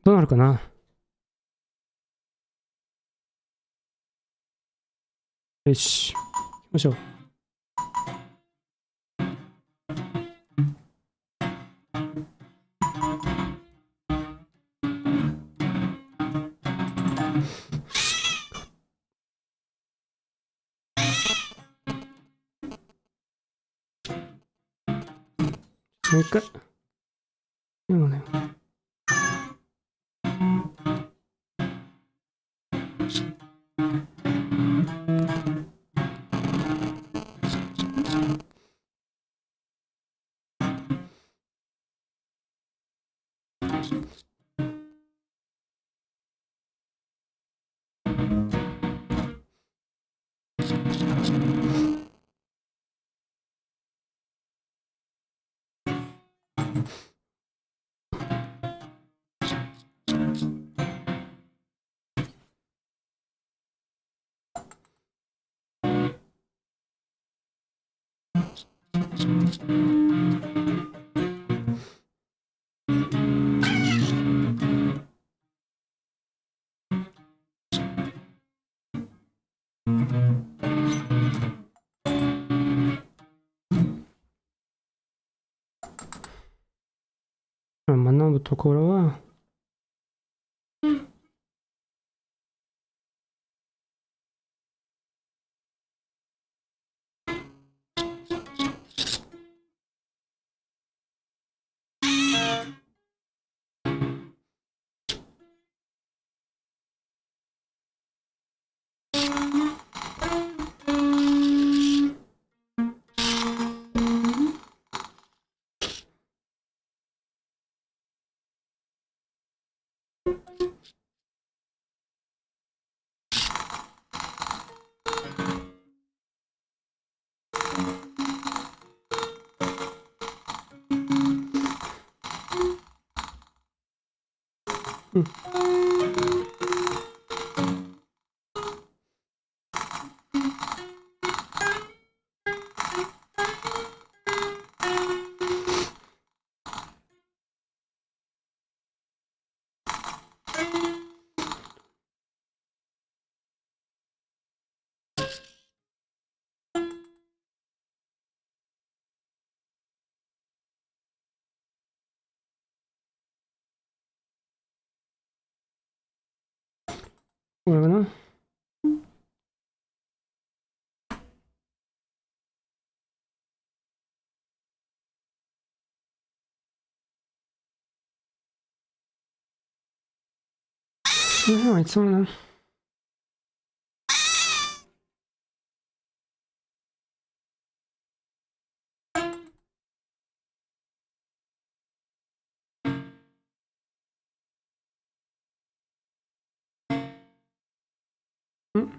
どうなるかな。よし。行きましょう。もう一回。でもね。学ぶところは、うん。これかな。この辺はいつもな。ん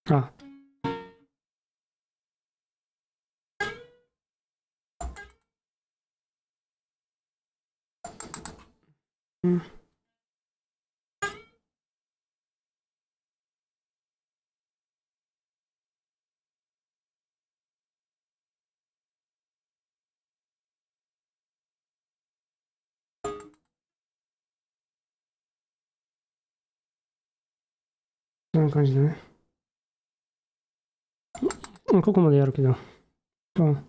あ、うん。そんな感じだね。うん、ここまでやるけど。うん。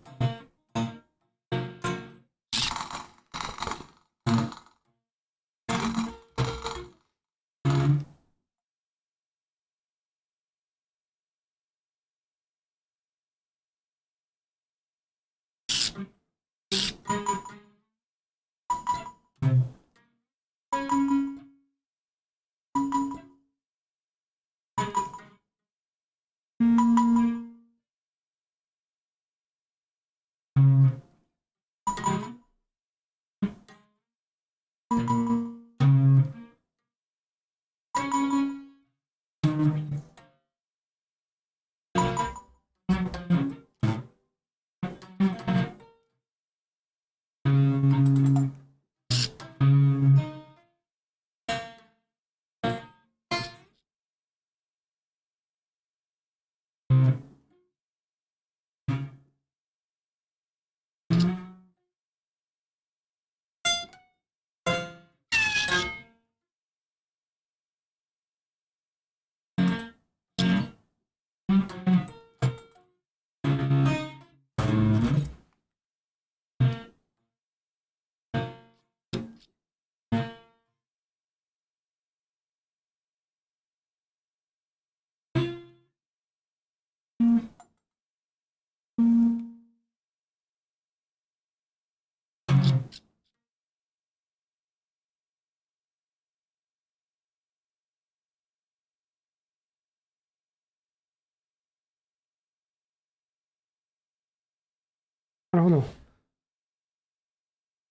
なるほど。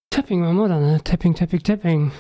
タッピングはまだね。タッピング、タッピング、タッピング。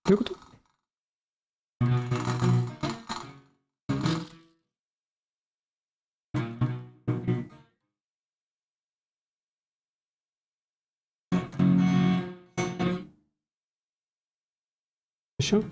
どういうこと？でしょ？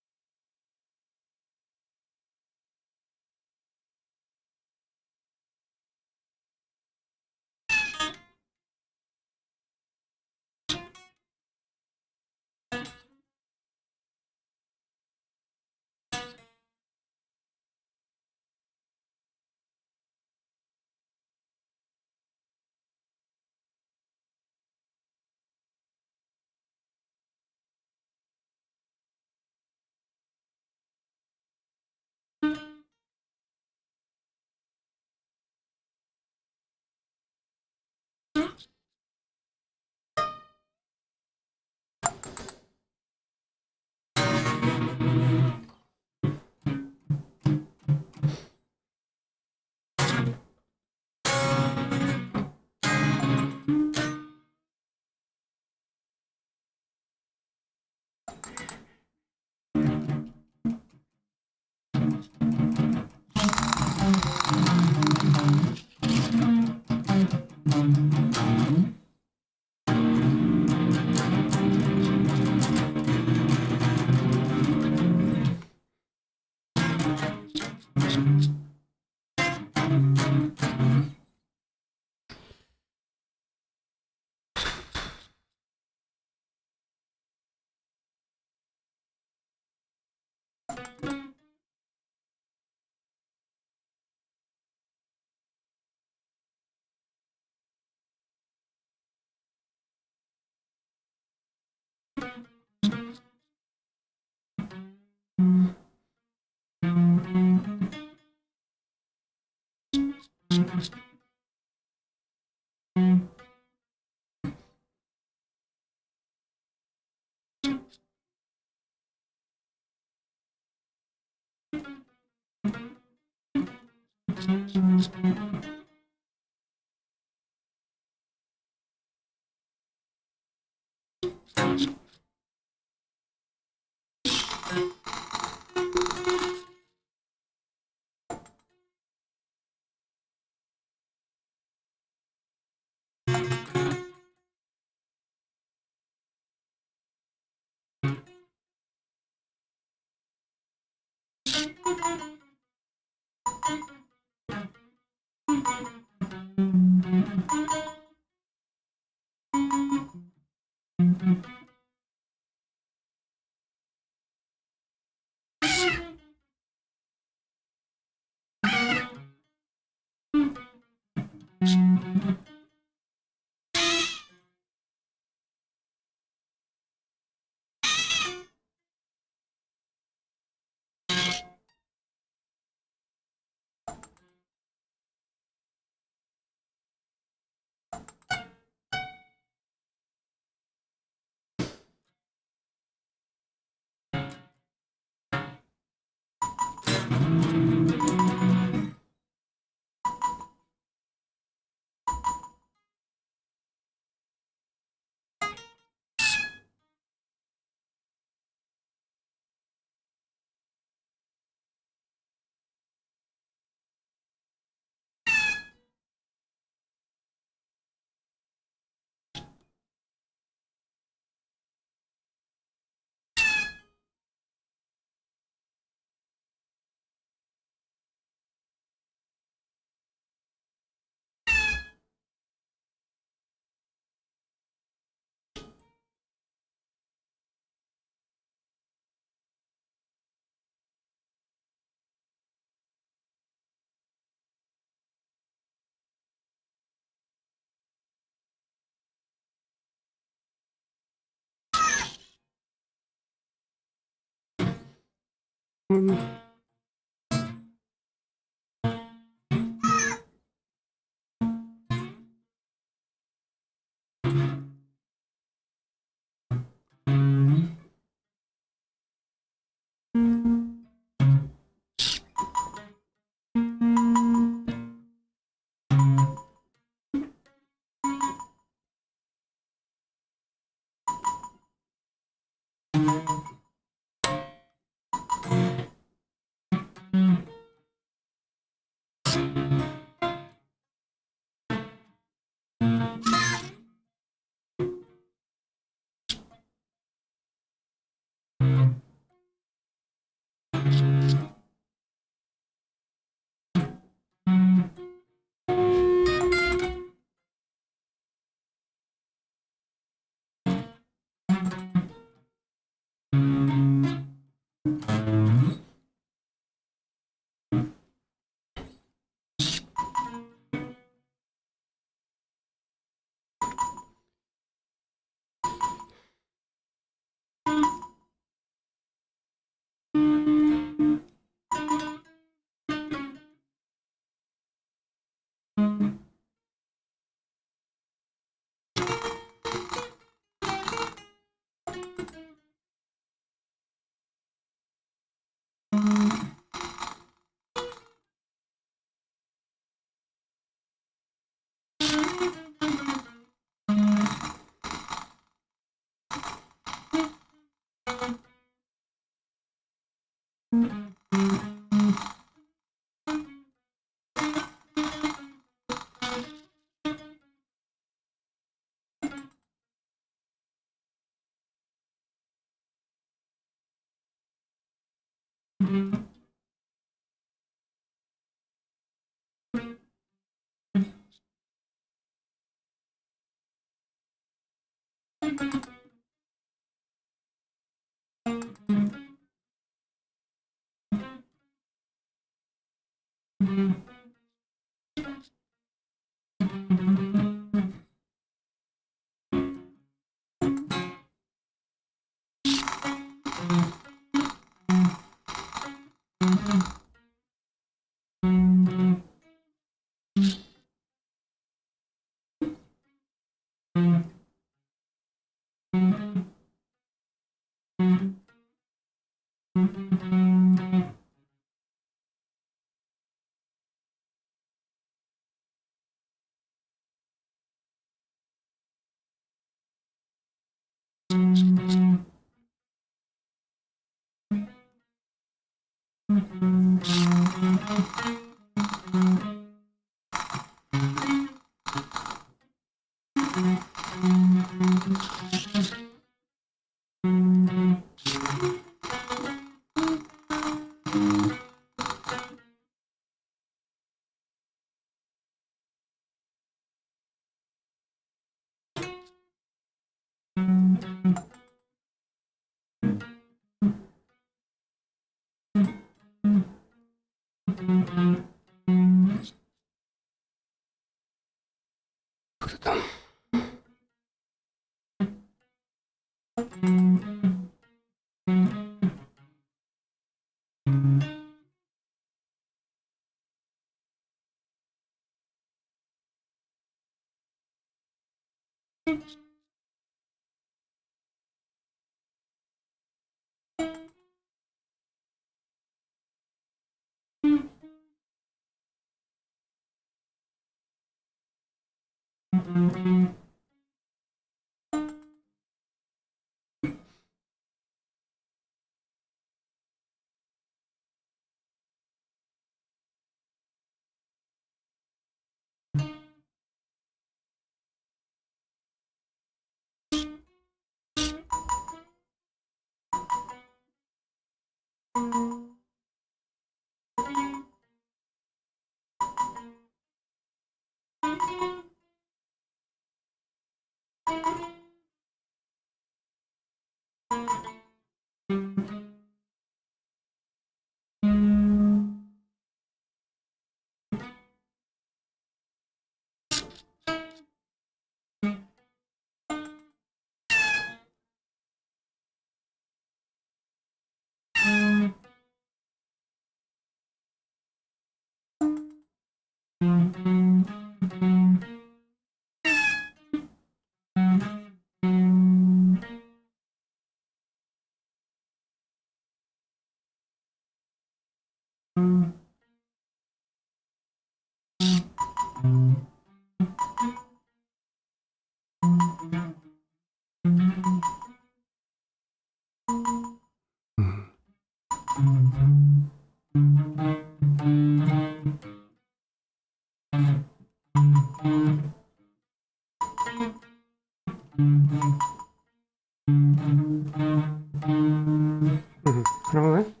なるほどね。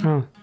うん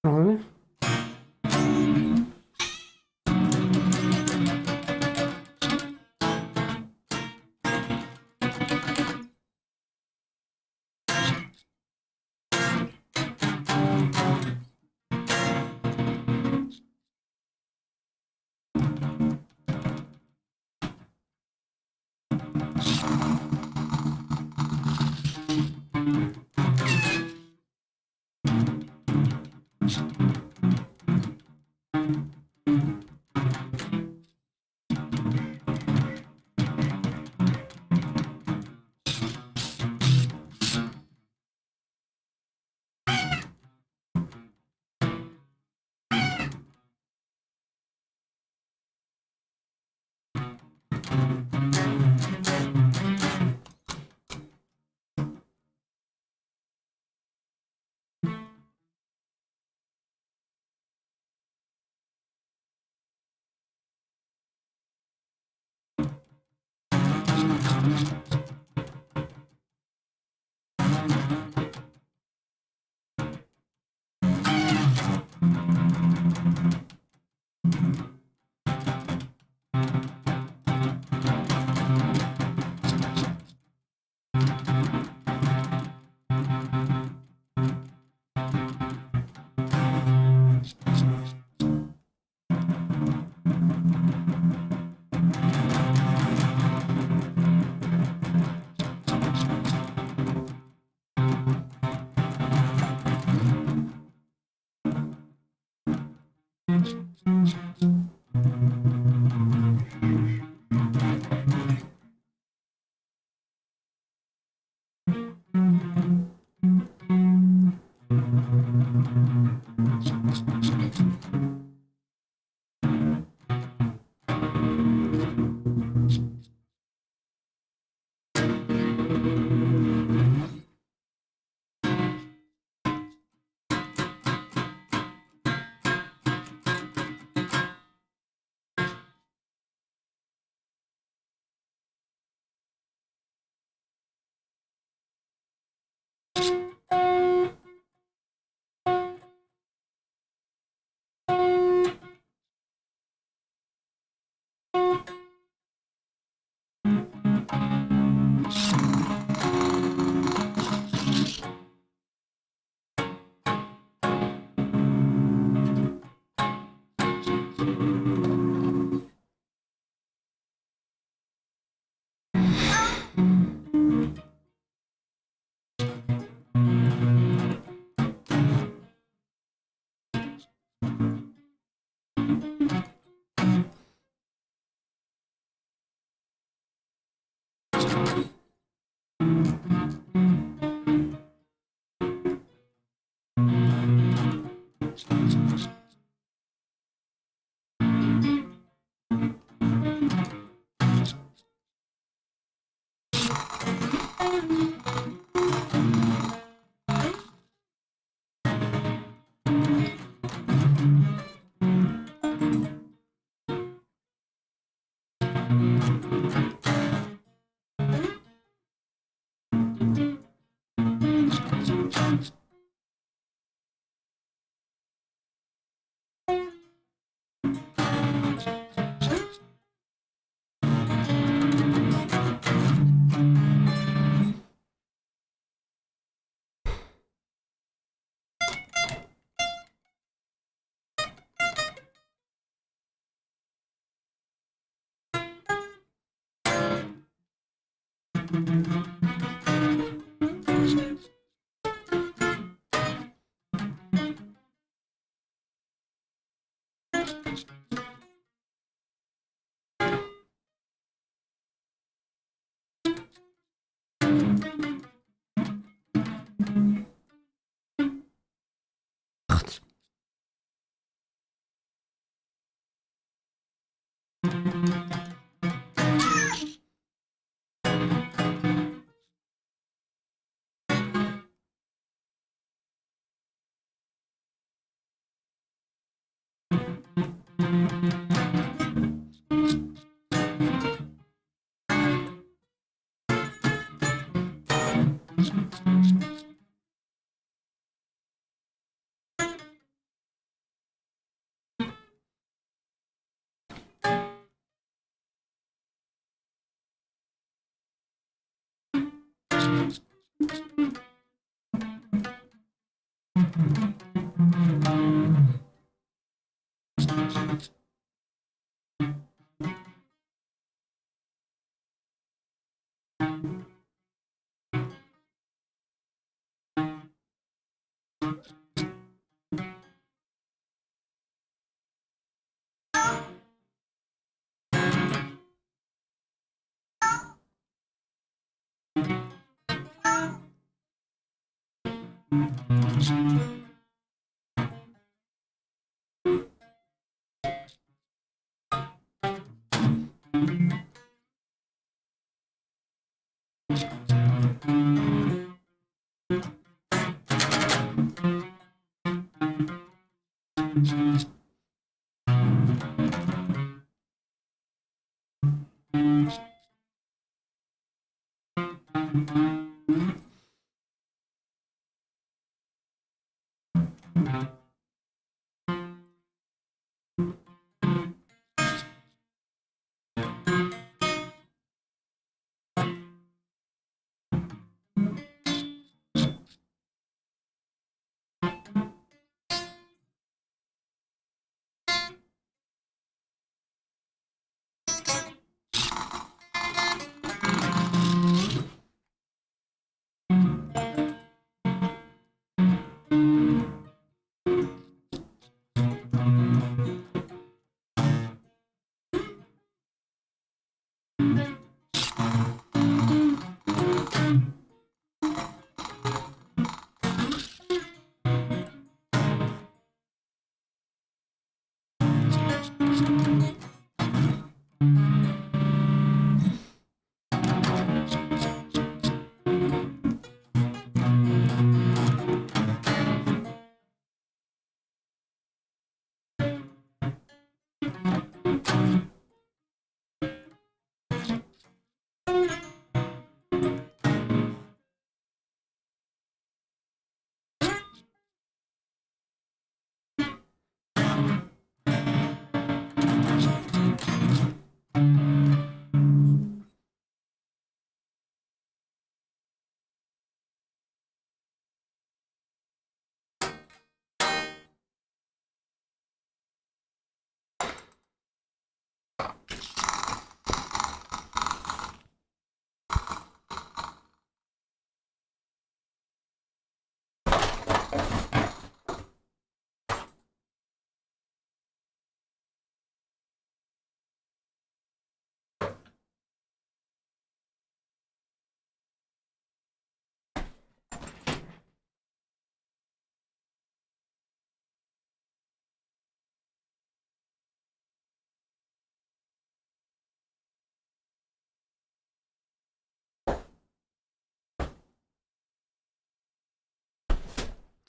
なるほどね。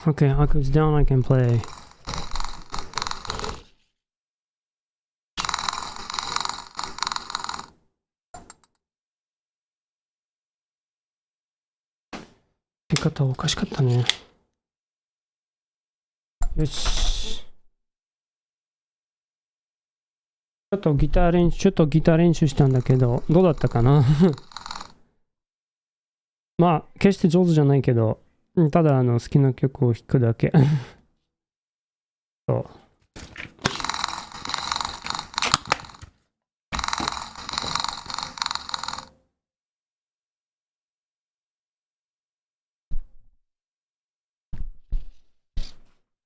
Okay, Aku's down, I can play.出方おかしかったね。よし。ちょっとギター練習したんだけど、どうだったかなまあ、決して上手じゃないけど、ただ好きな曲を弾くだけ。そう。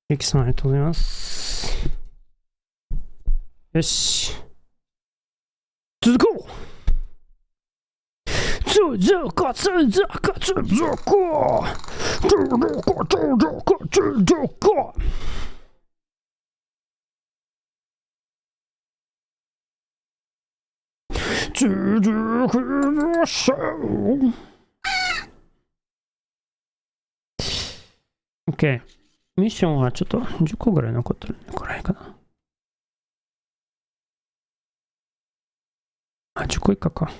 ゆきさんありがとうございます。よし。続こう。続こう。続きましょう。OK。ミッションはちょっと10個ぐらい残ってるね。これかな。あ、10個以下か。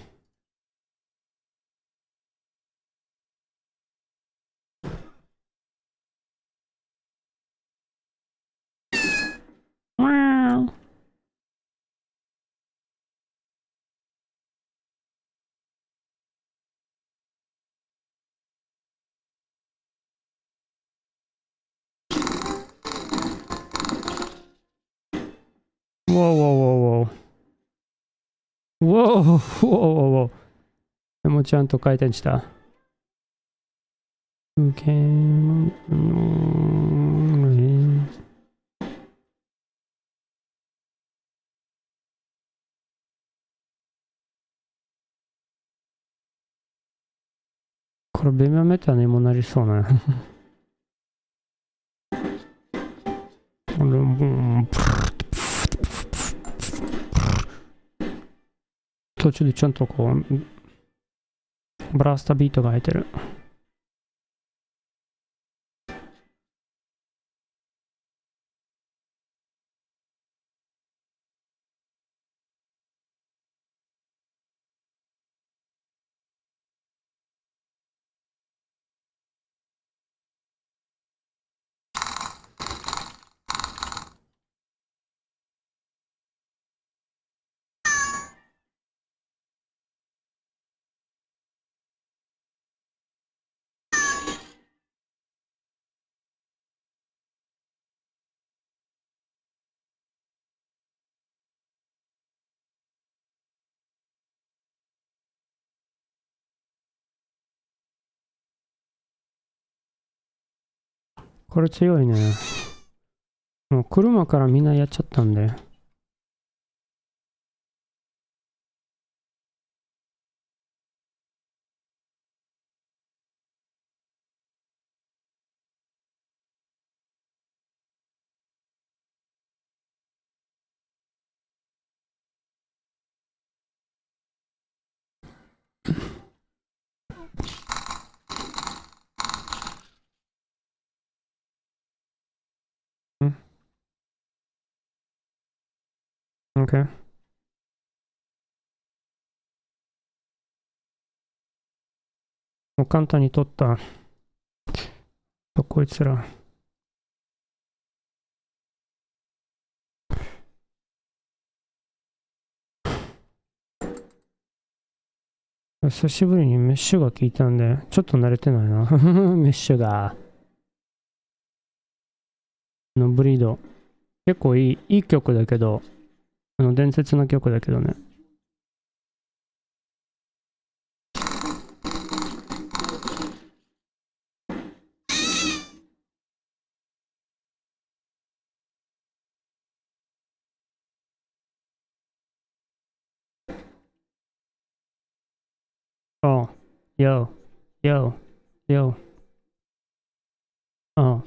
Whoa, whoa, whoa, whoa. Whoa, whoa, whoa. でもちゃんと回転した。これ、微妙メタにもなりそうな。途中でちゃんとこう、ブラスタビートが入ってる。これ強いね。もう車からみんなやっちゃったんで。ん ?OK。もう簡単に取った。こいつら。久しぶりにメッシュが効いたんで、ちょっと慣れてないな。メッシュが。ブリード。結構いい曲だけど、伝説の曲だけどね。ああ、よ、よ、よ、ああ、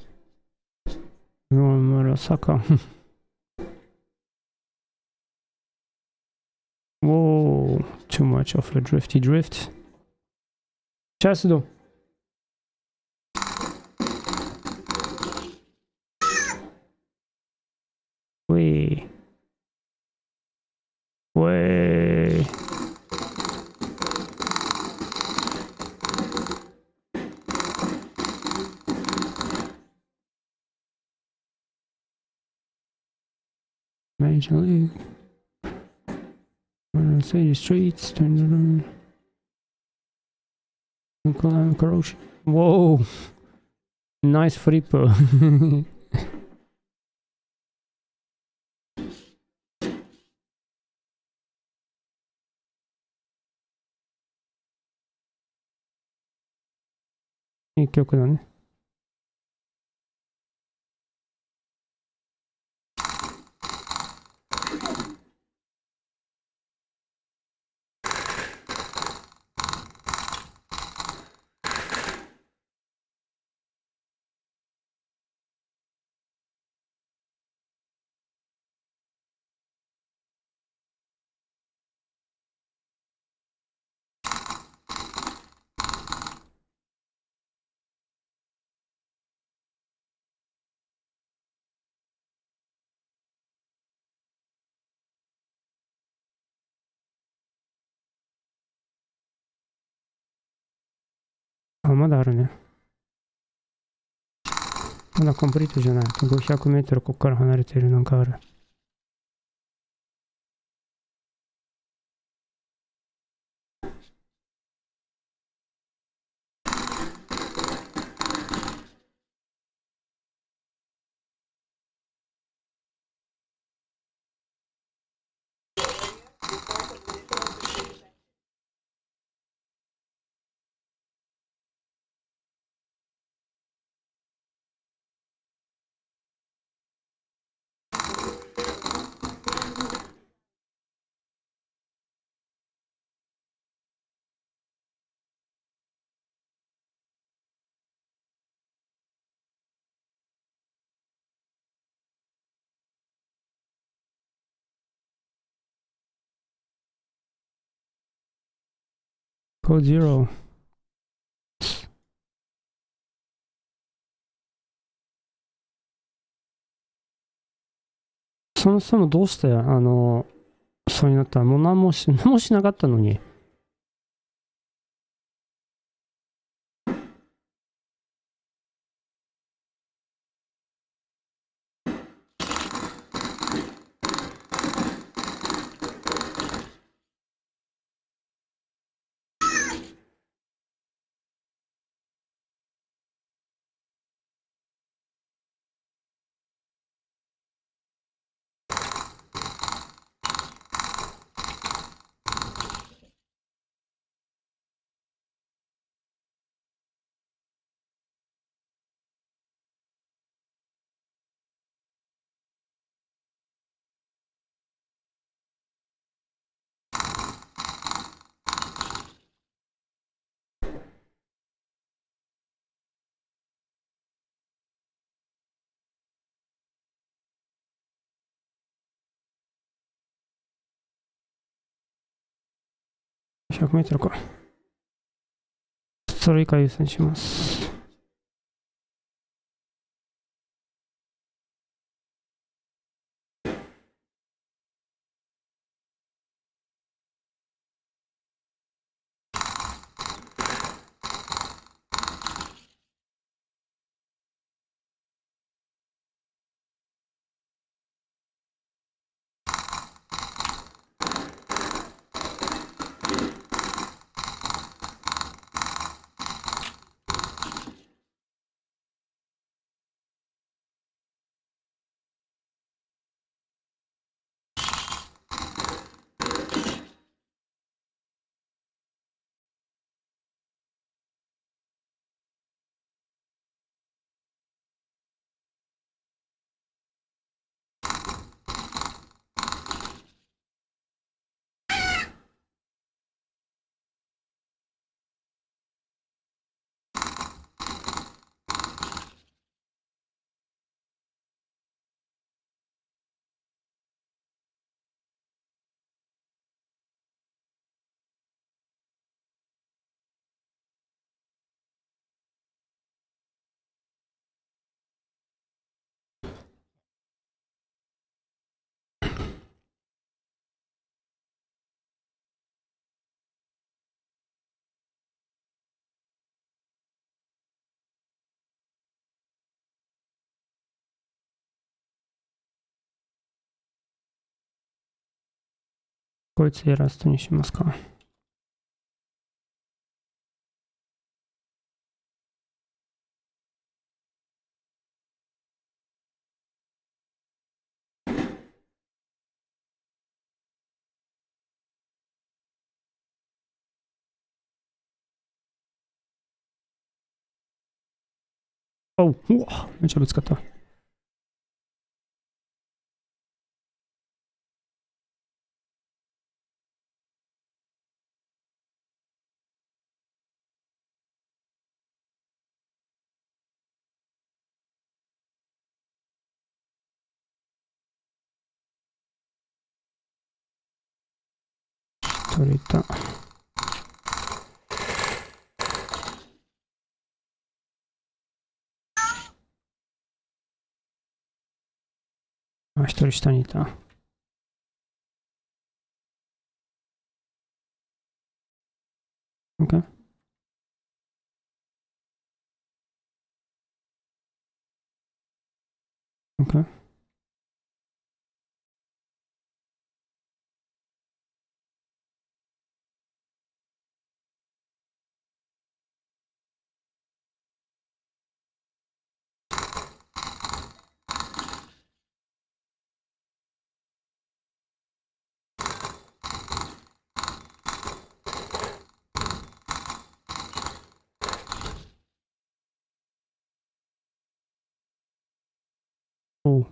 まさか。Whoa, too much of a drifty drift. Chasse donc. Oui. Ouais. Major League. When I say the streets, turn around. Corrosion. Whoa. Nice flipper. いい曲だね。あ、まだあるね。まだコンプリートじゃない。500メートルここから離れているなんかある。5-0。そもそもどうして、そうになったら、もう何もしなかったのに。100メートルか。それ以下優先します。こいつでラストにしますか。おう、うわ、めっちゃぶつかった。取れた。あ、一人下にいた。OK。OK。おう。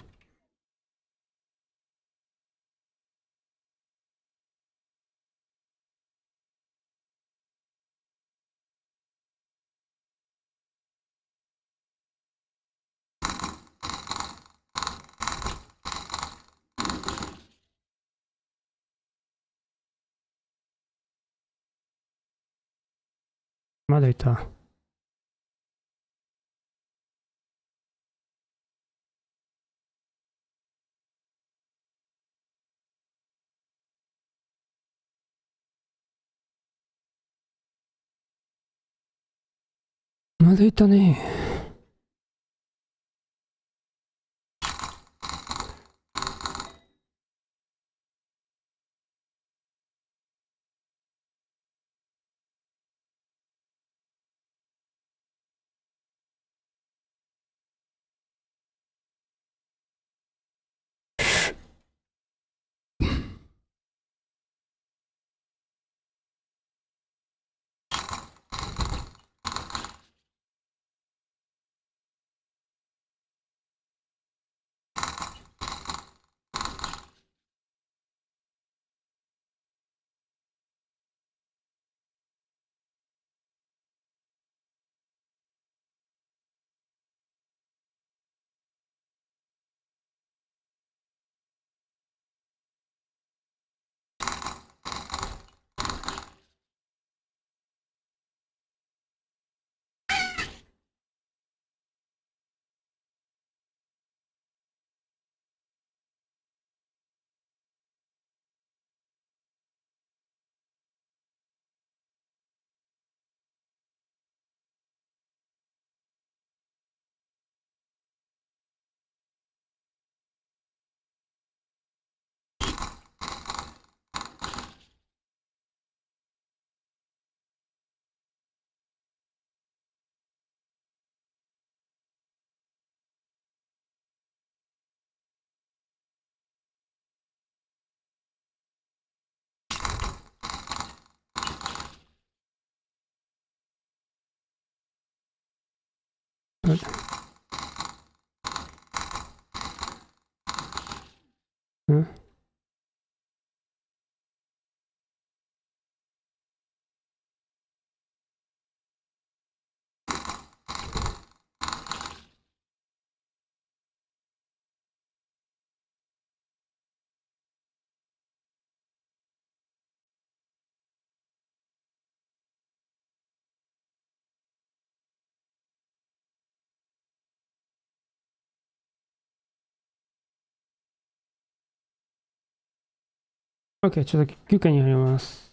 まだいた。まだいたね。ん。OK、ちょっと休憩に入ります。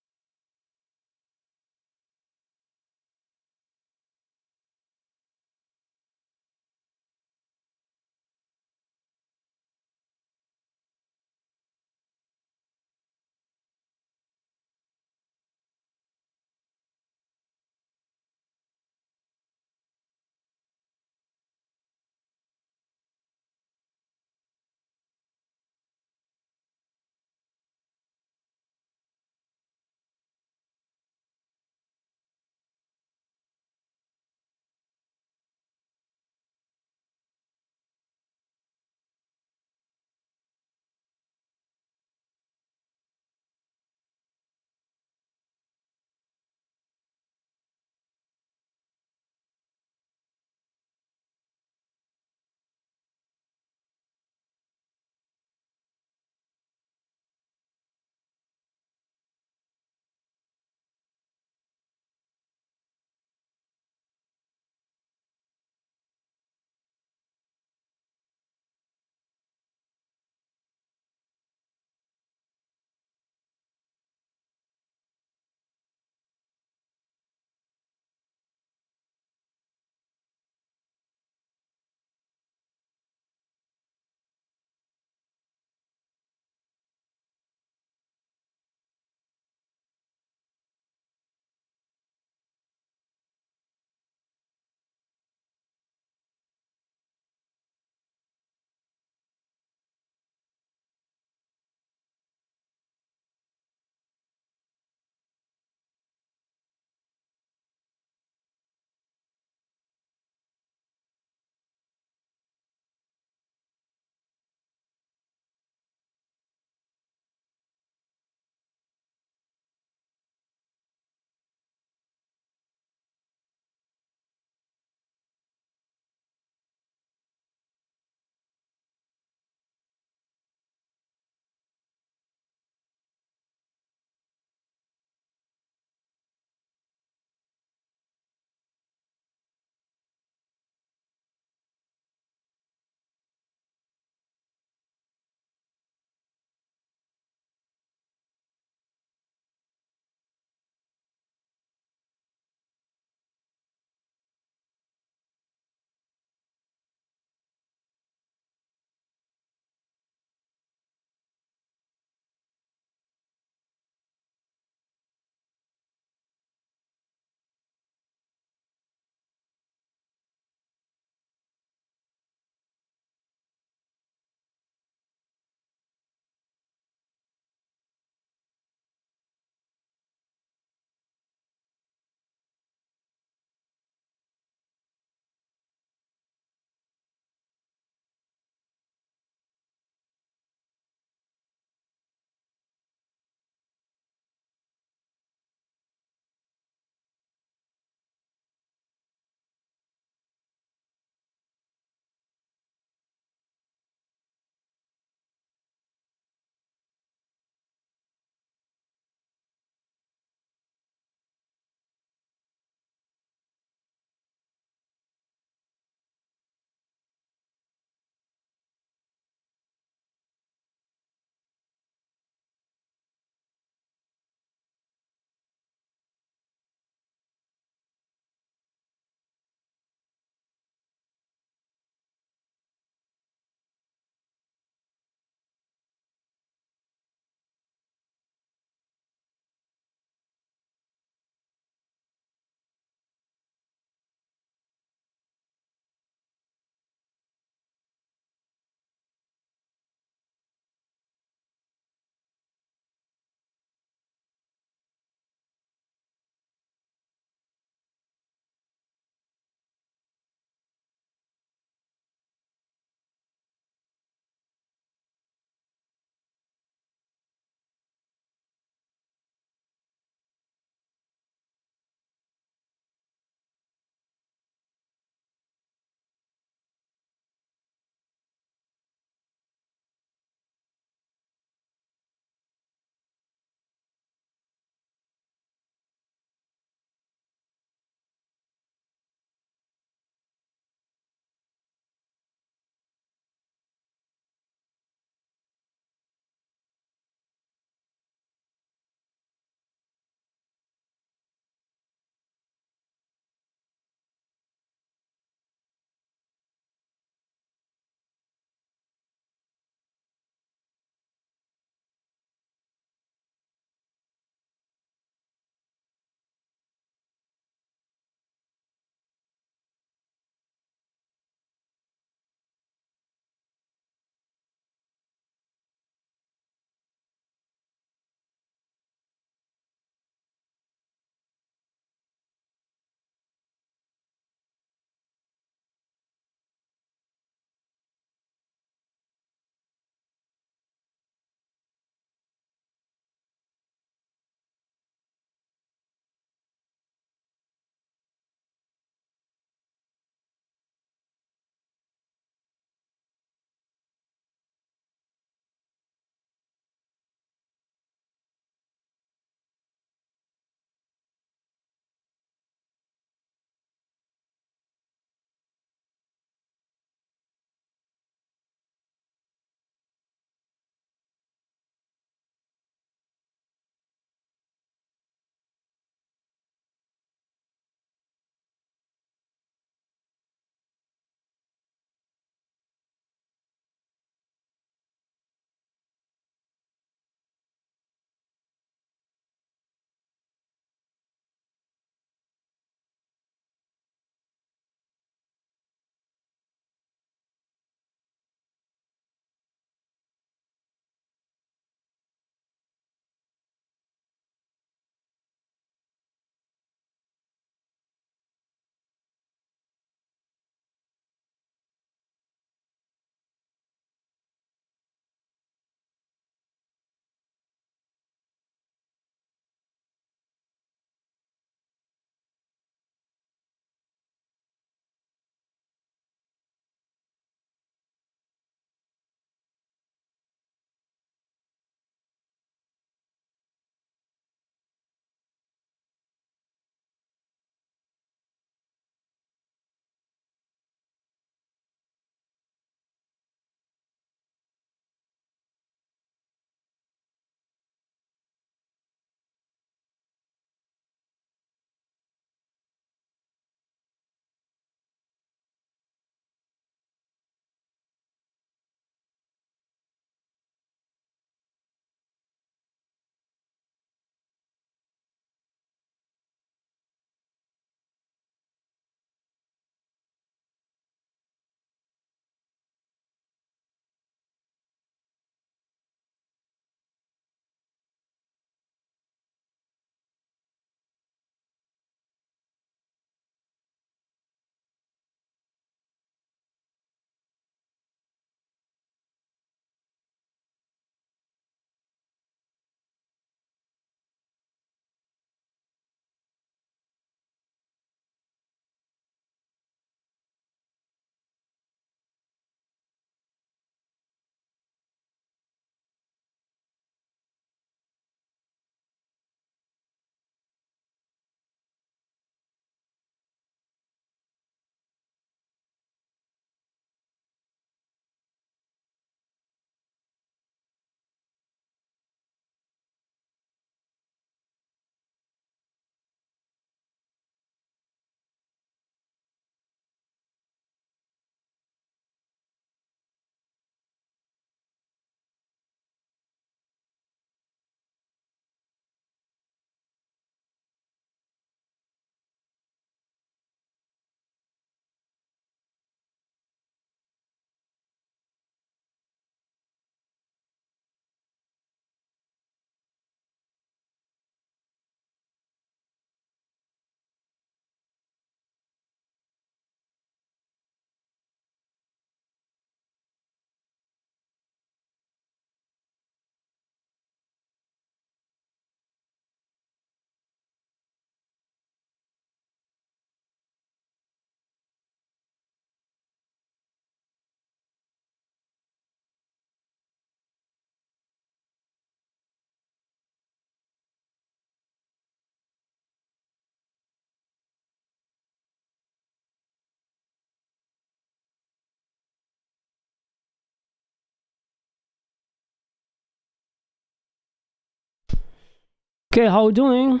Okay, how you doing?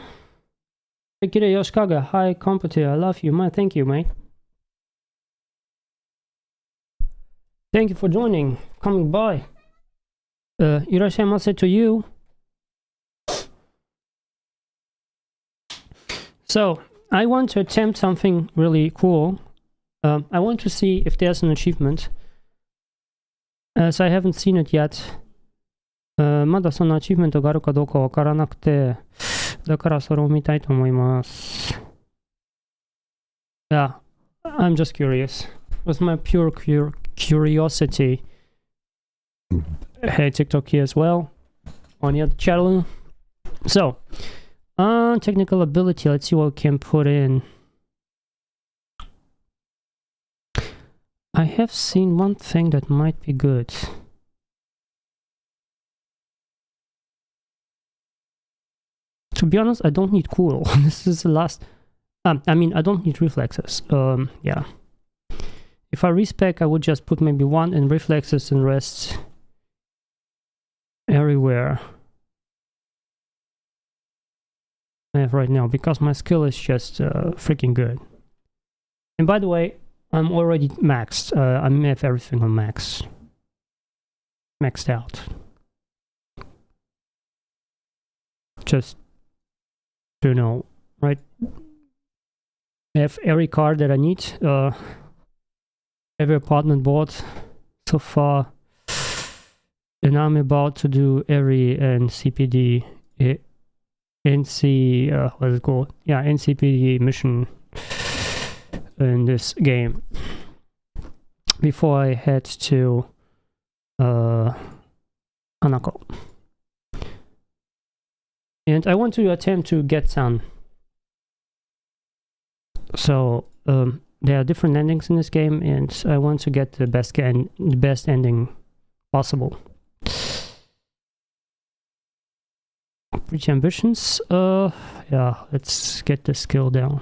Akira Yoshikaga, hi, Competitor, I love you, man. Thank you, mate. Thank you for joining, coming by. Irashaimase to you. So, I want to attempt something really cool. I want to see if there's an achievement, as I haven't seen it yet. まだそのアチーブメントがあるかどうかわからなくて、だからそれを見たいと思います。Yeah, I'm just curious. It was my pure curiosity. Hey, TikTok here as well, on the other channel. So, technical ability, let's see what we can put in. I have seen one thing that might be good. To be honest, I don't need cool. This is the last... I mean, I don't need reflexes. Yeah. If I respec, I would just put maybe one in reflexes and rest everywhere I have right now, because my skill is just freaking good. And by the way, I'm already maxed. I have everything on max. Maxed out. Just to know, right? I have every card that I need. Every apartment bought so far. And I'm about to do every NCPD, what's it called? Yeah, NCPD mission in this game before I head to Hanako. And I want to attempt to get some. So there are different endings in this game, and I want to get the best ending possible. Pretty ambitions. Yeah, let's get the skill down,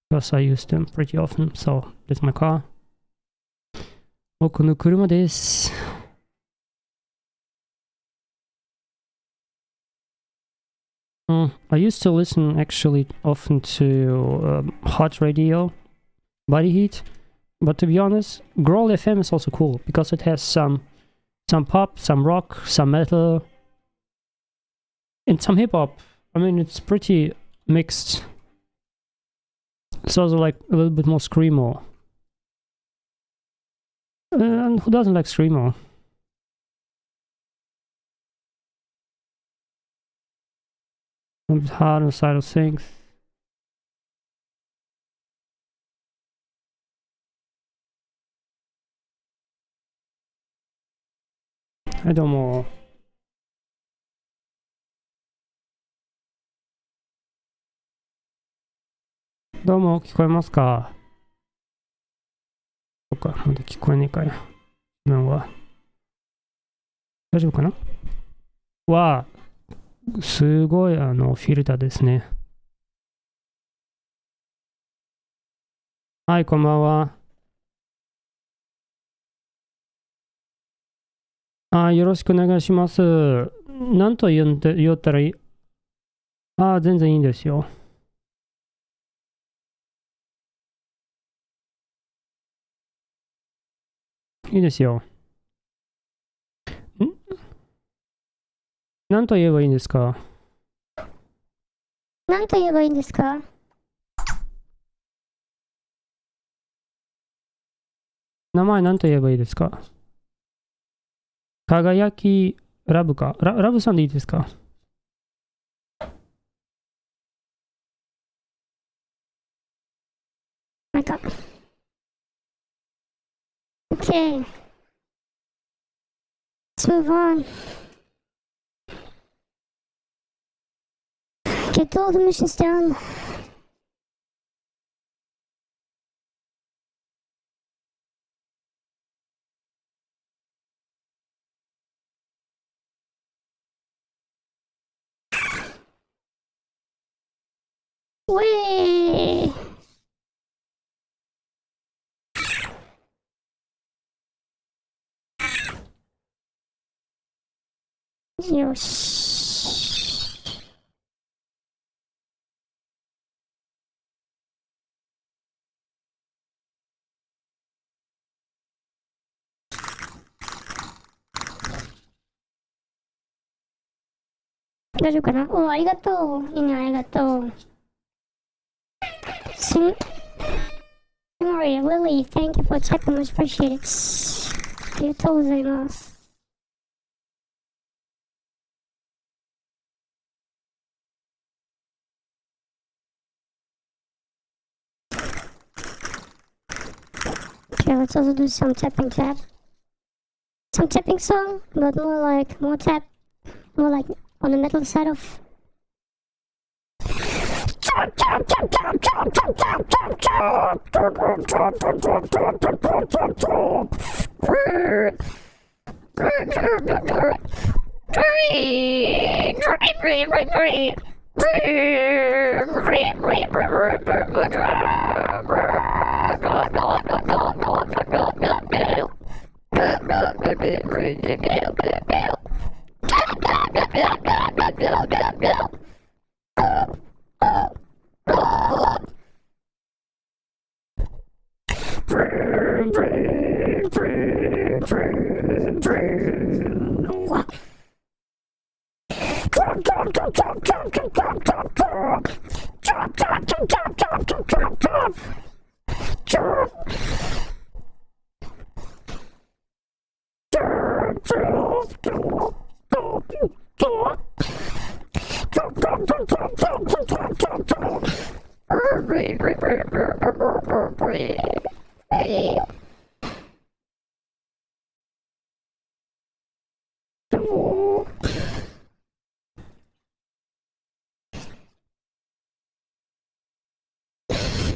because I use them pretty often. So that's my car. 僕の車です。I used to listen actually often to hot radio, body heat, but to be honest, Growl FM is also cool because it has some pop, some rock, some metal, and some hip hop. I mean, it's pretty mixed. It's also like a little bit more screamo. And who doesn't like screamo? A bit hard on the side of things. I don't know. どうも、聞こえますか？そっか、まだ聞こえねえかよ。今は。大丈夫かな？わあ、すごいフィルターですね。はい、こんばんは。よろしくお願いします。何と言ったらいい？全然いいんですよ。いいですよ。何と言えばいいんですか？何と言えばいいんですか？名前何と言えばいいですか？輝きラブか。ラブさんでいいですか？なんか。Okay. Let's move on. Get all the missions done. Way. よし。大丈夫かな。お、ありがとう。いいね、ありがとう。Memory, Lily, thank you for checking, much appreciated. ありがとうございます。Okay, let's also do some tapping tap. Some tapping song, but more tap, more like on the metal side of.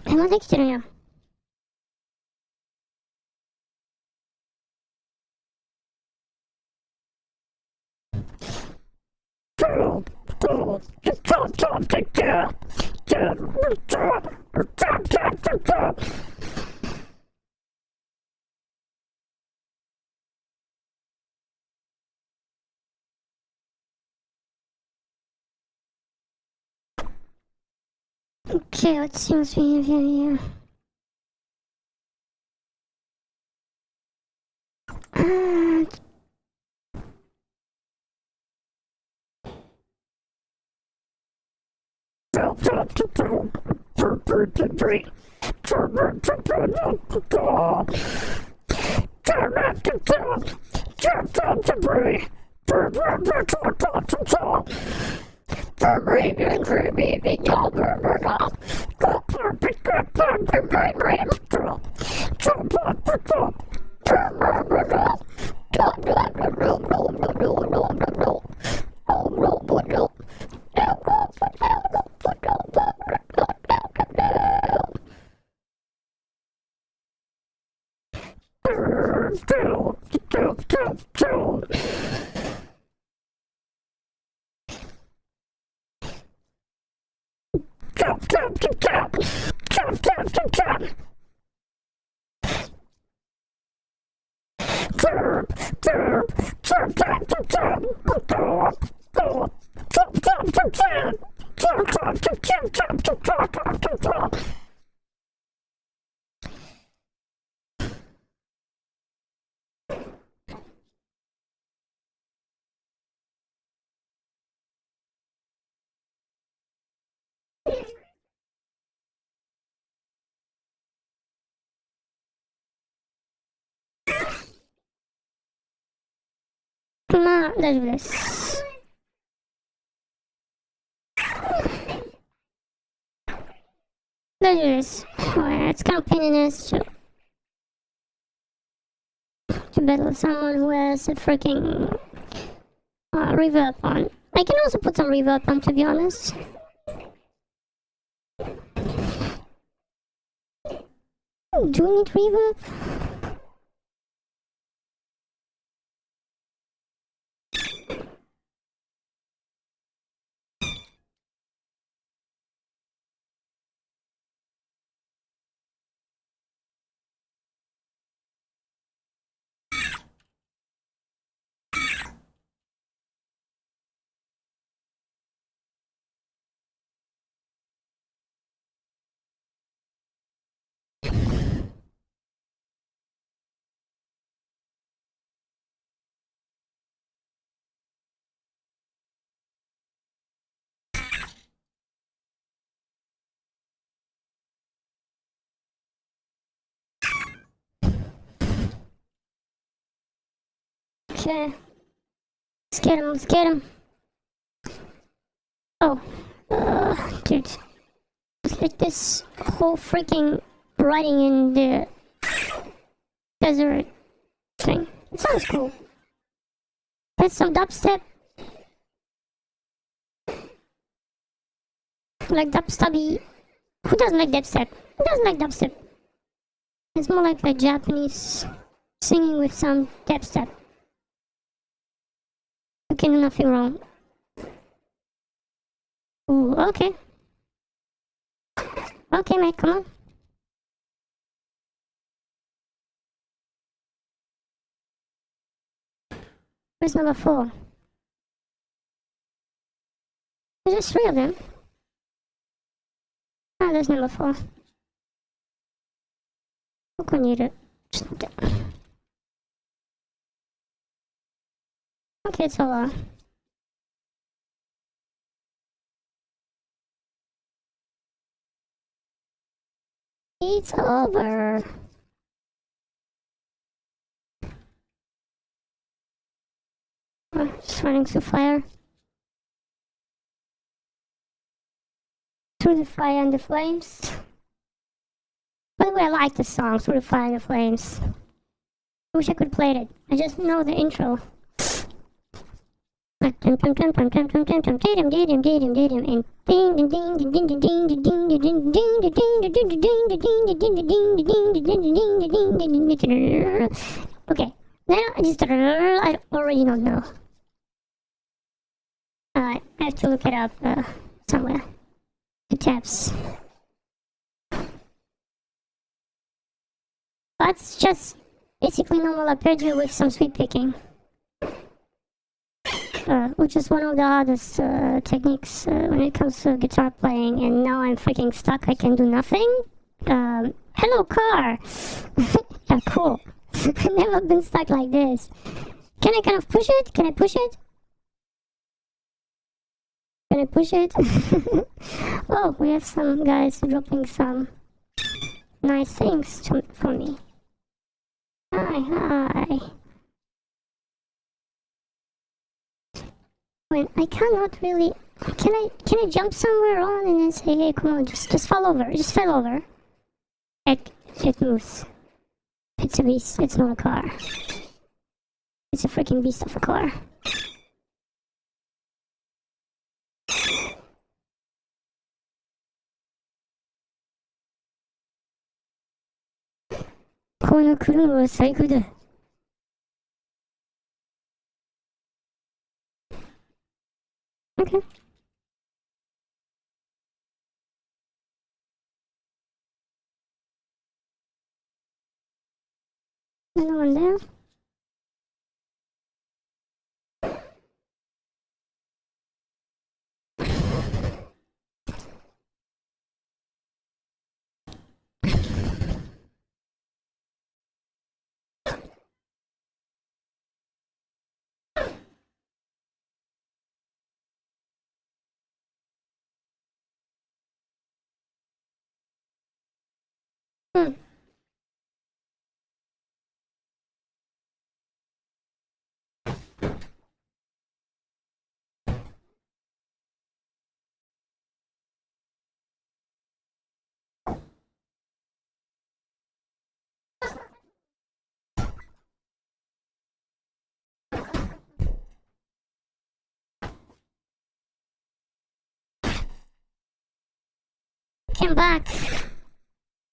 Emma できてるやん。Okay, let's see what's we have here. Uh,まあ、大丈夫です。大丈夫です。It's kind of pain in the ass to battle with someone who has a freaking reverb on. I can also put some reverb on, to be honest. Do we need reverb? Okay. Let's get him, let's get him. Oh. Dude. It's like this whole freaking riding in the desert thing. It sounds cool. There's some dubstep. Like dubstepy. Who doesn't like dubstep? Who doesn't like dubstep? It's more like a Japanese singing with some dubstep. You can do nothing wrong. Ooh, okay. Okay, mate, come on. Where's number 4? There's just 3 of them. Ah, there's number 4. どこにいる? ちょっと待って。Okay, it's over. It's over. Oh, just running through fire. Through the fire and the flames. By the way, I like the song, Through the Fire and the Flames. I wish I could play it. I just know the intro. Okay, now I already don't know. I have to look it up somewhere. The tabs. That's just basically normal arpeggio with some sweep picking. Which is one of the hardest techniques when it comes to guitar playing, and now I'm freaking stuck, I can do nothing. Hello car! Yeah, cool. I've never been stuck like this. Can I kind of push it? Can I push it? Can I push it? Oh, we have some guys dropping some nice things for me. Hi. When I cannot really... Can I jump somewhere on and then say, hey, come on, just fall over. Just fell over. It moves. It's a beast. It's not a car. It's a freaking beast of a car. Okay. Another one there. Came back.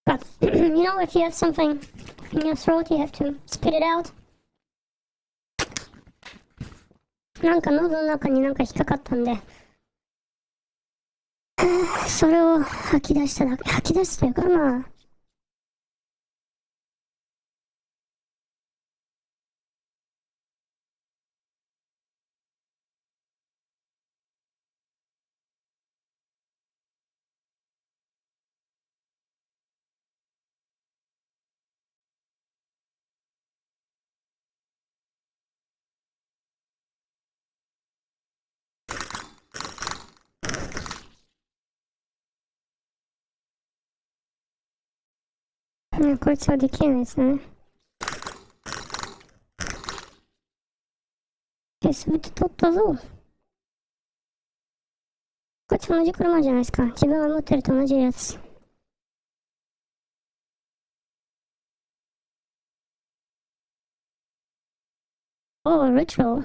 But, you know, if you have something in your throat, you have to spit it out. なんか喉の中になんか引っかかったんで、それを吐き出しただけ。吐き出したというか、まあ、こいつはできないですね。全て取ったぞ。こいつ同じ車じゃないですか。自分が持ってると同じやつ。Oh, ritual.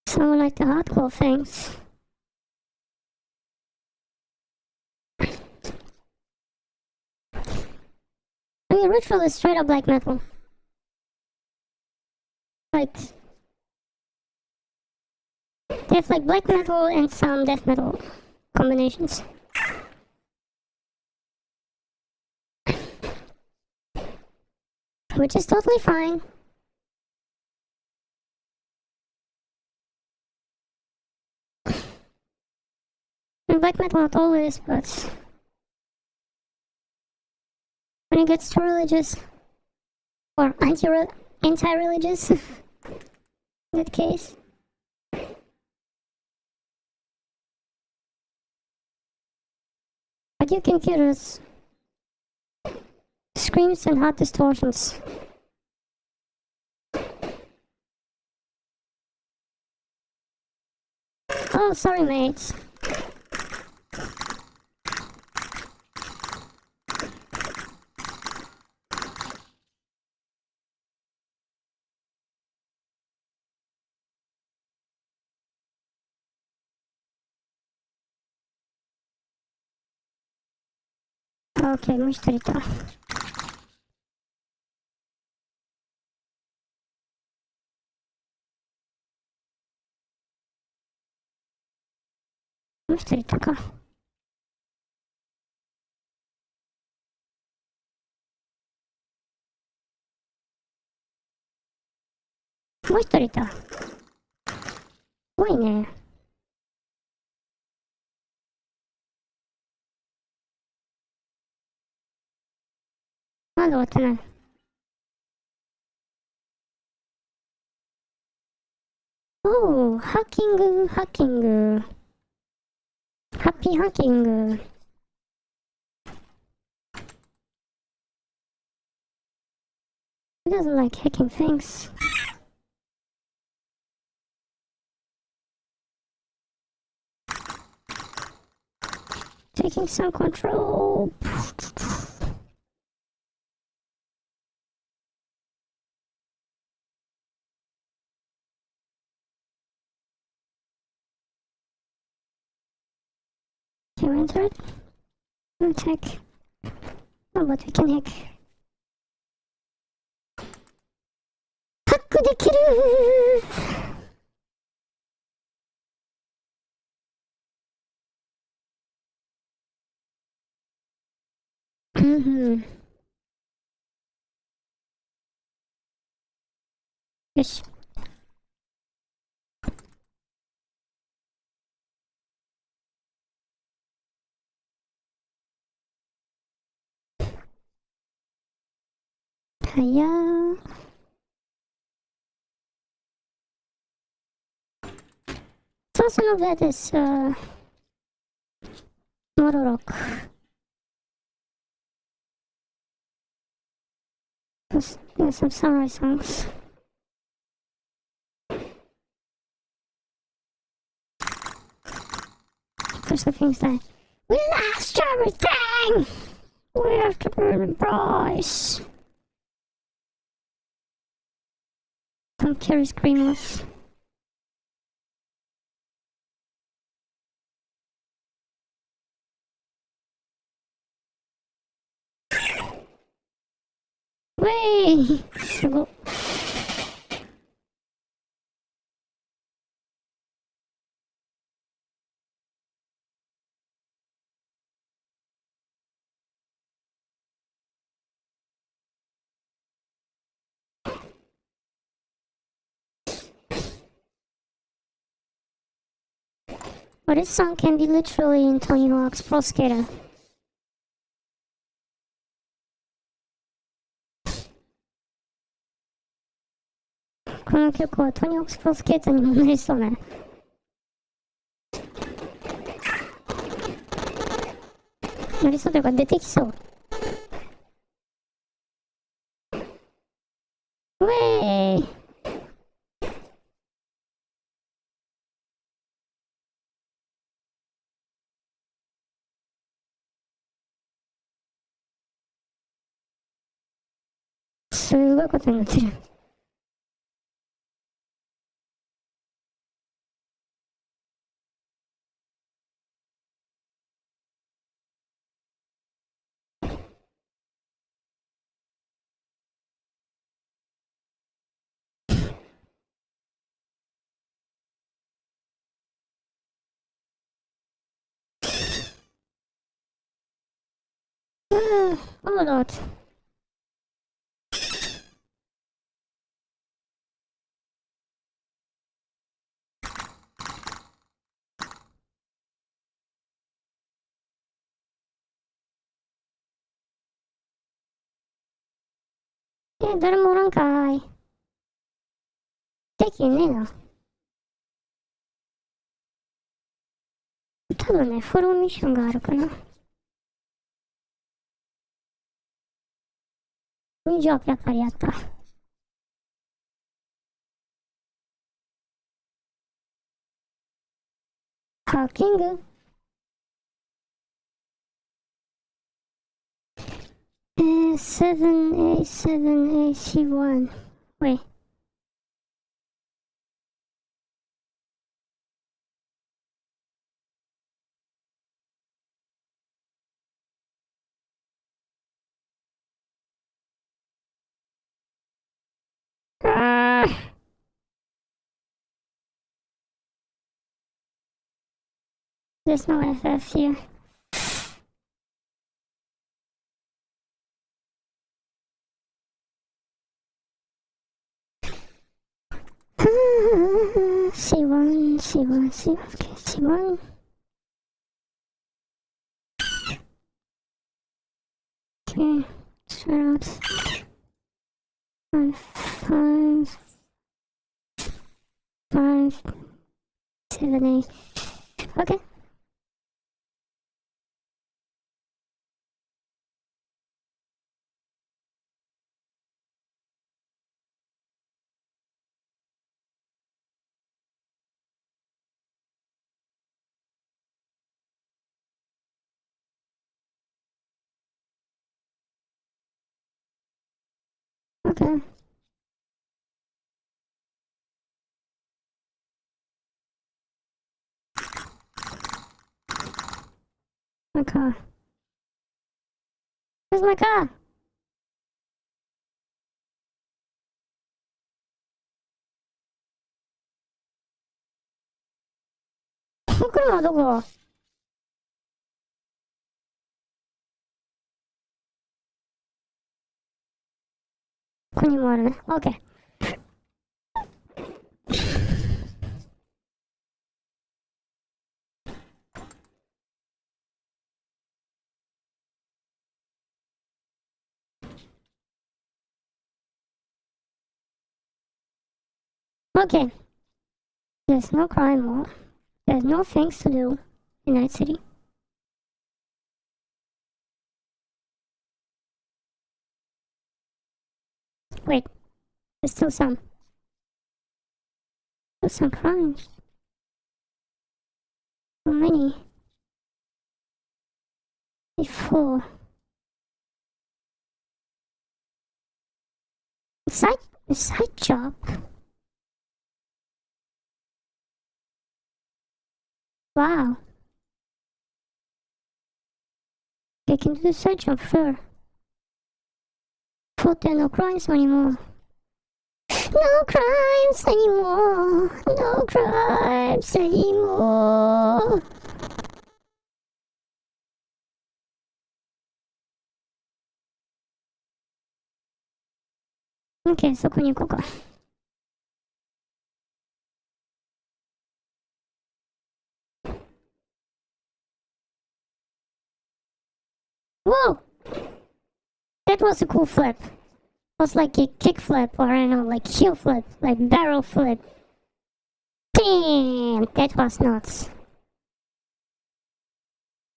Sound like the hardcore things. I mean, ritual is straight up black metal. Like, they have like black metal and some death metal combinations. Which is totally fine. And black metal not always, but when it gets too religious or anti-religious, in that case. But you computers, screams and hot distortions. Oh, sorry, mates. Okay, もう一人いた。もう一人いたか。もう一人いた。すごいね。まだ終わってない。おー、ハッキング、ハッキング。ハッピーハッキング。Who doesn't like hacking things? Taking some control. Can we enter it? No tech. No, but we can hack. ハックできるー。よし。はやー。So some of that is motor rock. There's some samurai songs. There's the things that we lost everything. We have to pay the price. Some carry screamers. Wait! すごっ。But this song can be literally in Tony Hawk's Pro Skater. This songはトニーホークスプロスケーターにもなりそうね。なりそうというか出てきそう。ウェーイ。すごいことになってる。Oh Lord.誰もおらんかーい。できねえな。多分ね、フォローミッションがあるかな。20やっぱりやった。ハッキング7A7AC1 Wait. There's no FF here. C1, C1, C1, okay, C1. Okay, start out. 5, 7, 8. Okay. Okay. My car. Where's my car?車はどこ？ここにもあるね。OK。Okay. There's no crime law. There's no things to do in Night City. Wait, there's still some. There's some crimes. How many? Before. Side job. Wow. I can do the side job, sure. Thought there are no crimes anymore. No crimes anymore. No crimes anymore. OK、そこに行こうか。Whoa! That was a cool flip. It was like a kick flip, or I don't know, like heel flip, like barrel flip. Damn! That was nuts.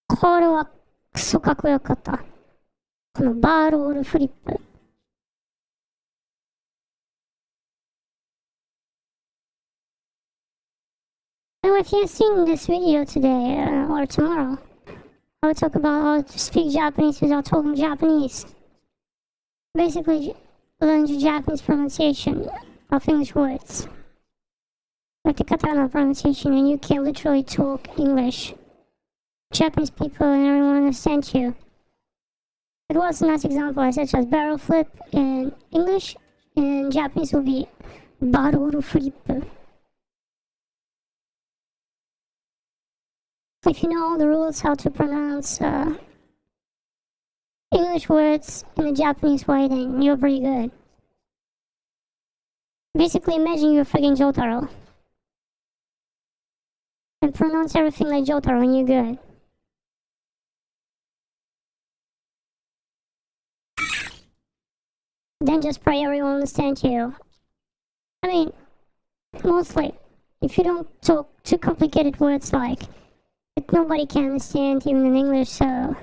これはクソかっこよかった。このバーロールフリップ。So if you've seen this video today or tomorrow, I will talk about how to speak Japanese without talking Japanese. Basically, learn the Japanese pronunciation of English words. Like the katakana pronunciation, and you can literally talk English. Japanese people and everyone understand you. It was a nice example, such as barrel flip in English, and Japanese will be barrel flip. If you know all the rules how to pronounce English words in a Japanese way, then you're pretty good. Basically, imagine you're freaking Jotaro. And pronounce everything like Jotaro and you're good. Then just pray everyone understands you. I mean, mostly, if you don't talk too complicated words like that nobody can understand even in English, so...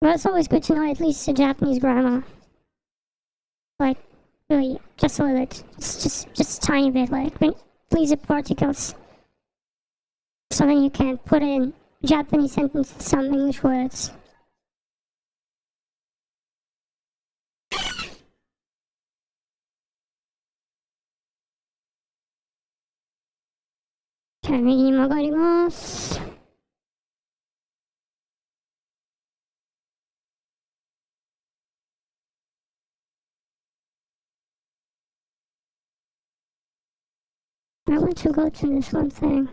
But it's always good to know at least the Japanese grammar. Like, really, just a little bit. Just a tiny bit, like, at least the particles. So then you can put in Japanese sentences, some English words. Okay, 右に曲がります。I want to go to this one thing.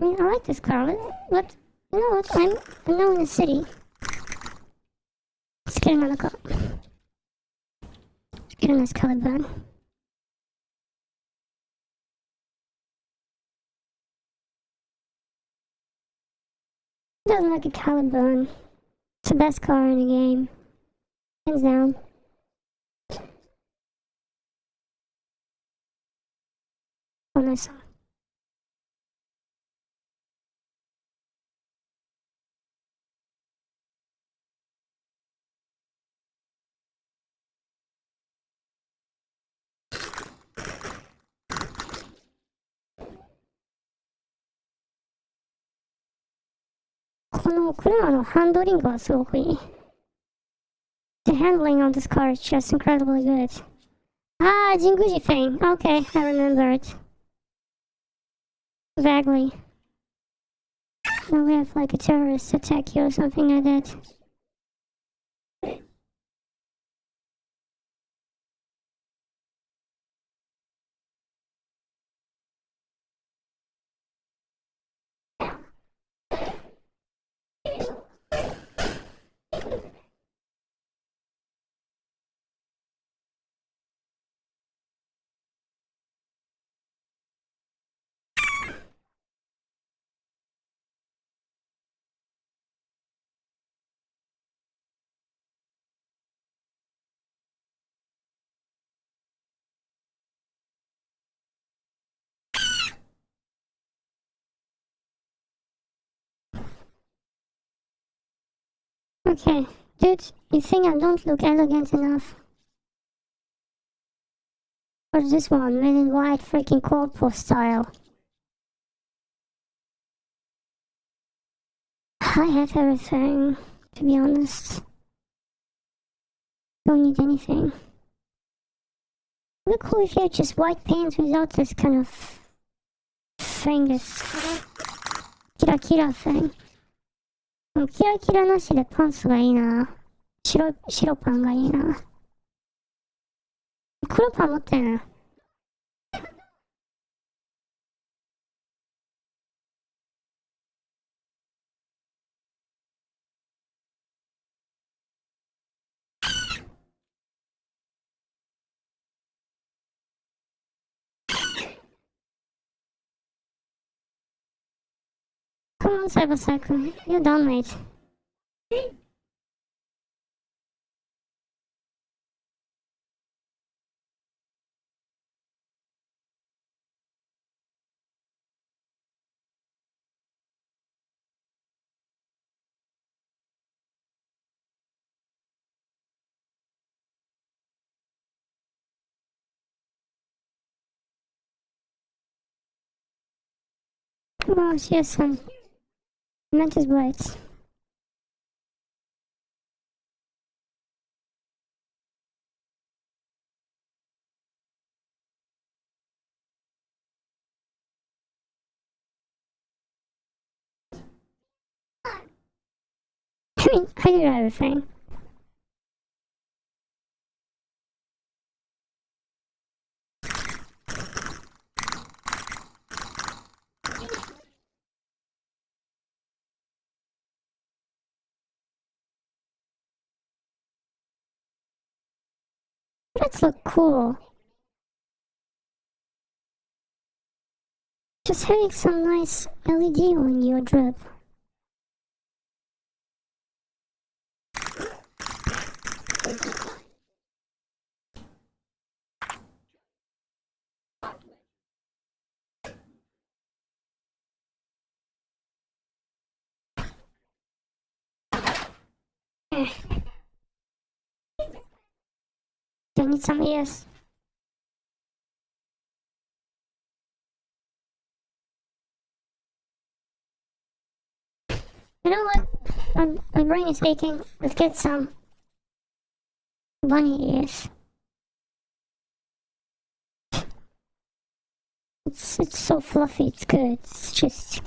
I mean, I like this car, but you know what? I'm now in the city. Let's get another car. Let's get a nice colored van. Doesn't like a Caliburn. It's the best car in the game. Hands down. Oh, nice song. The handling of this car is just incredibly good. Ah, Jinguji thing. Okay, I remember it. Vaguely. Now we have like a terrorist attack here or something like that. Okay, dude, you think I don't look elegant enough? Or this one, made in white freaking corpo style? I have everything, to be honest. Don't need anything. It'd be cool if you had just white pants without this kind of thing, this kira kira thing. キラキラなしでパンツがいいな。白パンがいいな。黒パン持ってるな。Come on, Cyberpunk. You're done, mate. Oh, she has some mantis blades. I mean, I do everything. That's look cool. Just having some nice LED on your drip. Do I need some ears? You know what? My brain is aching. Let's get some bunny ears. It's so fluffy. It's good. It's just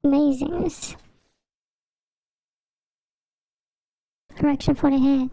amazing. It's correction for the head.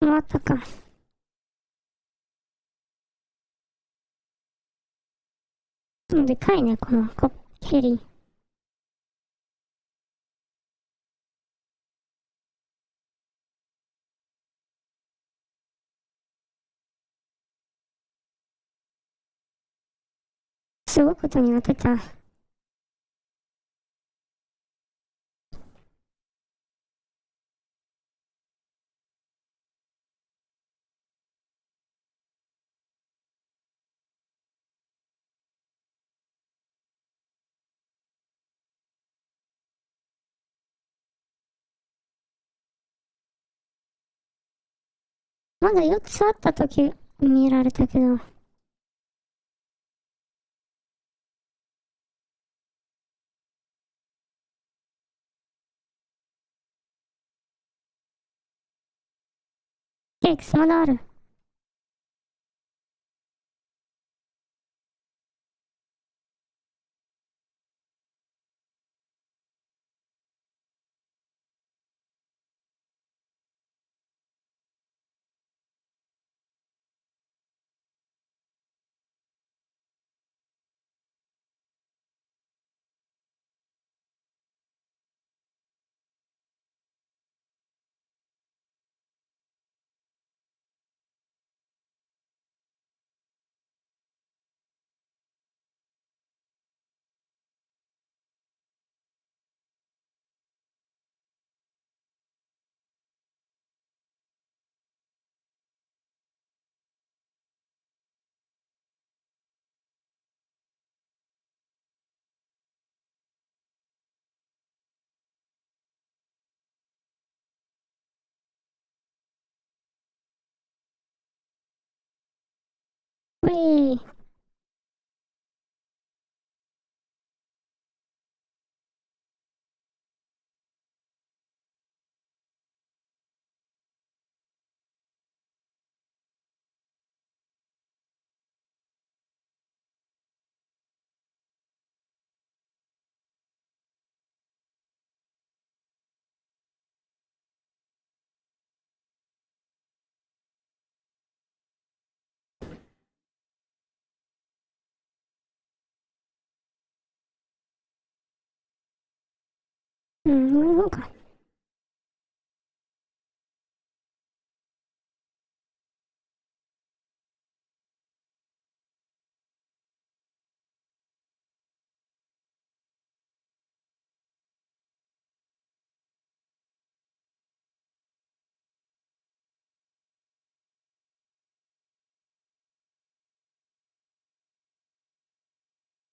またか。でかいね、このヘリ。すごいことになってた。まだ4つあった時見られたけど。ケーキまだある。ウィー。うん、上の方か。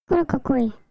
これかっこいい。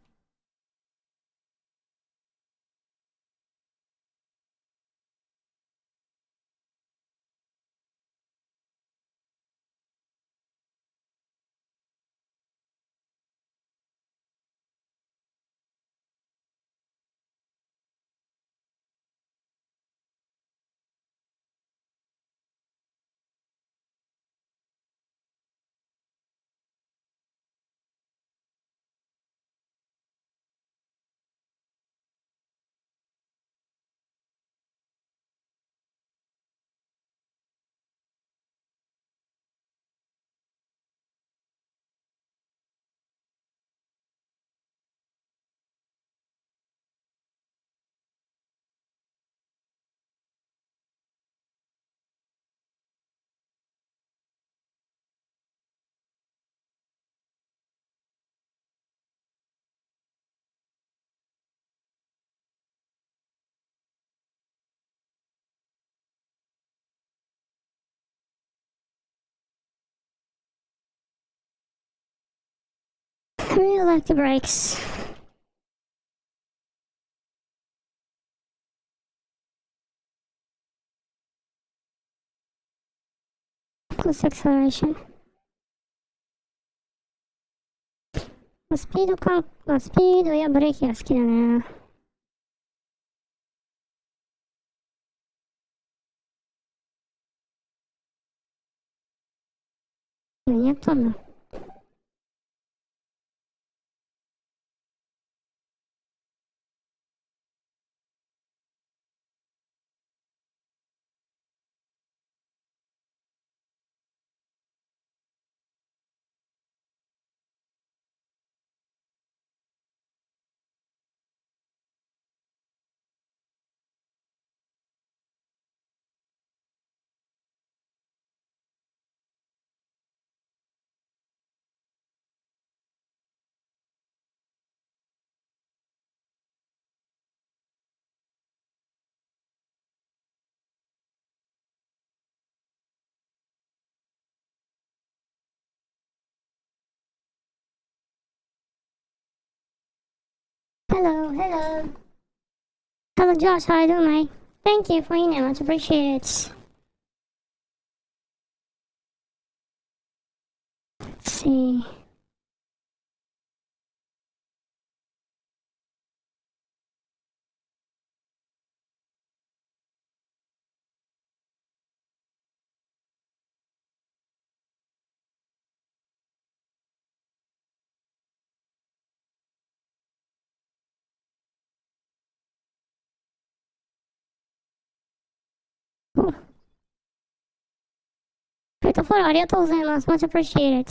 I really like the brakes. Close acceleration. スピード感、スピードやブレーキが好きだね。何やったんだ。Hello, hello. Hello, Josh. How you doing, mate? Thank you for email. Much appreciated. Let's see. Beautiful. ありがとうございます。Much appreciated.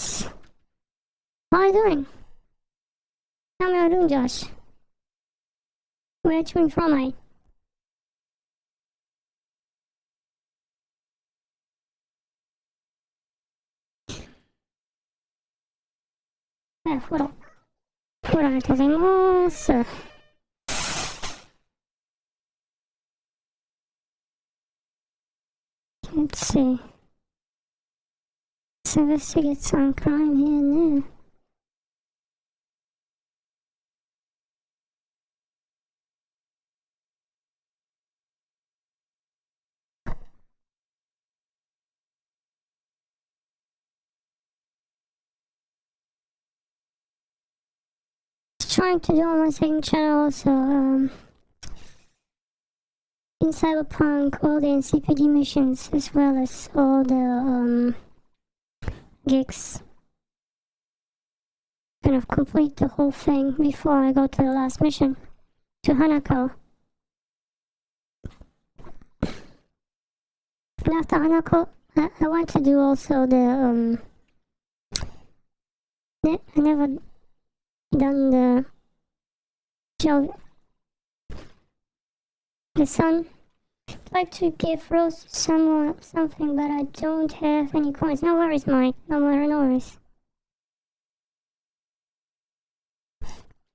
How are you doing? How are you doing, Josh? Where are you tuning from, mate? Foro. ありがとうございます。Let's see. Let's investigate some crime here and there. Trying to do on my second channel also, in Cyberpunk, all the NCPD missions as well as all the gigs. Kind of complete the whole thing before I go to the last mission, to Hanako. And after Hanako, I want to do also the I never done the show. The sun. I'd like to give Rose someone something, but I don't have any coins. No worries, Mike. No worries.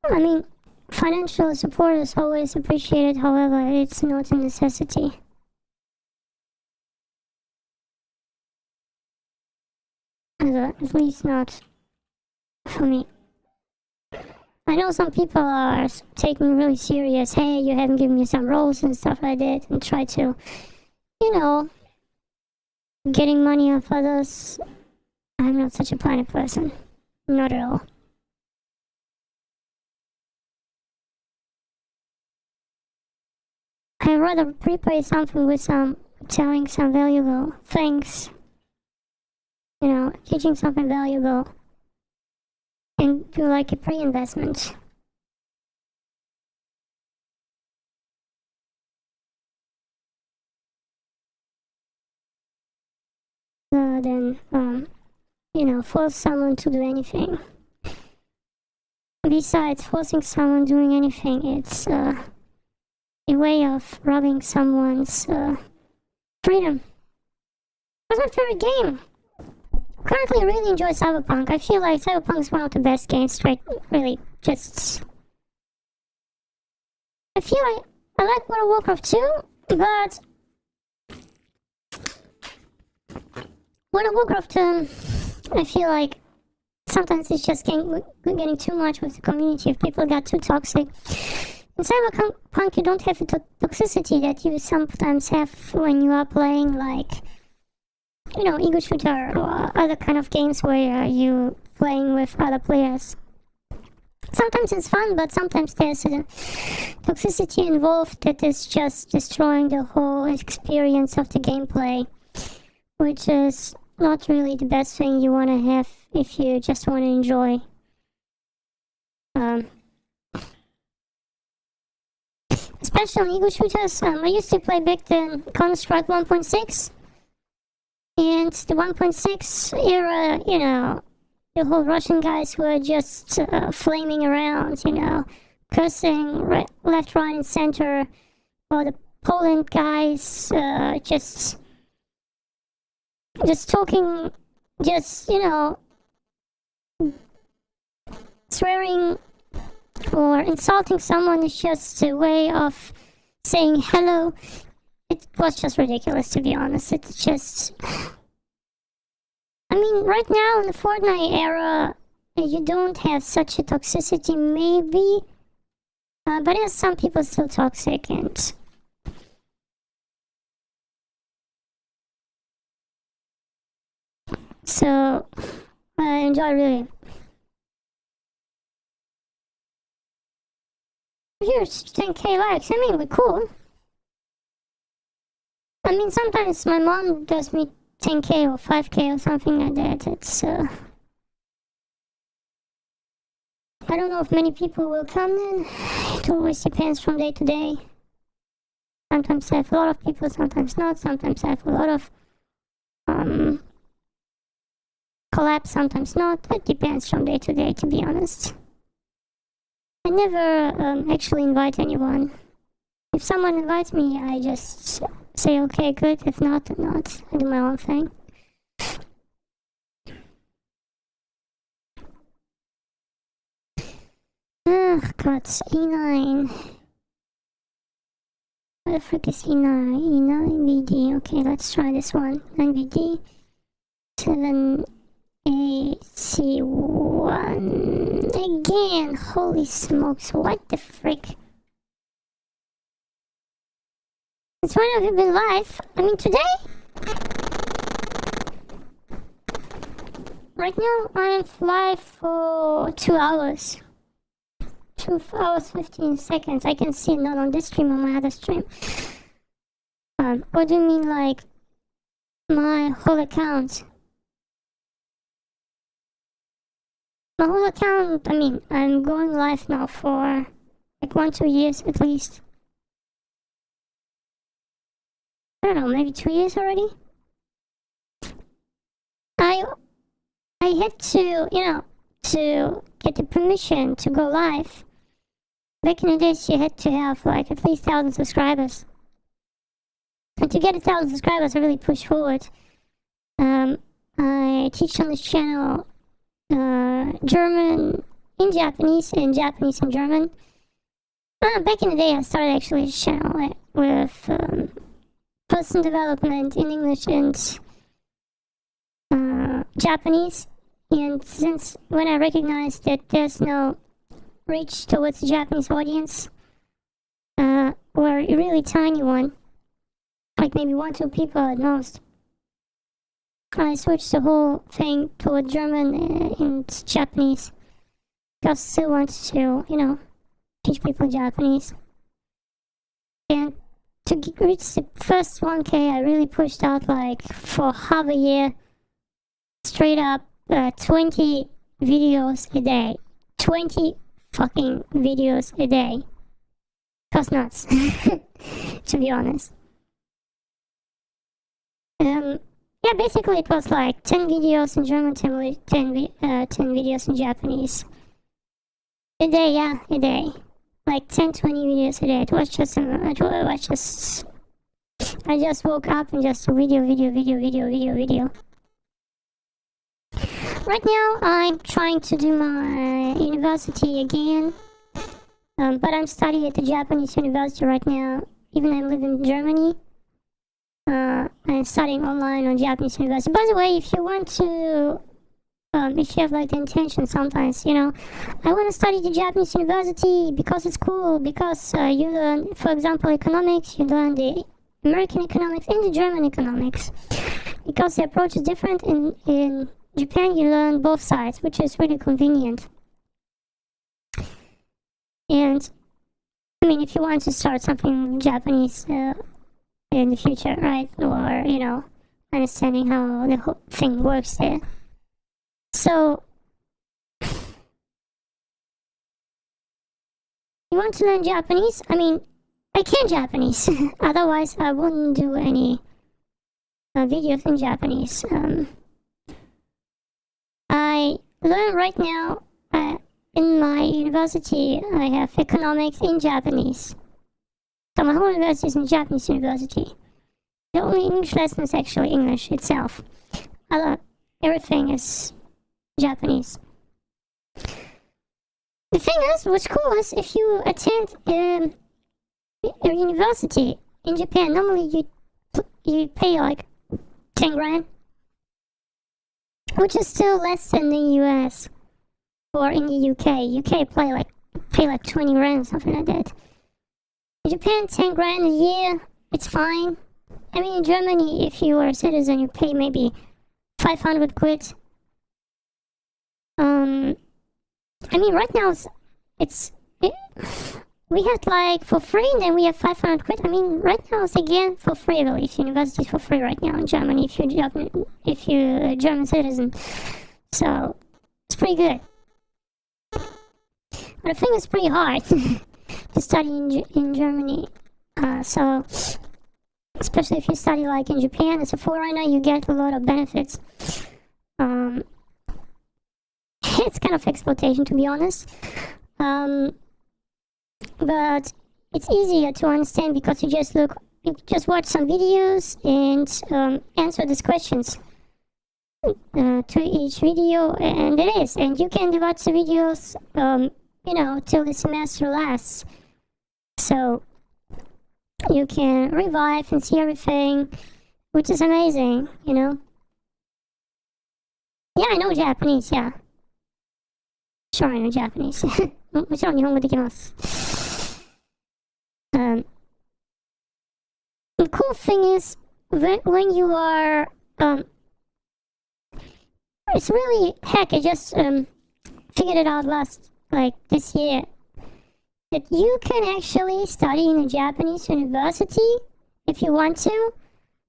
I mean, financial support is always appreciated, however, it's not a necessity. At least not for me. I know some people are taking really serious, hey, you haven't given me some roles and stuff like that, and try to, getting money off others. I'm not such a planet person. Not at all. I'd rather prepay something with telling some valuable things. Teaching something valuable. And do like a pre-investment. Then, force someone to do anything. Besides forcing someone doing anything, it's a way of robbing someone's freedom. What's my favorite game? Currently, I really enjoy Cyberpunk. I feel like Cyberpunk is one of the best games, really, just... I feel like I like World of Warcraft 2, but... World of Warcraft, I feel like sometimes it's just getting too much with the community if people got too toxic. In Cyberpunk, you don't have the toxicity that you sometimes have when you are playing, like... ego shooter or other kind of games where you playing with other players. Sometimes it's fun, but sometimes there's a toxicity involved that is just destroying the whole experience of the gameplay, which is not really the best thing you want to have if you just want to enjoy. Especially on ego shooters, I used to play back then Counter-Strike 1.6. And the 1.6 era, the whole Russian guys were just flaming around, cursing left, right, and center. Or the Poland guys just talking, swearing or insulting someone is just a way of saying hello. It was just ridiculous, to be honest. It's just... I mean, right now in the Fortnite era, you don't have such a toxicity, maybe. But yes, some people still toxic, and so I enjoy really. Here's 10k likes. I mean, we're cool. I mean, sometimes my mom does me 10k or 5k or something like that. It's I don't know if many people will come in. It always depends from day to day. Sometimes I have a lot of people, sometimes not. Sometimes I have a lot of collapse, sometimes not. It depends from day to day, to be honest. I never actually invite anyone. If someone invites me, I just say okay, good. If not, then not. I do my own thing. Ugh, God, E9. What the frick is E9? E9 VD. Okay, let's try this one. 9 VD. 7 AC1. Again, holy smokes, what the frick? It's when have you been live? I mean, today? Right now, I'm live for 2 hours. 2 hours 15 seconds. I can see it not on this stream, on my other stream. What do you mean, like, my whole account? My whole account, I mean, I'm going live now for like 1-2 years at least. I don't know, maybe 2 years already? I had to, to get the permission to go live. Back in the days, you had to have like at least 1,000 subscribers. And to get 1,000 subscribers, I really pushed forward. I teach on this channel German in Japanese and Japanese in German. Back in the day, I started actually this channel with personal development in English and Japanese. And since when I recognized that there's no reach towards the Japanese audience, or a really tiny one, like maybe 1-2 people at most, I switched the whole thing toward German and Japanese because I still wanted to, teach people Japanese. And to reach the first 1k, I really pushed out like for half a year, straight up 20 videos a day. 20 fucking videos a day. Cost nuts, to be honest. Yeah, basically it was like 10 videos in German, 10 videos in Japanese. A day, yeah, a day. Like 10-20 videos a day. It was just, I just woke up and just video. Right now, I'm trying to do my university again. But I'm studying at the Japanese university right now, even though I live in Germany. I'm studying online on Japanese university. By the way, if you want to, if you have like the intention sometimes, I want to study the Japanese university because it's cool, because you learn, for example, economics, you learn the American economics and the German economics. Because the approach is different, in Japan you learn both sides, which is really convenient. And, I mean, if you want to start something Japanese, in the future, right? Or, understanding how the whole thing works there. So, you want to learn Japanese? I mean, I can Japanese. Otherwise, I wouldn't do any videos in Japanese. I learn right now, in my university, I have economics in Japanese. So my whole university is in Japanese university. The only English lesson is actually English itself. Everything is Japanese. The thing is, what's cool is if you attend a university in Japan, normally you pay like 10 grand, which is still less than the US or in the UK. UK pay pay like 20 grand, something like that. In Japan, 10 grand a year, it's fine. I mean, in Germany, if you are a citizen, you pay maybe 500 quid. I mean, right now, we had like for free, and then we have 500 quid. I mean, right now it's again for free, I believe. University's for free right now in Germany if you're a German citizen. So, it's pretty good. But I think it's pretty hard to study in Germany. So, especially if you study like in Japan as a foreigner, you get a lot of benefits. It's kind of exploitation, to be honest. But it's easier to understand because you just watch some videos and answer these questions to each video, and it is. And you can watch the videos, till the semester lasts. So you can revive and see everything, which is amazing, Yeah, I know Japanese, yeah. Sure, I know Japanese. もちろん日本語できます。The cool thing is, when you are, it's really, heck, I just figured it out this year, that you can actually study in a Japanese university, if you want to,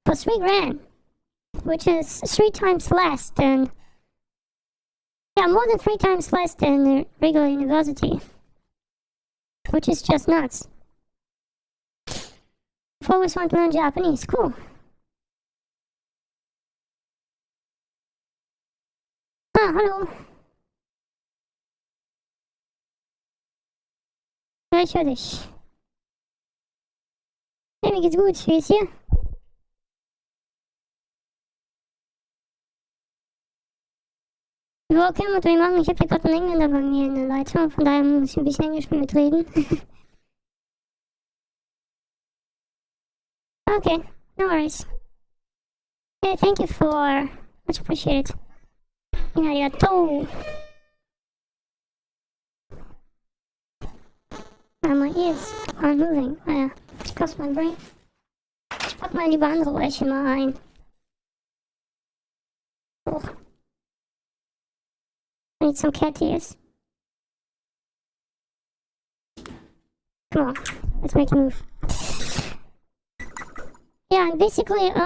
for 3 grand, which is 3 times less than, more than 3 times less than a regular university, which is just nuts. I've always wanted to learn Japanese. Cool. Hallo. Ja, ich höre dich. Hey, mir geht's gut. Wie ist hier? Ja, können wir machen. Ich habe hier gerade einen Engländer bei mir in der Leitung, von daher muss ich ein bisschen Englisch mitreden. Okay, no worries. Hey, thank you for... Much appreciated. Arigatou. My ears are moving. It's across my brain. Ich pack mal lieber andere Ohrchen mal ein. Oh. I need some cat ears. Come on, let's make a move. Yeah, and basically, if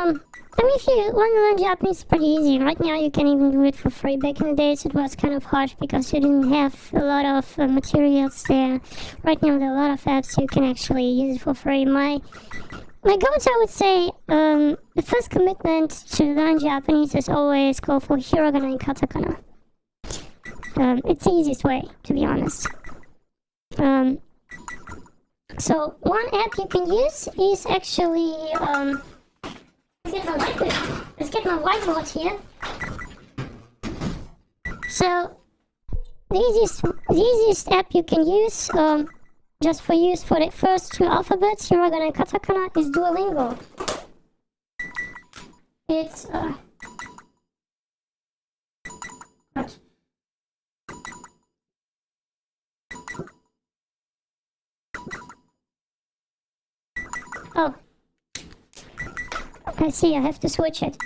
you want to learn Japanese, it's pretty easy. Right now, you can even do it for free. Back in the days, it was kind of hard because you didn't have a lot of materials there. Right now, there are a lot of apps you can actually use it for free. My go-to, I would say, the first commitment to learn Japanese is always go for hiragana and katakana. It's the easiest way, to be honest. So one app you can use is actually, let's get my whiteboard here. So the easiest app you can use, just for the first 2 alphabets, hiragana and katakana, is Duolingo. It's Oh, I see, I have to switch it.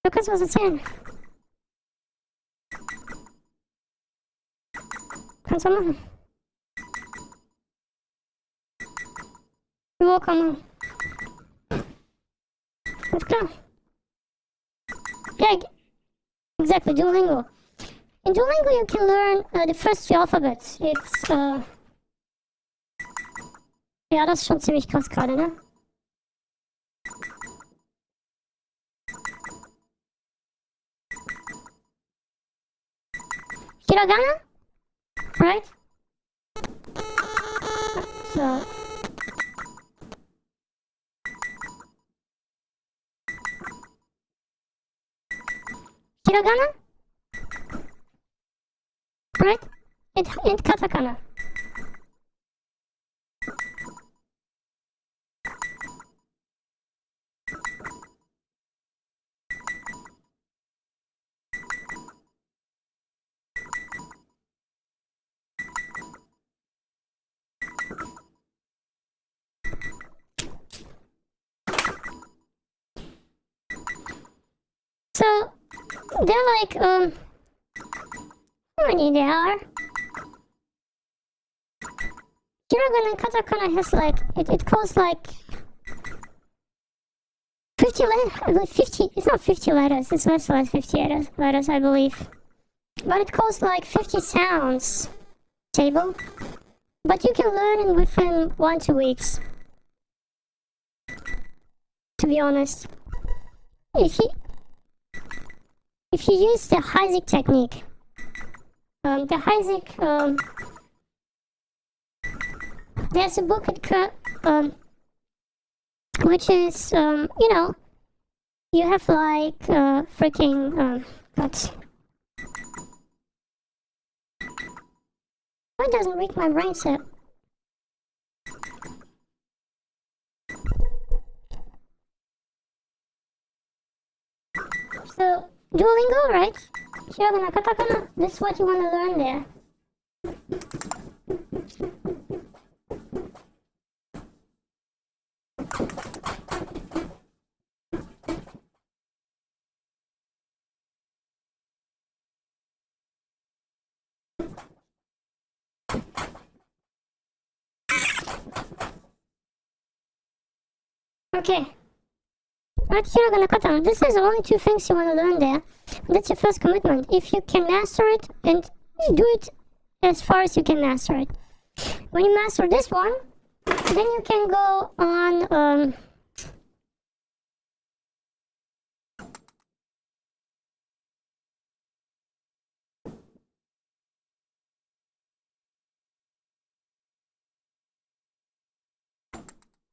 Lukas, was erzählen? Kannst du machen. Wo kann man? Alles klar. Yeah, exactly, Duolingo. In Duolingo you can learn the first 3 alphabets. It's, ja, das ist schon ziemlich krass gerade, ne? Hiragana? Right? So. Hiragana? Right? And katakana. they're like, how many there are? Hiragana and katakana has like, it calls like 50 letters, 50, it's not 50 letters, it's less than 50 letters, I believe. But it calls like 50 sounds table. But you can learn it within 1-2 weeks. To be honest. If you use the Heisig technique, the Heisig, there's a book which is, you know, you have like freaking, what? Why doesn't read my brain set? So, Duolingo, right? Hiragana, katakana, this is what you want to learn there. Okay. Right, hiragana, katakana. This is the only 2 things you want to learn there. That's your first commitment. If you can master it, and do it as far as you can master it. When you master this one, then you can go on,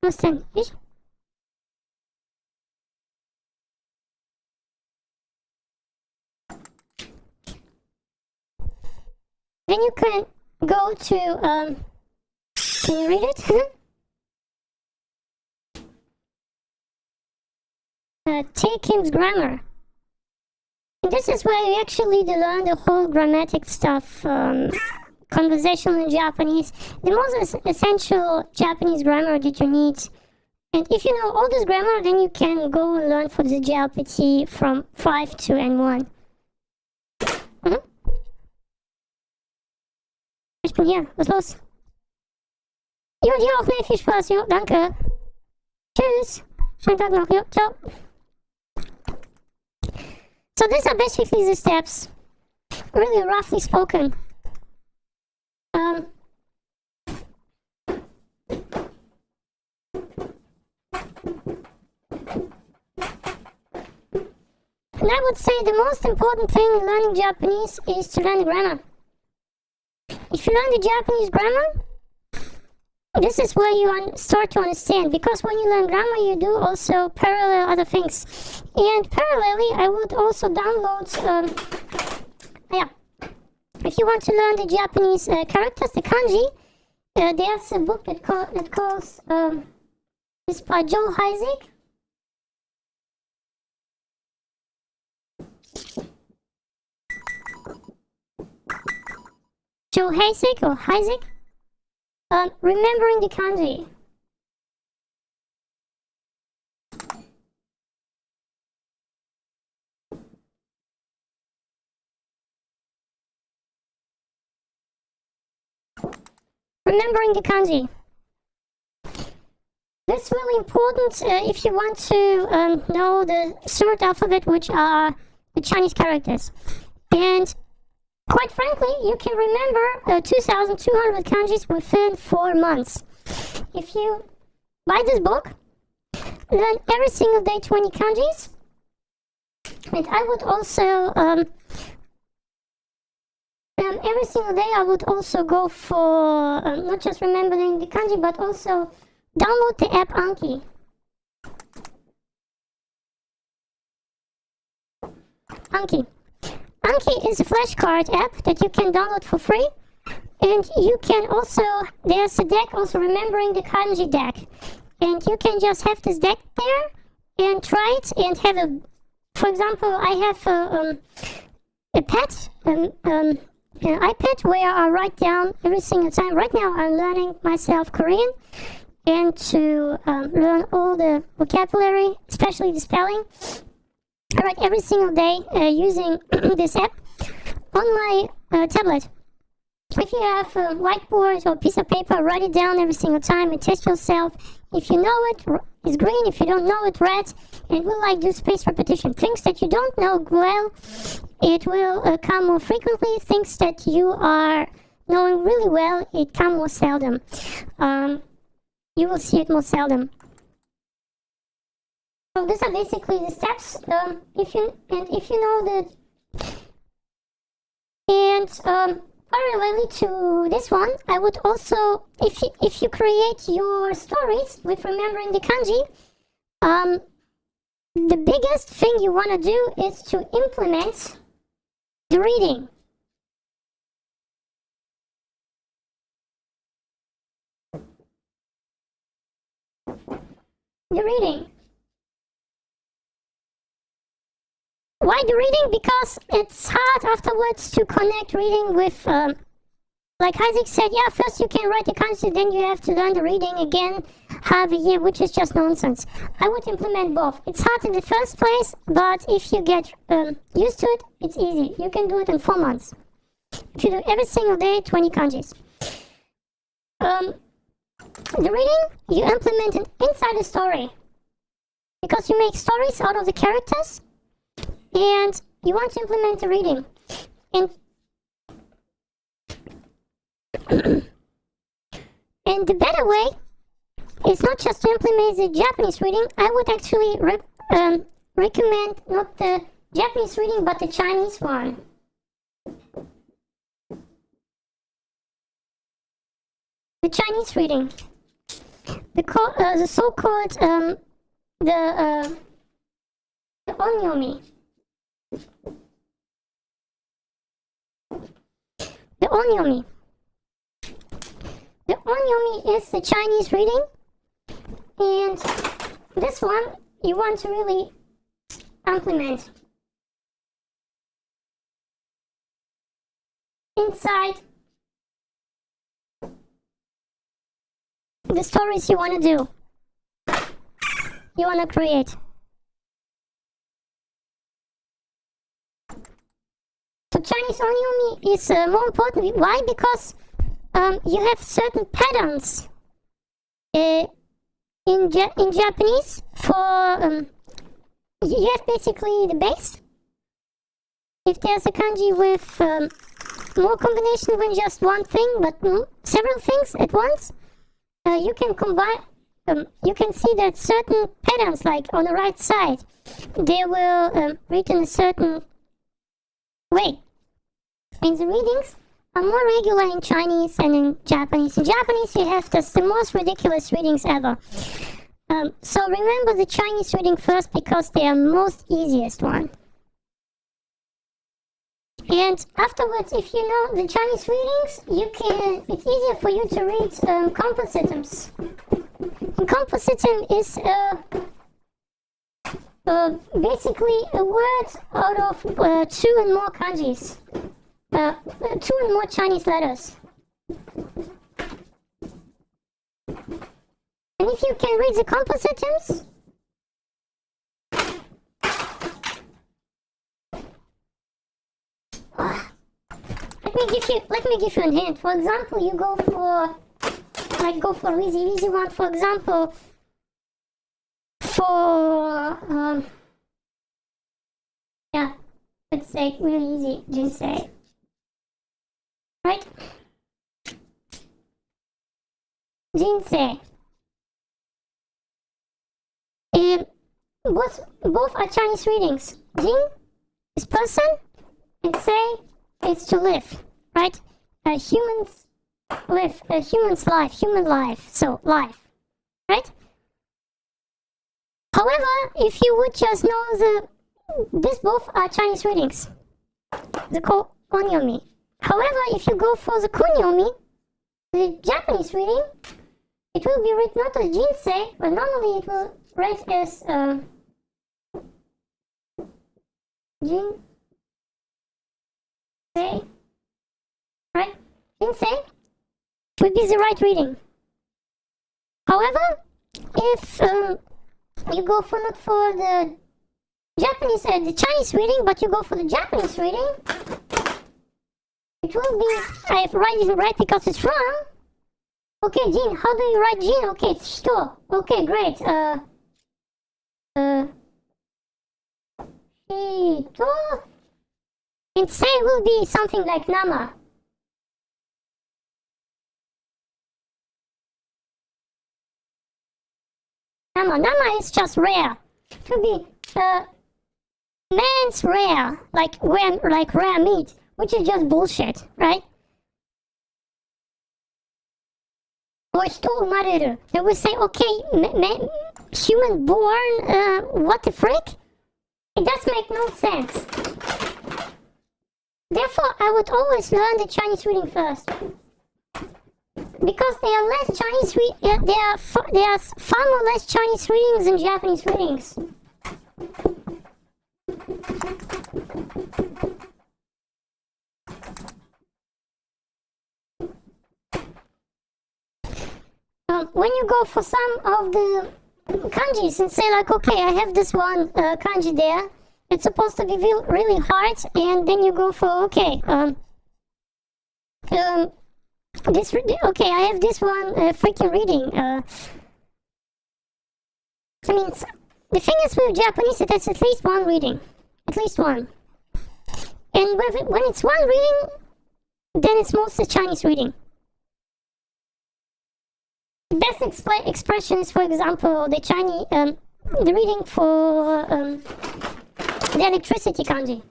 understand? Then you can go to, can you read it? Take him's grammar. And this is where you actually learn the whole grammatic stuff, conversational in Japanese, the most essential Japanese grammar that you need. And if you know all this grammar, then you can go and learn for the JLPT from 5 to N1. Ich bin hier, was ist los? Jo, dir auch, ne, viel Spaß, jo, danke. Tschüss, schönen Tag noch, jo, ciao. So these are basically the steps, really roughly spoken. And I would say the most important thing in learning Japanese is to learn the grammar. If you learn the Japanese grammar, this is where you start to understand, because when you learn grammar, you do also parallel other things. And parallelly, I would also download, if you want to learn the Japanese characters, the kanji, there's a book that calls, it's by Joe Heisig. Joe Heisig or Heisig? Remembering the kanji. Remembering the kanji. That's really important if you want to know the Surat alphabet, which are the Chinese characters. And quite frankly, you can remember 2,200 kanjis within 4 months. If you buy this book, learn every single day 20 kanjis. And I would also, every single day I would also go for not just remembering the kanji, but also download the app Anki. Anki is a flashcard app that you can download for free, and you can also, there's a deck also remembering the kanji deck, and you can just have this deck there and try it and have a, for example, I have a pet, an iPad where I write down every single time. Right now I'm learning myself Korean, and to learn all the vocabulary, especially the spelling. I write every single day using this app on my tablet. If you have a whiteboard or piece of paper, write it down every single time and test yourself. If you know it, it's green. If you don't know it, red. And it will like do spaced repetition. Things that you don't know well, it will come more frequently. Things that you are knowing really well, it come more seldom. You will see it more seldom. So these are basically the steps. If you know that, and parallelly to this one, I would also, if you create your stories with remembering the kanji, the biggest thing you want to do is to implement the reading. The reading. Why the reading? Because it's hard afterwards to connect reading with, like Isaac said, yeah, first you can write the kanji, then you have to learn the reading again half a year, which is just nonsense. I would implement both. It's hard in the first place, but if you get used to it, it's easy. You can do it in 4 months. If you do every single day, 20 kanjis. The reading, you implement it inside the story. Because you make stories out of the characters, and you want to implement the reading. And the better way is not just to implement the Japanese reading. I would actually recommend not the Japanese reading, but the Chinese one. The Chinese reading. The so-called, the onyomi. The onyomi. The onyomi is the Chinese reading, and this one you want to really implement inside the stories you want to do, you want to create. So Chinese onyomi is more important. Why? Because you have certain patterns in Japanese for you have basically the base. If there's a kanji with more combination than just one thing, but several things at once, you can combine. You can see that certain patterns, like on the right side, they will read in a certain way. And the readings are more regular in Chinese and in Japanese. In Japanese, you have the most ridiculous readings ever. So remember the Chinese reading first, because they are most easiest one. And afterwards, if you know the Chinese readings, it's easier for you to read compositums. And compositum is basically a word out of 2 and more kanjis. 2 and more Chinese letters. And if you can read the compositums, let me give you a hint. For example, you go for easy one. For example, for let's say really easy, jinsei. Right? Jinsei. Both are Chinese readings. Jin is person, and sei is to live. Right? Humans live. Human's life. Human life. So life. Right? However, if you would just know these both are Chinese readings. They're called onyomi. However, if you go for the kunyomi, the Japanese reading, it will be written not as jinsei, but normally it will read as jinsei, right? Jinsei would be the right reading. However, if you go for not for the Japanese, the Chinese reading, but you go for the Japanese reading, it will be, I have write it right because it's wrong. Okay, Jin, how do you write Jin? Okay, it's Shito. Okay, great. Shito. And say will be something like Nama. Nama is just rare. It will be man's rare, like rare meat, which is just bullshit, right? Or hito umareru. They will say, okay, human born, what the frick? It does make no sense. Therefore, I would always learn the Chinese reading first. Because there are less Chinese there are far more less Chinese readings than Japanese readings. When you go for some of the kanjis and say like, okay, I have this one kanji there, it's supposed to be really hard, and then you go for, okay, okay, I have this one freaking reading. I mean, the thing is with Japanese, it has at least one reading. At least one. And when it's one reading, then it's mostly Chinese reading. The best expression is, for example, the Chinese, the reading for the electricity kanji.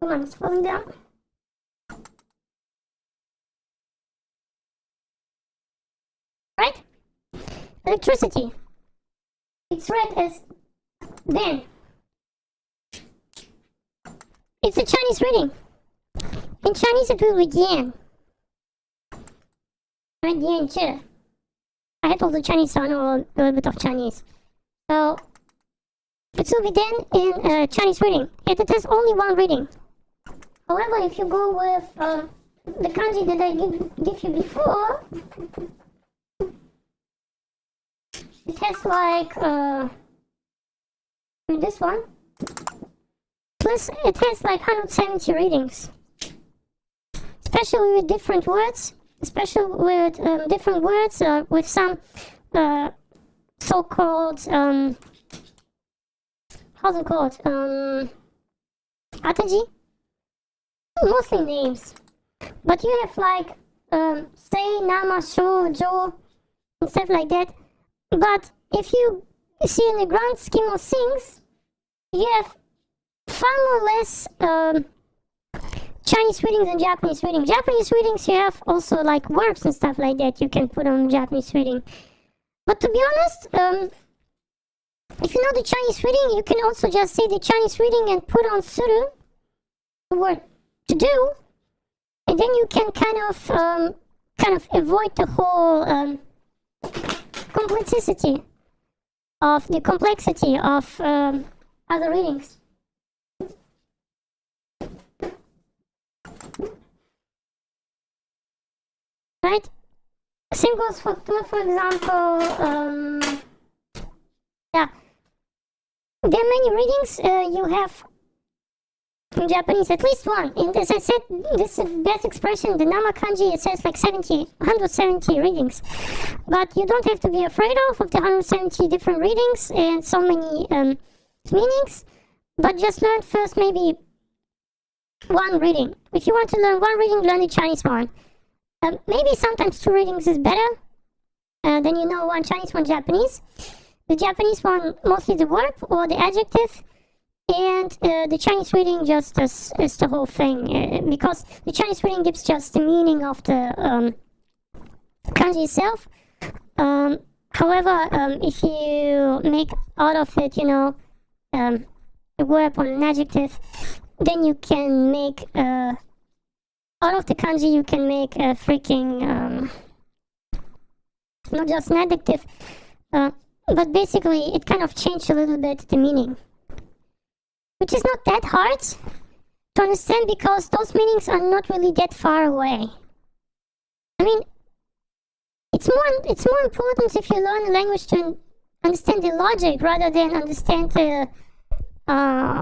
Hold on, it's falling down. Right? Electricity. It's read as then. It's a Chinese reading. In Chinese it will be Yan. Right? Yan Che. I had all the Chinese, so I know a little bit of Chinese. So, it will be then in Chinese reading. Yet it has only one reading. However, if you go with the kanji that I give you before, it has like this one. Plus, it has like 170 readings. Especially with different words. Especially with different words, with some so-called, how's it called? Ataji? Mostly names. But you have like, say, nama, sho, jo, and stuff like that. But if you see in the grand scheme of things, you have far more less Chinese readings and Japanese reading. Japanese readings you have also like verbs and stuff like that you can put on Japanese reading. But to be honest, if you know the Chinese reading, you can also just say the Chinese reading and put on suru, the word to do, and then you can kind of avoid the whole complexity of other readings. Right? Same goes for example, yeah. There are many readings you have in Japanese, at least one. And as I said, this is the best expression, the Nama kanji, it says like 170 readings. But you don't have to be afraid of the 170 different readings and so many meanings. But just learn first maybe one reading. If you want to learn one reading, learn the Chinese one. Maybe sometimes two readings is better. Then you know one Chinese, one Japanese. The Japanese one, mostly the verb or the adjective. And the Chinese reading just is the whole thing. Because the Chinese reading gives just the meaning of the kanji itself. However, if you make out of it, a verb or an adjective, then you can make... out of the kanji you can make a freaking, not just an adjective, but basically it kind of changed a little bit the meaning. Which is not that hard to understand because those meanings are not really that far away. I mean, it's more important if you learn a language to understand the logic rather than understand the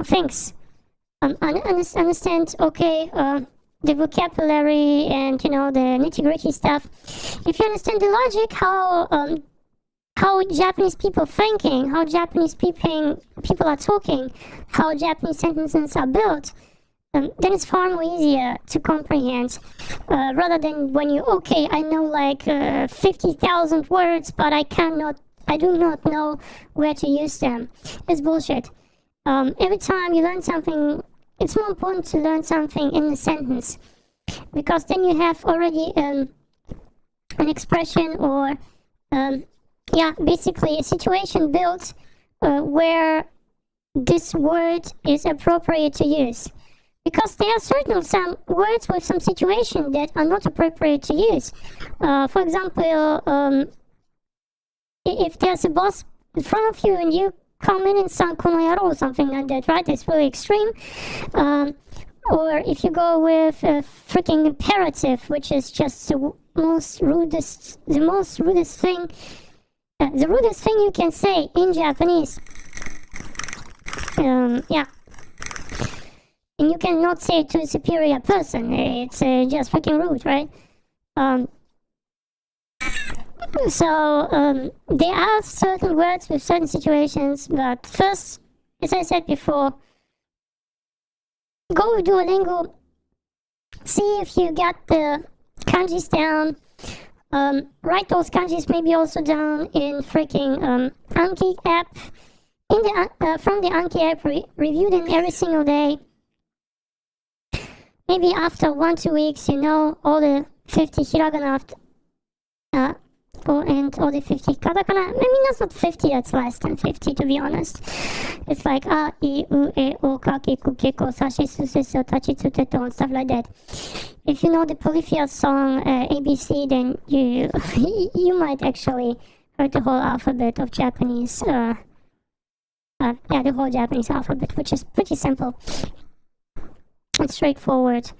things. Understand, okay, the vocabulary and, you know, the nitty-gritty stuff. If you understand the logic, how Japanese people thinking, how Japanese people are talking, how Japanese sentences are built, then it's far more easier to comprehend, rather than when you, okay, I know like 50,000 words, but I do not know where to use them. It's bullshit. Every time you learn something, it's more important to learn something in a sentence, because then you have already an expression or basically a situation built where this word is appropriate to use. Because there are some words with some situation that are not appropriate to use. For example, if there's a boss in front of you and you come in and sound konoyaro or something like that, right? It's really extreme. Or if you go with a freaking imperative, which is just the most rudest thing. The rudest thing you can say in Japanese. And you cannot say it to a superior person. It's just freaking rude, right? So there are certain words with certain situations, but first, as I said before, go with Duolingo, see if you got the kanjis down, write those kanjis maybe also down in freaking Anki app, from the Anki app, review them every single day. Maybe after 1-2 weeks, you know all the 50 hiragana and all the 50 katakana. Maybe that's not 50, that's less than 50, to be honest. It's like a, I, u, e, o, ka, ki, ku, ki, ko, sashi, su, se, so, tachi, tsu, te, to, and stuff like that. If you know the Polyphia song ABC, then you might actually heard the whole alphabet of Japanese. The whole Japanese alphabet, which is pretty simple. It's straightforward.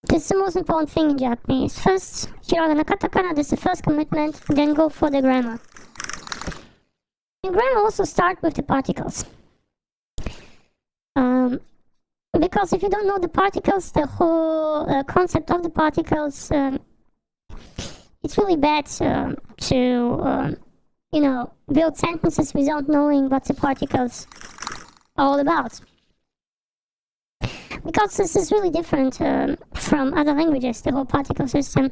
This is the most important thing in Japanese. First, hiragana, katakana, this is the first commitment, then go for the grammar. And grammar also start with the particles. Because if you don't know the particles, the whole concept of the particles, it's really bad to build sentences without knowing what the particles are all about. Because this is really different from other languages, the whole particle system.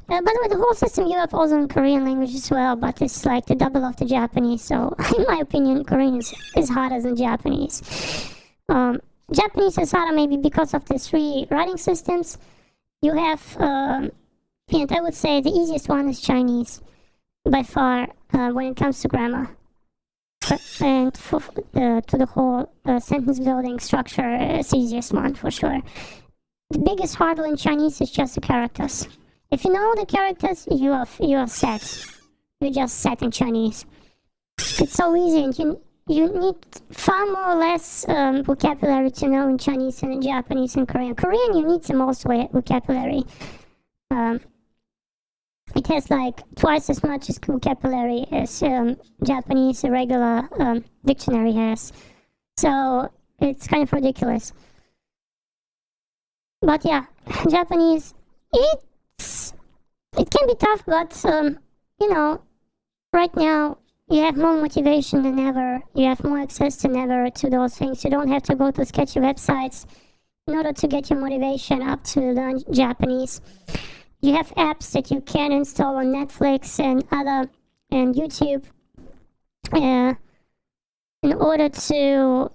By the way, the whole system you have also in Korean language as well, but it's like the double of the Japanese, so in my opinion, Korean is harder than Japanese. Japanese is harder maybe because of the 3 writing systems. You have, and I would say the easiest one is Chinese, by far, when it comes to grammar. And to the whole sentence building structure, it's the easiest one for sure. The biggest hurdle in Chinese is just the characters. If you know the characters, you are set. You're just set in Chinese. It's so easy, and you need far more or less vocabulary to know in Chinese than in Japanese and Korean. Korean, you need the most vocabulary. It has like twice as much as vocabulary as Japanese regular dictionary has. So it's kind of ridiculous. But yeah, Japanese, it can be tough, but right now you have more motivation than ever. You have more access than ever to those things. You don't have to go to sketchy websites in order to get your motivation up to learn Japanese. You have apps that you can install on Netflix and YouTube in order to,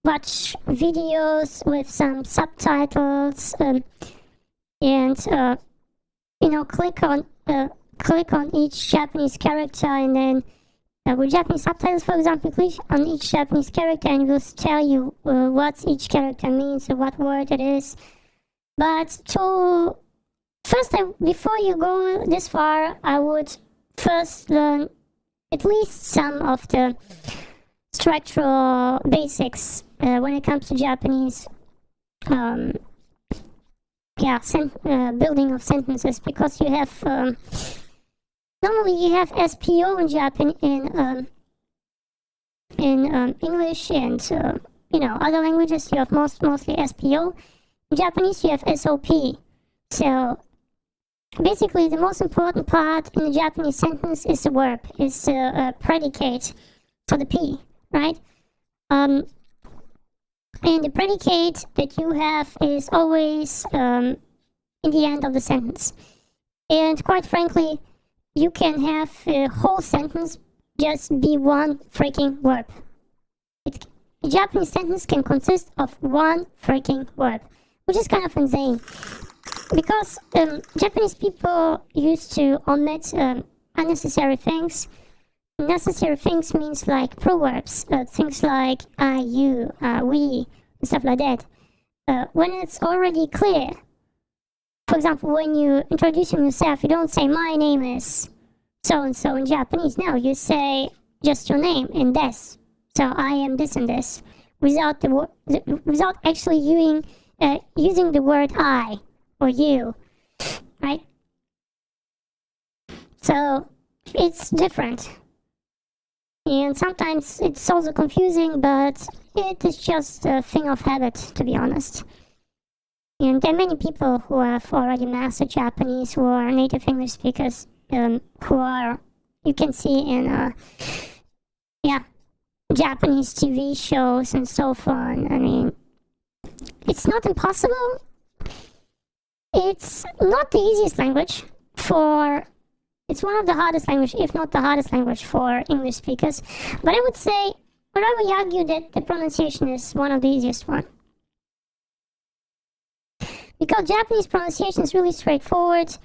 watch videos with some subtitles and click on each Japanese character, and then with Japanese subtitles, for example, click on each Japanese character and it will tell you what each character means or what word it is. But before you go this far, I would first learn at least some of the structural basics when it comes to Japanese. building of sentences, because you have normally you have SPO in Japan in English and other languages. You have mostly SPO. In Japanese you have SOP. So basically the most important part in the Japanese sentence is the verb, is the predicate for the P, right? And the predicate that you have is always in the end of the sentence. And quite frankly, you can have a whole sentence just be one freaking verb. A Japanese sentence can consist of one freaking verb, which is kind of insane. Because Japanese people used to omit unnecessary things. Necessary things means like proverbs, things like I, you, we, and stuff like that. When it's already clear, for example, when you introduce yourself, you don't say my name is so-and-so in Japanese. No, you say just your name and this. So I am this and this, without actually using the word I or you, right? So it's different. And sometimes it's also confusing, but it is just a thing of habit, to be honest. And there are many people who have already mastered Japanese, who are native English speakers, who are, you can see in, Japanese TV shows and so on. I mean, it's not impossible. It's not the easiest language it's one of the hardest language, if not the hardest language for English speakers. But I would argue that the pronunciation is one of the easiest one. Because Japanese pronunciation is really straightforward.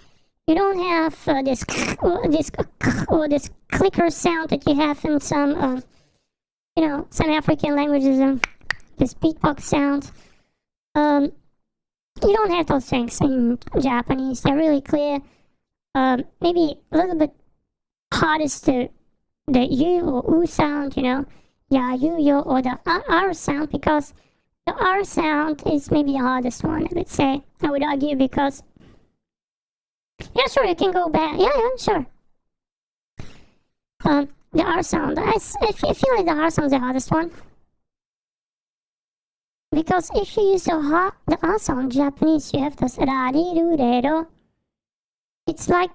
You don't have this clicker sound that you have in some African languages, this beatbox sound. You don't have those things in Japanese. They're really clear. Maybe a little bit hard is the U or U sound, ya, you, yo, or the R sound, because the R sound is maybe the hardest one, I would argue, because, yeah, sure, you can go back, yeah, sure. The R sound, I feel like the R sound is the hardest one. Because if you use the R sound in Japanese, you have this ra-ri-ru-re-ro. It's a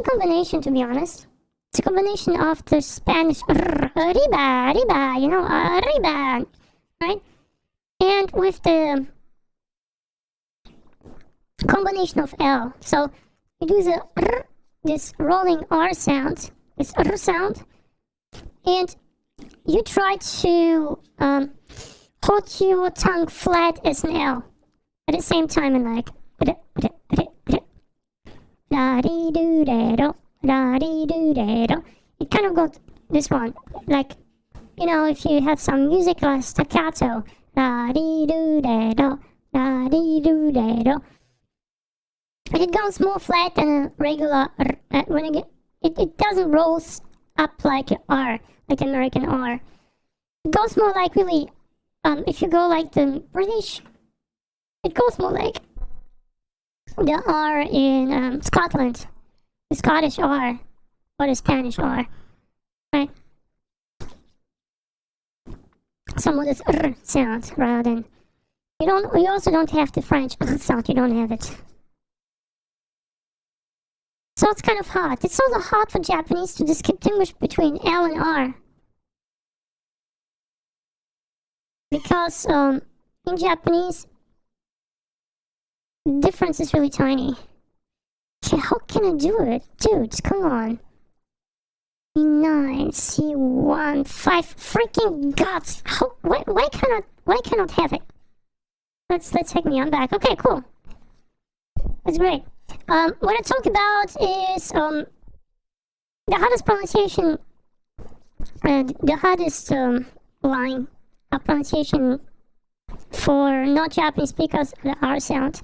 combination, to be honest. It's a combination of the Spanish riba, riba, right? And with the combination of L. So you do this rolling R sound, this R sound, and you try to hold your tongue flat as an L at the same time, and like la-di-do-de-do, la-di-do-de-do. It kind of goes this one, like, if you have some music like staccato, la-di-do-de-do, la-di-do-de-do. But it goes more flat than a regular, it doesn't roll up like an R, like American R. It goes more like really, if you go like the British, it goes more like the R in Scotland, the Scottish R, or the Spanish R, right? Some of this R sound rather than, you also don't have the French sound, you don't have it. So it's kind of hard. It's also hard for Japanese to distinguish between L and R. Because in Japanese, the difference is really tiny. Okay, how can I do it? Dudes, come on. E9, C1, 5, freaking gods. Why cannot have it? Let's take me on back. Okay, cool. That's great. What I talk about is the hardest pronunciation, the hardest line of pronunciation for not Japanese speakers, the R sound,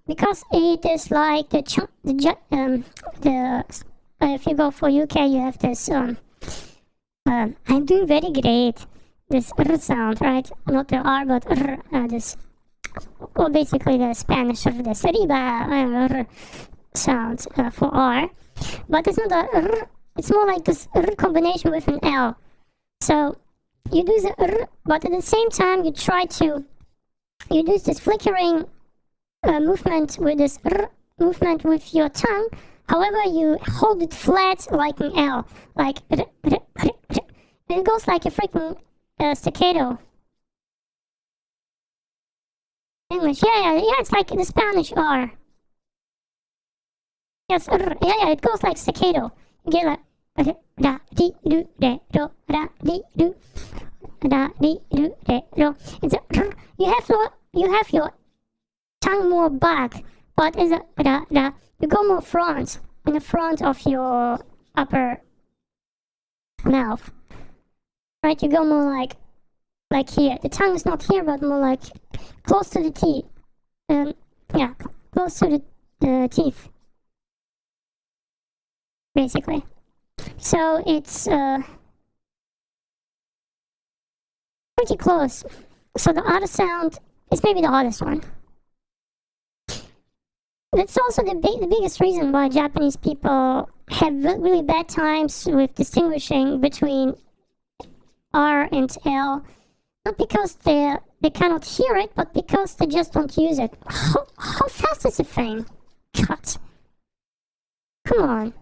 because it is like if you go for UK, you have this I'm doing very great, this R sound, right? Not the R, but R, this or basically the Spanish of the riba sound for R, but it's not a R, it's more like this R combination with an L. So you do the R, but at the same time you do this flickering movement with this R movement with your tongue. However, you hold it flat like an L, like R, R, R, R. And it goes like a freaking staccato. English, yeah, it's like the Spanish R. Yes, yeah, it goes like staccato. You get like da di do de do da di do da di do de do. It's a you have your tongue more back, but it's a da da. You go more front in the front of your upper mouth. Right, you go more like here. The tongue is not here, but more like close to the teeth. Yeah, close to the teeth. Basically. So it's pretty close. So the other sound is maybe the hardest one. That's also the biggest reason why Japanese people have really bad times with distinguishing between R and L. Not because they cannot hear it, but because they just don't use it. How fast is the thing? God. Come on.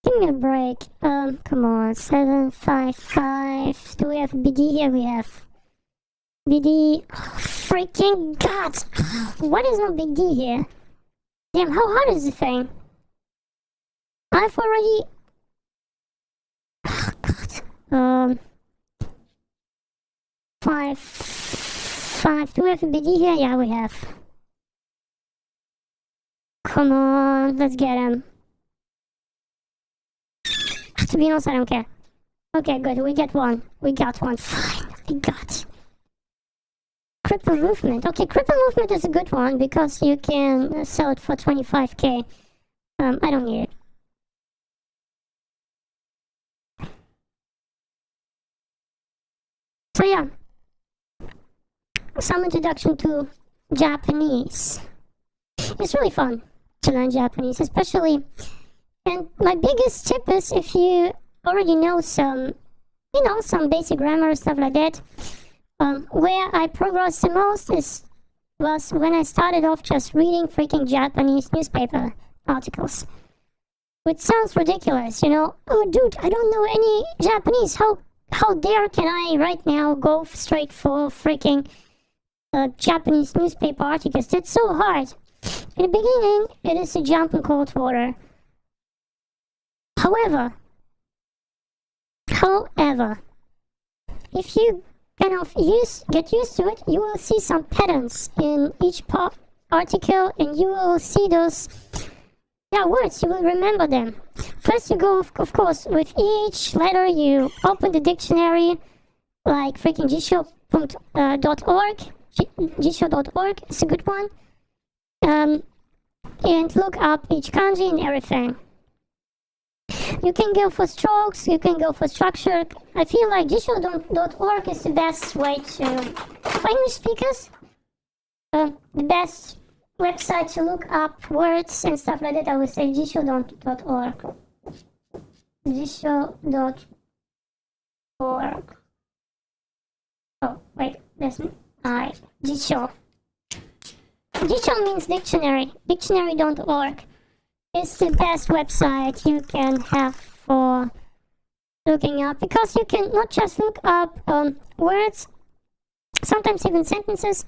Give me a break. Come on. 755. Do we have BD here? We have BD. Oh, freaking God. What is no big D here? Damn, how hard is the thing? I've already... Oh, God. 5. Do we have a BD here? Yeah, we have. Come on, let's get him. To be honest, I don't care. Okay, good. We got one. Fine. I got. Cripple movement. Okay, cripple movement is a good one because you can sell it for 25k. I don't need it. So yeah, some introduction to Japanese. It's really fun to learn Japanese, especially. And my biggest tip is if you already know some basic grammar stuff like that. Where I progressed the most was when I started off just reading freaking Japanese newspaper articles. Which sounds ridiculous, you know. Oh, dude, I don't know any Japanese. How dare can I right now go straight for freaking Japanese newspaper articles? It's so hard. In the beginning, it is a jump in cold water. However, if you kind of get used to it, you will see some patterns in each article, and you will see those words. You will remember them. First, you go, of course, with each letter. You open the dictionary, like freaking jisho.org. Jisho.org is a good one. And look up each kanji and everything. You can go for strokes, you can go for structure. I feel like jisho.org is the best way for English speakers, the best website to look up words and stuff like that. I would say jisho.org. Jisho.org. Oh, wait, that's I. Jisho. Jisho means dictionary. Dictionary.org. It's the best website you can have for looking up, because you can not just look up words, sometimes even sentences.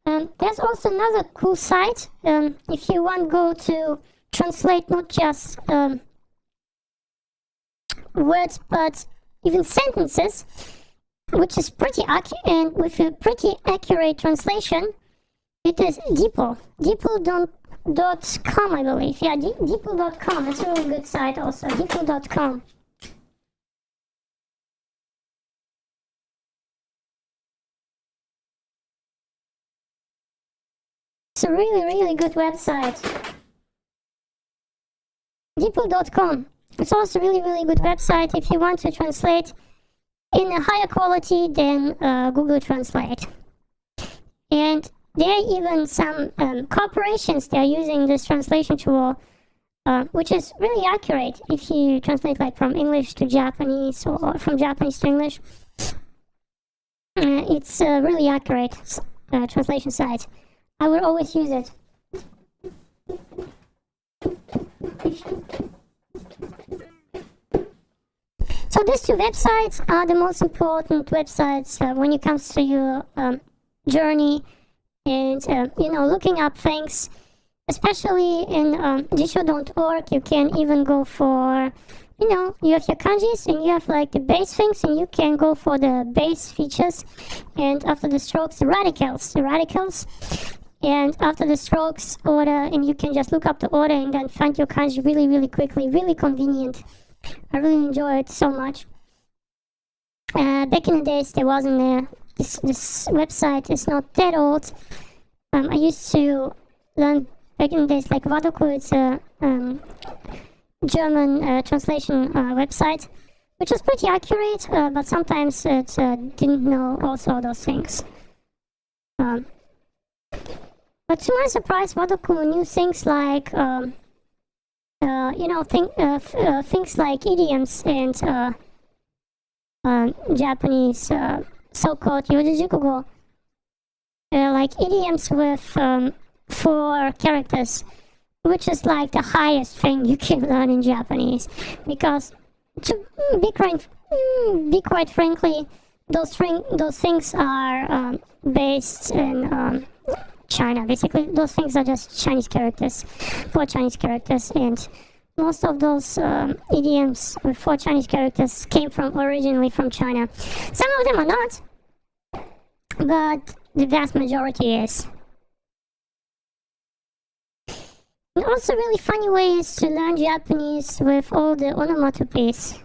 There's also another cool site if you want to go to translate not just words but even sentences, which is pretty accurate, and with a pretty accurate translation. It is DeepL. DeepL.com, I believe. Yeah, DeepL.com. It's a really good site also. DeepL.com. It's a really, really good website. DeepL.com. It's also really, really good website if you want to translate in a higher quality than Google Translate. And there are even some corporations that are using this translation tool, which is really accurate if you translate like from English to Japanese or from Japanese to English. It's a really accurate translation site. I will always use it. So these two websites are the most important websites when it comes to your journey and looking up things, especially in jisho.org. You can even go for, you have your kanjis and you have like the base things, and you can go for the base features, and after the strokes, the radicals, and after the strokes, order, and you can just look up the order and then find your kanji really, really quickly, really convenient. I really enjoy it so much. Back in the days, there wasn't this website is not that old. I used to learn back in the days, like Wadoku. It's a German translation website, which was pretty accurate, but sometimes it didn't know also those things. But to my surprise, Wadoku knew things like things like idioms and Japanese so-called Yojijukugo, like idioms with 4 characters, which is like the highest thing you can learn in Japanese. Because to be quite frankly, those things are based in China. Basically, those things are just Chinese characters, 4 Chinese characters, and most of those idioms with 4 Chinese characters came originally from China. Some of them are not, but the vast majority is. And also really funny ways to learn Japanese with all the onomatopoeias.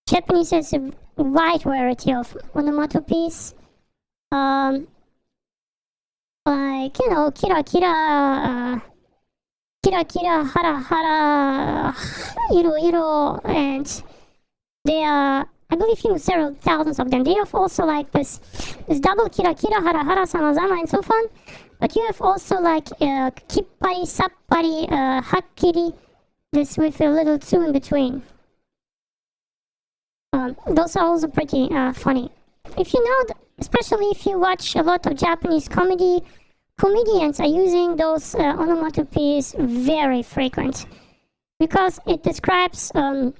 Japanese has a wide variety of onomatopoeias. Like, kira kira, kira kira, hara hara, iro iro, and they are, I believe, several thousands of them. They have also like this double kira kira, hara hara, samazama, and so on. But you have also like kippari, sappari, hakkiri, this with a little 2 in between. Those are also pretty funny. If you know, especially if you watch a lot of Japanese comedians are using those onomatopoeias very frequent, because it describes a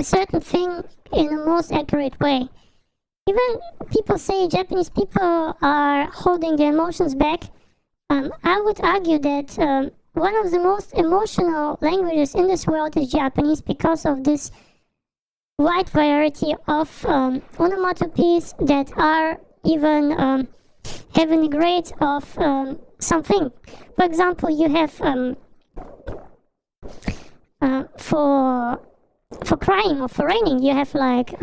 certain thing in the most accurate way. Even people say Japanese people are holding their emotions back. I would argue that one of the most emotional languages in this world is Japanese, because of this wide variety of onomatopoeias that are even having a grade of something. For example, you have for crying or for raining, you have like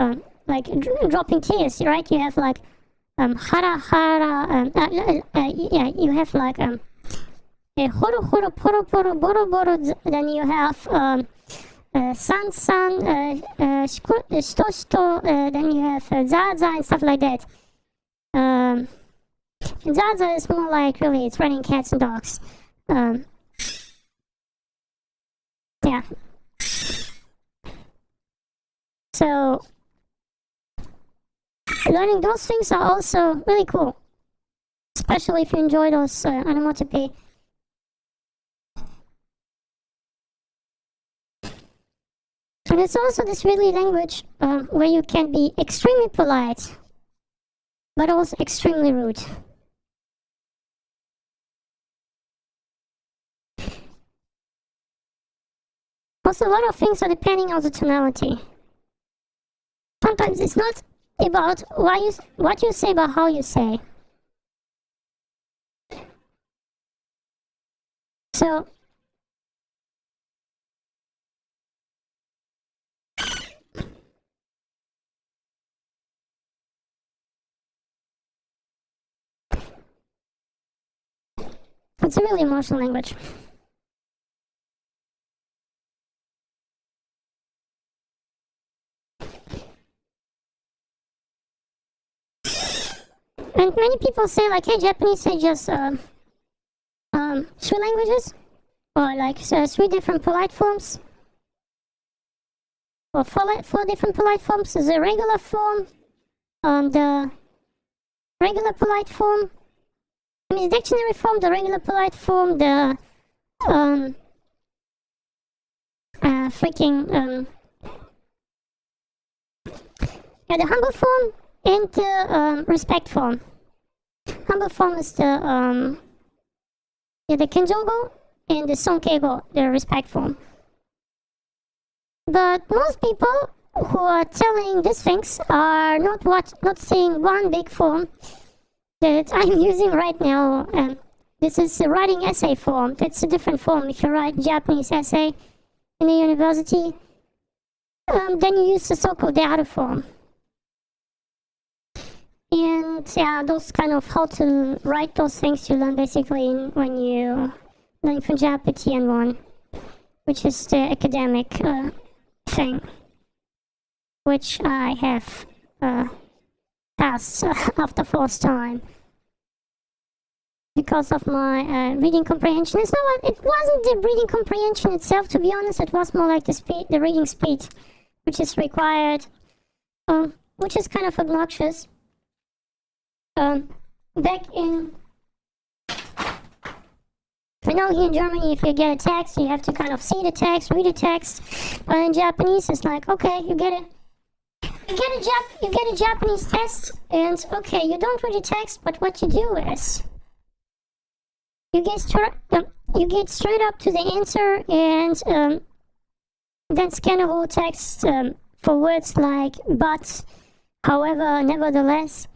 dropping tears, right? You have like hara hara, you have like horo horo poro poro boro boro, then you have san san, shito shito, then you have za za and stuff like that. Zaza is more like, really, it's running cats and dogs. Yeah. So, learning those things are also really cool. Especially if you enjoy those onomatopoeia. And it's also this really language where you can be extremely polite, but also extremely rude. Also, a lot of things are depending on the tonality. Sometimes it's not about what you say, but how you say. So, it's a really emotional language. And many people say like, hey, Japanese say just 3 languages, or like 3 different polite forms, or 4 different polite forms. There's a regular form, the regular polite form, I mean the dictionary form, the regular polite form, the the humble form, and the respect form. Humble form is the kenjogo, and the sonkeigo, the respect form. But most people who are telling these things are not seeing one big form that I'm using right now. This is the writing essay form. That's a different form. If you write Japanese essay in a university, then you use the so-called data form. And yeah, those kind of how to write those things you learn basically when you learn from Japanese TN1, which is the academic thing, which I have passed after first time because of my reading comprehension. It wasn't the reading comprehension itself, to be honest. It was more like the reading speed, which is required, which is kind of obnoxious. Back in, I know here in Germany, if you get a text, you have to kind of see the text, read the text. But in Japanese, it's like, okay, you get a Japanese test, and okay, you don't read the text, but what you do is you get straight up to the answer, and then scan the whole text for words like but, however, nevertheless.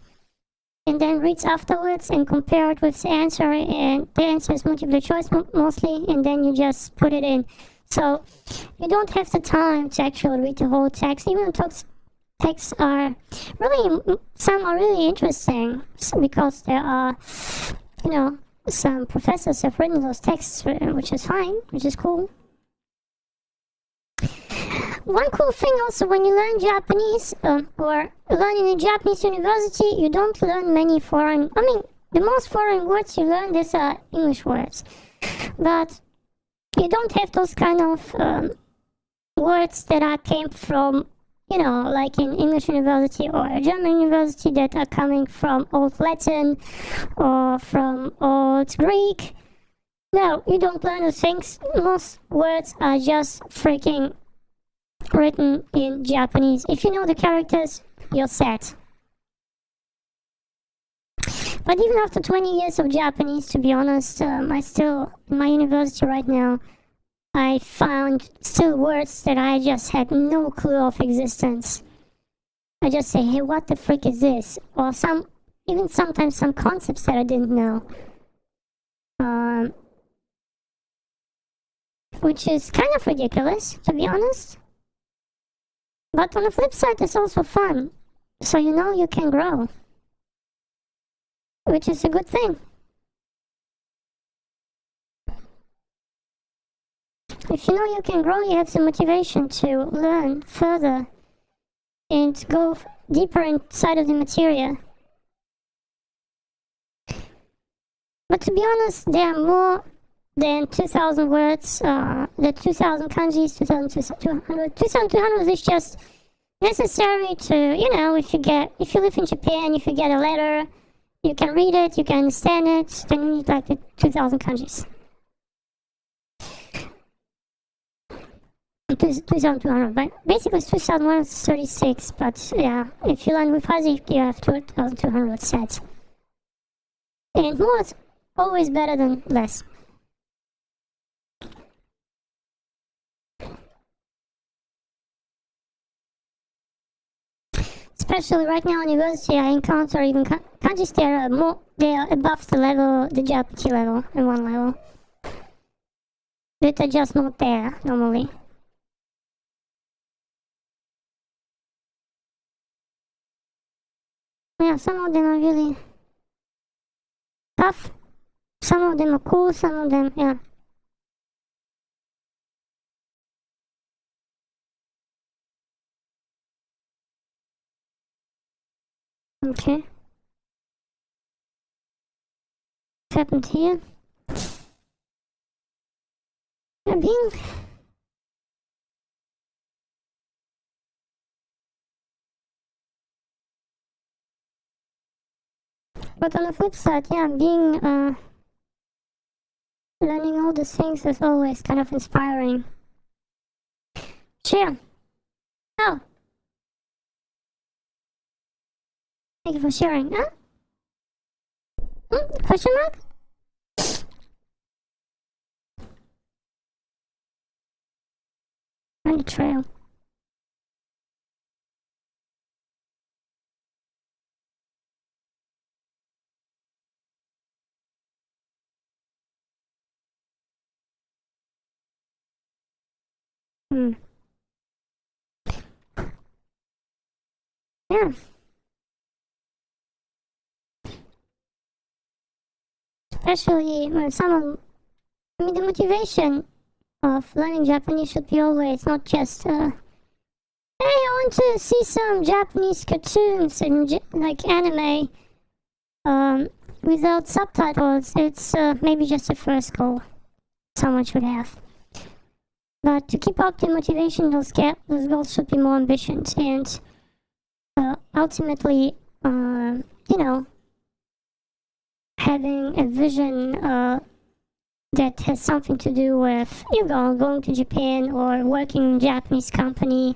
And then reads afterwards and compare it with the answer, and the answer is multiple choice mostly, and then you just put it in. So you don't have the time to actually read the whole text, even though texts are really, some are really interesting, because there are, some professors have written those texts, which is fine, which is cool. One cool thing also, when you learn Japanese, or learn in a Japanese university, you don't learn many the most foreign words you learn, these are English words. But you don't have those kind of words that came from, like in English university or a German university, that are coming from Old Latin or from Old Greek. No, you don't learn those things. Most words are just freaking written in Japanese. If you know the characters, you're set. But even after 20 years of Japanese, to be honest, I still, in my university right now, I found still words that I just had no clue of existence. I just say, hey, what the frick is this? Or sometimes some concepts that I didn't know. Which is kind of ridiculous, to be honest. But on the flip side, it's also fun. So you can grow. Which is a good thing. If you can grow, you have the motivation to learn further and go deeper inside of the material. But to be honest, there are more than 2,000 words, the 2,000 kanjis, 2,200 is just necessary to, if you live in Japan, if you get a letter, you can read it, you can understand it, then you need like the 2,000 kanjis. 2,200, but basically it's 2,136, but yeah, if you learn with Hazi, you have 2,200 sets. And more is always better than less. Especially right now in university, I encounter even kanjis they are above the Japanese level, in one level. That are just not there normally. Yeah, some of them are really tough. Some of them are cool, some of them, yeah. Okay. happened here? Yeah, being... But on the flip side, yeah, being, learning all these things is always kind of inspiring. Share. Oh. Thank you for sharing. Huh? Question mark? On the trail. Yeah. Especially when someone... I mean, the motivation of learning Japanese should be always not just, hey, I want to see some Japanese cartoons and like anime without subtitles. It's maybe just a first goal someone should have. But to keep up the motivation, those goals should be more ambitious and ultimately, you know, having a vision that has something to do with, you know, going to Japan or working in a Japanese company.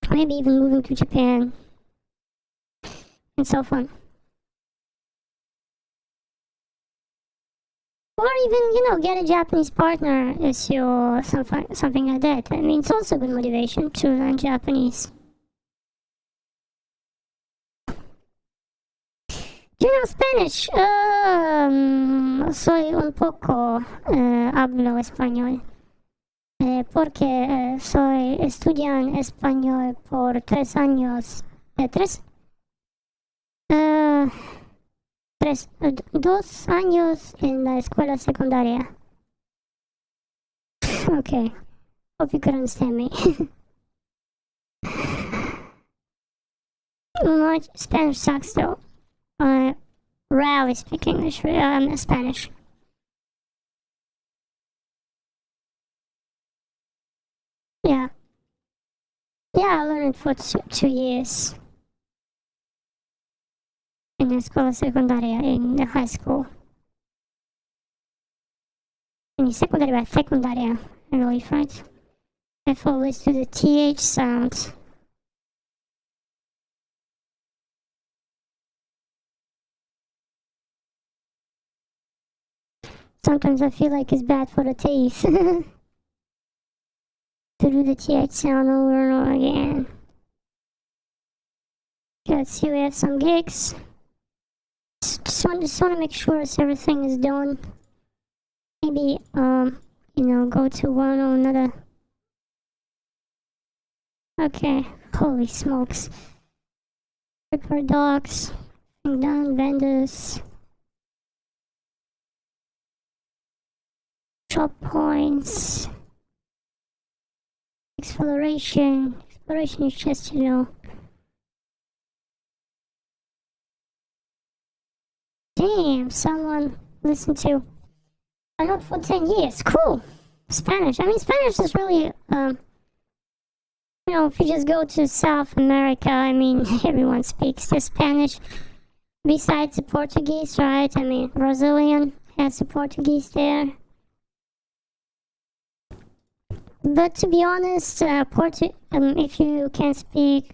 Maybe even moving to Japan and so on. Or even, you know, get a Japanese partner as your something like that. I mean, it's also good motivation to learn Japanese. Do you know Spanish? Soy un poco hablo español. Porque soy estudiante español por 3 años. 2 años en la escuela secundaria. Okay. Hope you could understand me. My Spanish sucks though. I rarely speak English, Spanish. Yeah. Yeah, I learned it for 2 years. In the escuela secundaria, in the high school. In the secundaria, I believe, right? I've always do the TH sound. Sometimes I feel like it's bad for the teeth. To do the TH sound over and over again. Let's see, we have some gigs. Just want to make sure everything is done. Maybe, you know, go to one or another. Okay, holy smokes. Prepare dogs, done, vendors. Shop points. Exploration. Exploration is just, you know. Damn, someone listened to a note for 10 years. Cool. Spanish. I mean, Spanish is really, you know, if you just go to South America, I mean, everyone speaks the Spanish. Besides the Portuguese, right? I mean, Brazilian has the Portuguese there. But to be honest, if you can speak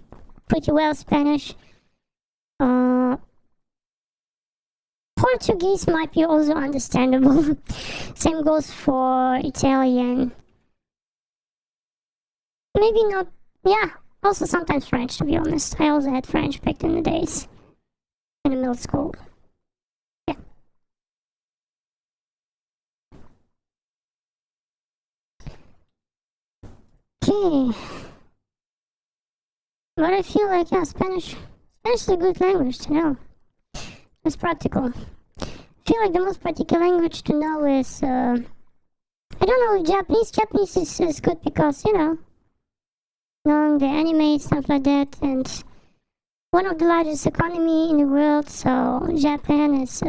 pretty well Spanish, Portuguese might be also understandable. Same goes for Italian. Maybe not, yeah, also sometimes French, to be honest. I also had French back in the days in the middle school. Yeah. Okay. But I feel like, yeah, Spanish is a good language to know. It's practical. I feel like the most practical language to know is, I don't know, Japanese. Japanese is good because, you know, knowing the anime, stuff like that, and one of the largest economy in the world, so Japan is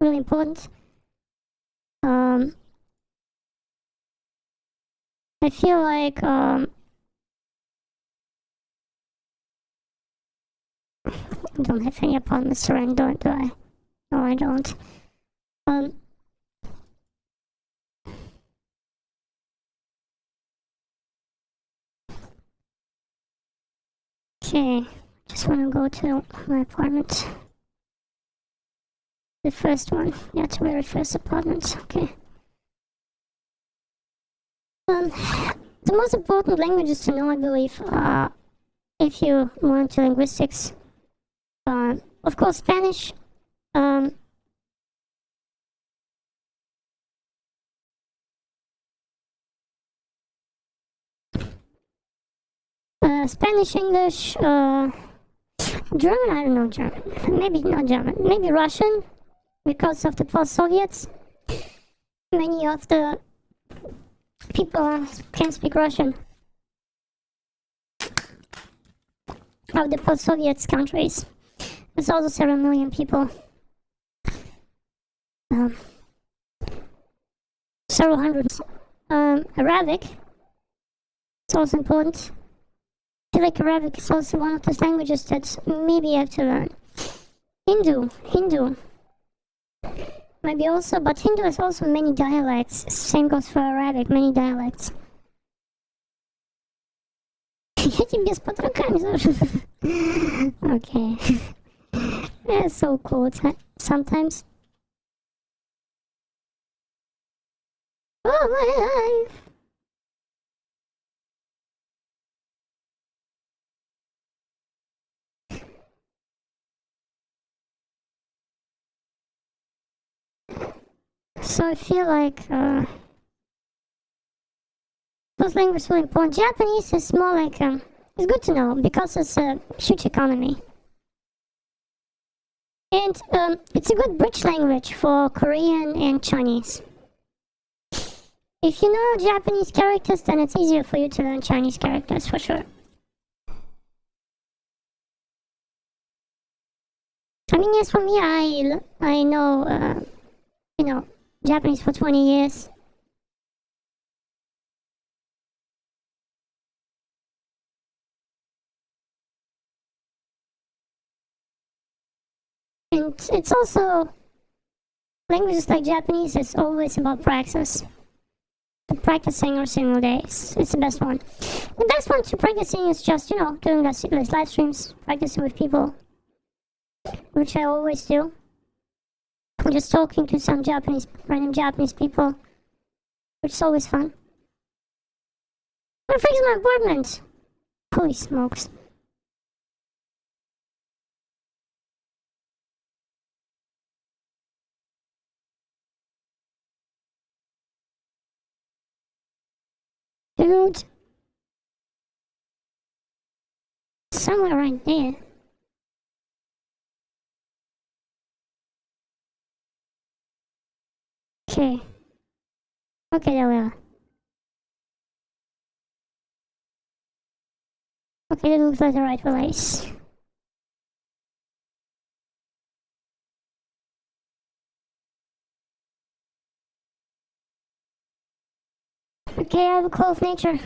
really important. I feel like I don't have any apartments around, do I? No, I don't. Okay, just want to go to my apartment. The first one. Yeah, it's the very first apartment. Okay. The most important languages to know, I believe, if you want to linguistics, of course, Spanish. Spanish, English, German, I don't know German. Maybe not German. Maybe Russian, because of the post-Soviets. Many of the people can speak Russian. Of the post-Soviet countries. There's also several million people. Several hundreds. Arabic. It's also important. I feel like Arabic is also one of those languages that maybe you have to learn. Hindu. Maybe also, but Hindu has also many dialects. Same goes for Arabic, many dialects. Я тебе с потрохами зажу. Okay. That's so cool sometimes. Oh, my life. So I feel like those languages are really important. Japanese is more like it's good to know because it's a huge economy. And it's a good bridge language for Korean and Chinese. If you know Japanese characters, then it's easier for you to learn Chinese characters for sure. I mean, yes, for me, I know, Japanese for 20 years. And it's also, languages like Japanese is always about practice. Practicing every single day. It's the best one. The best one to practicing is just, doing these live streams, practicing with people, which I always do. Just talking to some random Japanese people, which is always fun. Where the frick is my apartment? Holy smokes. Dude. Somewhere right there. Okay. Okay, there we are. Okay, that looks like the right place. Okay, I have a call of nature.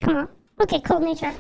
Come on. Okay, call of nature.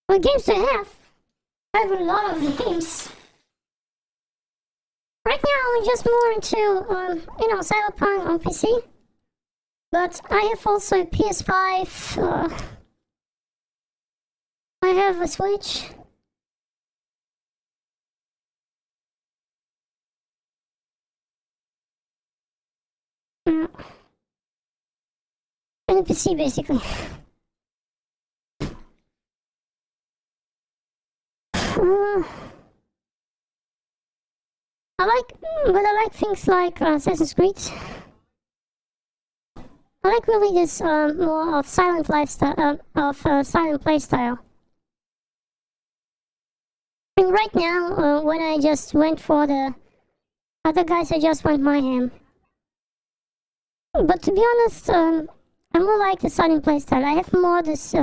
What games do I have? I have a lot of games. Right now, I'm just more into, Cyberpunk on PC. But I have also a PS5. I have a Switch. And a PC, basically. I like things like Assassin's Creed. I like really this more of silent lifestyle, silent playstyle. And right now, when I just went for the other guys, I just went Mayhem. But to be honest, I more like the silent playstyle. I have more this,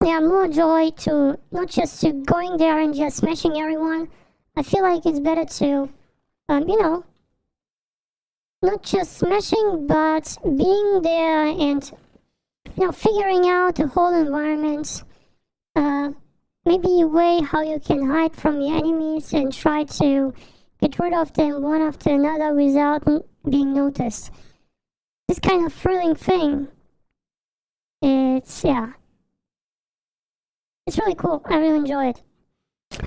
more joy to not just to going there and just smashing everyone. I feel like it's better to, not just smashing, but being there and, figuring out the whole environment. Maybe a way how you can hide from your enemies and try to get rid of them one after another without being noticed. This kind of thrilling thing. It's really cool. I really enjoy it.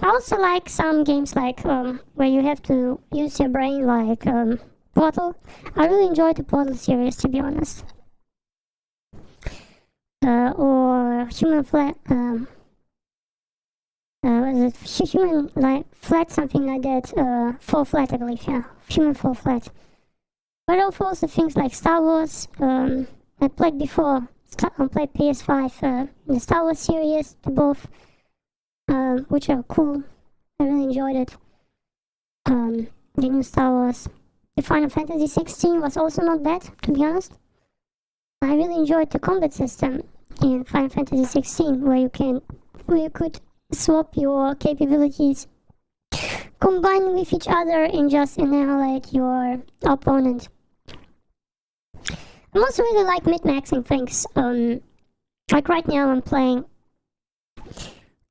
I also like some games like where you have to use your brain, like Portal. I really enjoy the Portal series, to be honest. Or Human Flat. Was it Human like Flat, something like that? Fall Flat, I believe. Yeah, Human Fall Flat. But also things like Star Wars. I played before. I played PS5, the Star Wars series, both, which are cool. I really enjoyed it. The new Star Wars. The Final Fantasy 16 was also not bad, to be honest. I really enjoyed the combat system in Final Fantasy 16, where you could swap your capabilities, combine with each other, and just annihilate your opponent. I also really like min-maxing things. Like right now I'm playing.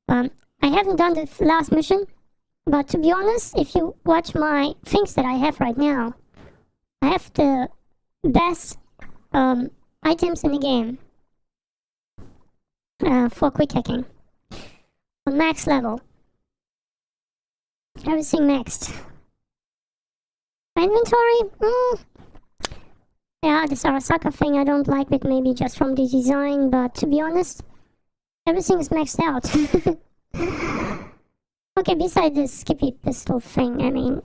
I haven't done the last mission, but to be honest, if you watch my things that I have right now, I have the best items in the game for quick hacking. On max level. Everything maxed. Inventory? Yeah, this Arasaka thing I don't like it, maybe just from the design, but to be honest, everything is maxed out. Okay, besides this Skippy pistol thing, I mean,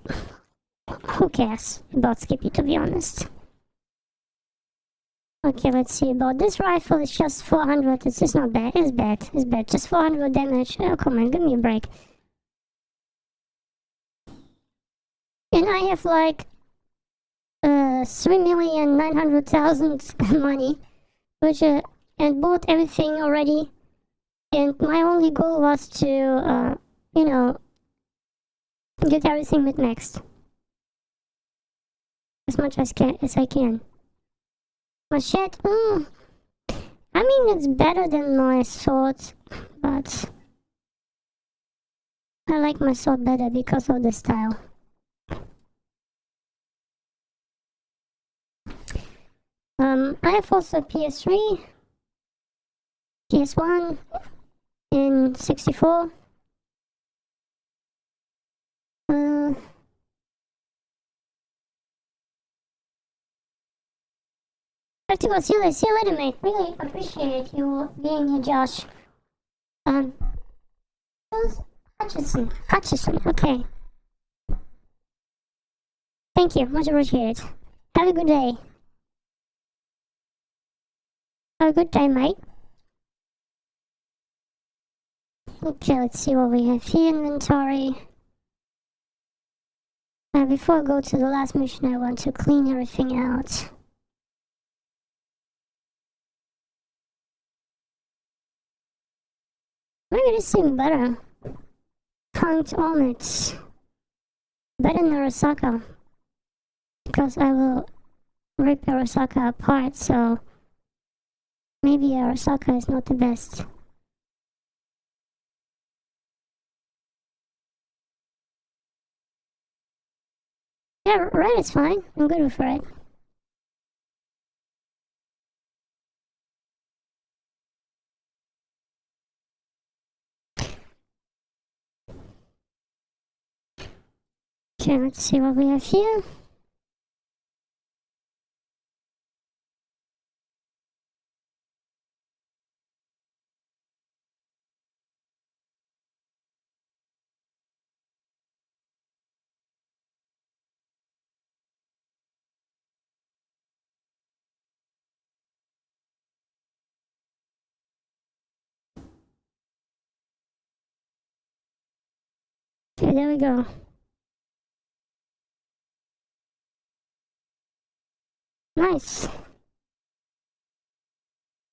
who cares about Skippy, to be honest? Okay, let's see, about this rifle, it's just 400, it's just not bad, it's bad, just 400 damage, oh come on, give me a break. And I have like 3,900,000 money, which and bought everything already. And my only goal was to, get everything with next as much as I can. Machete, I mean it's better than my sword, but I like my sword better because of the style. I have also PS3, PS1, and 64. I have to go. See you later, mate. Really appreciate you being here, Josh. Who's Hutchison, okay. Thank you, much appreciated. Have a good day. Have a good day, mate. Okay, let's see what we have here. Inventory. Before I go to the last mission, I want to clean everything out. Maybe this thing better. Punked omelets. Better than Arasaka. Because I will rip Arasaka apart, so Maybe Arasaka is not the best. Yeah, red is fine. I'm good with red. Okay, let's see what we have here. Okay, there we go. Nice.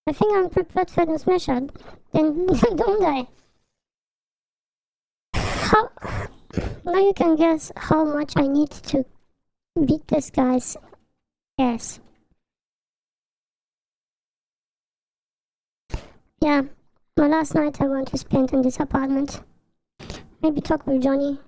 I think I'm prepared for this mission. Then don't I? How? Now you can guess how much I need to beat this guy's ass. Yeah, my last night I want to spend in this apartment. Maybe talk with Johnny.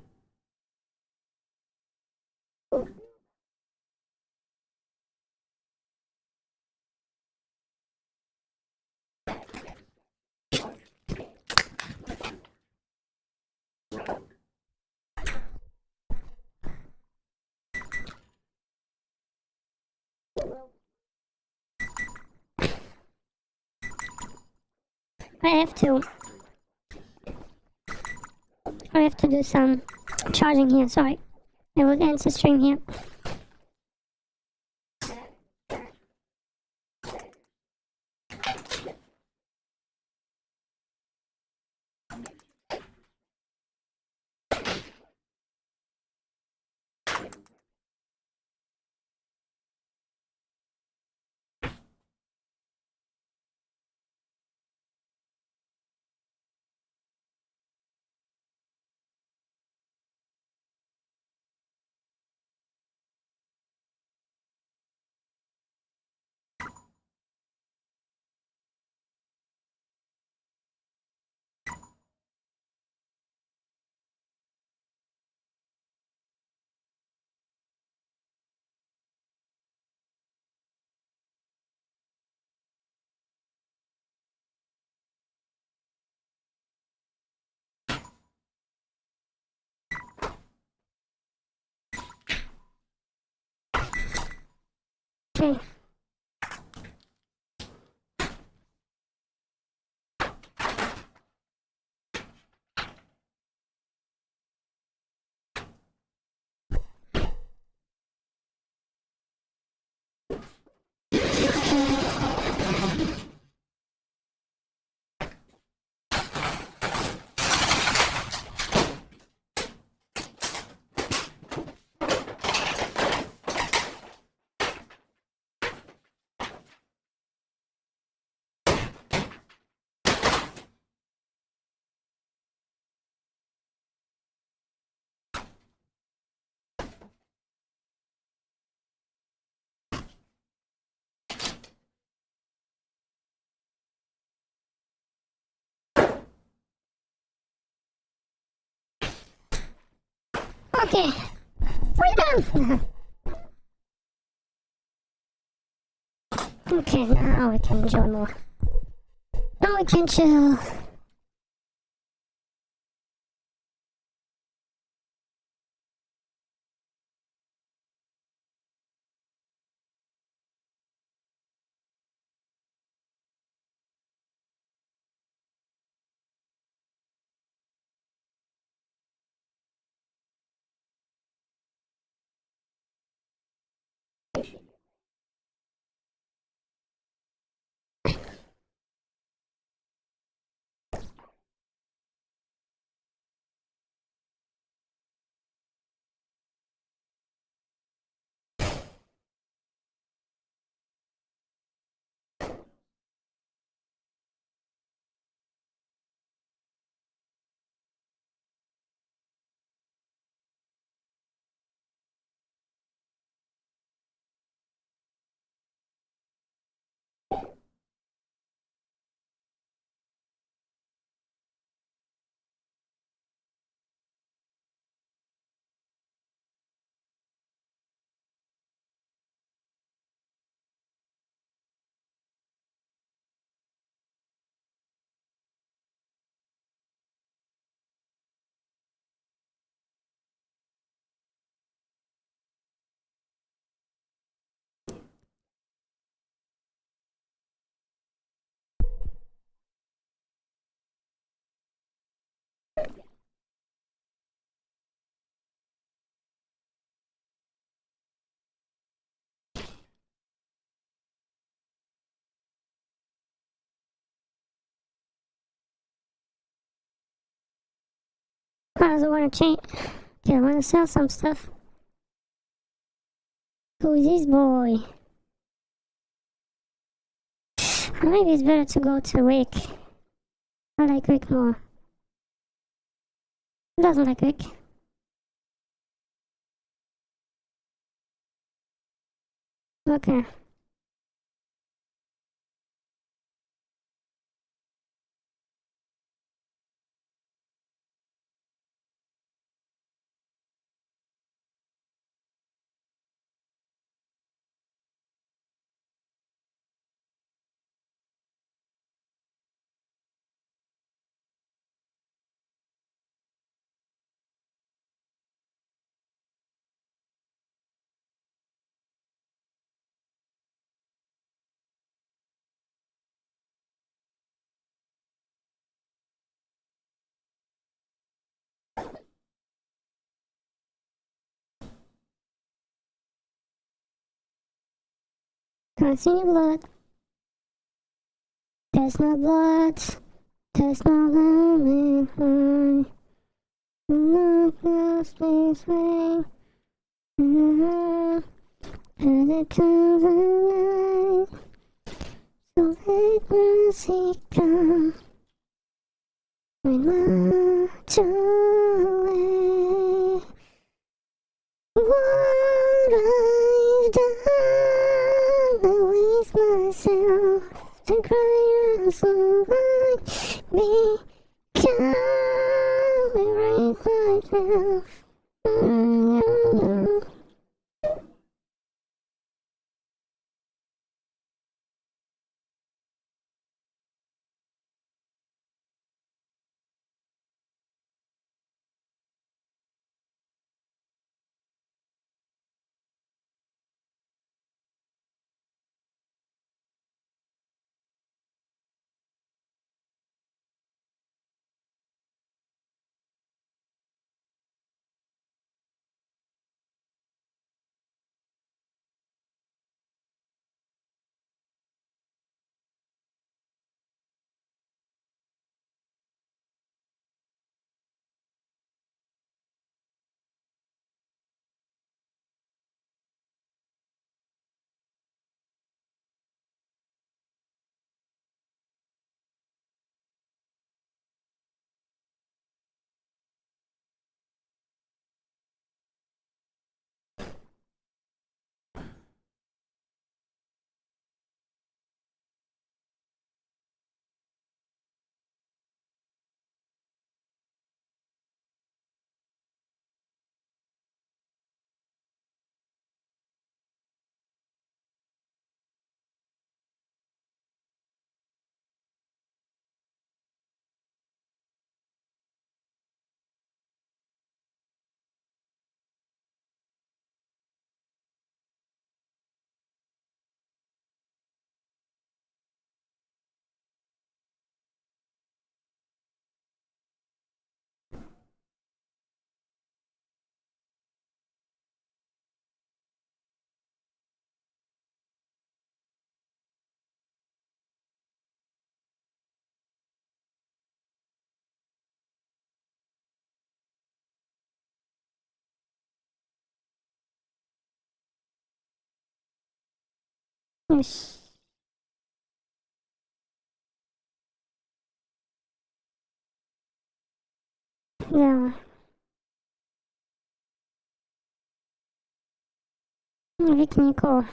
I have to do some charging here, sorry. I will end the stream here. Okay. Okay. Freedom! Okay, now we can enjoy more. Now we can chill. How does it want to change? Okay, I want to sell some stuff. Who is this boy? Maybe it's better to go to Rick. I like Rick more. Who doesn't like Rick? Okay. Can't see any blood. There's no blood. There's no limit. No space way. And it comes alive. So let mercy come. We march away. What I've done, I waste myself to cry out so I become right myself. Yes. Yeah. Rick Nico.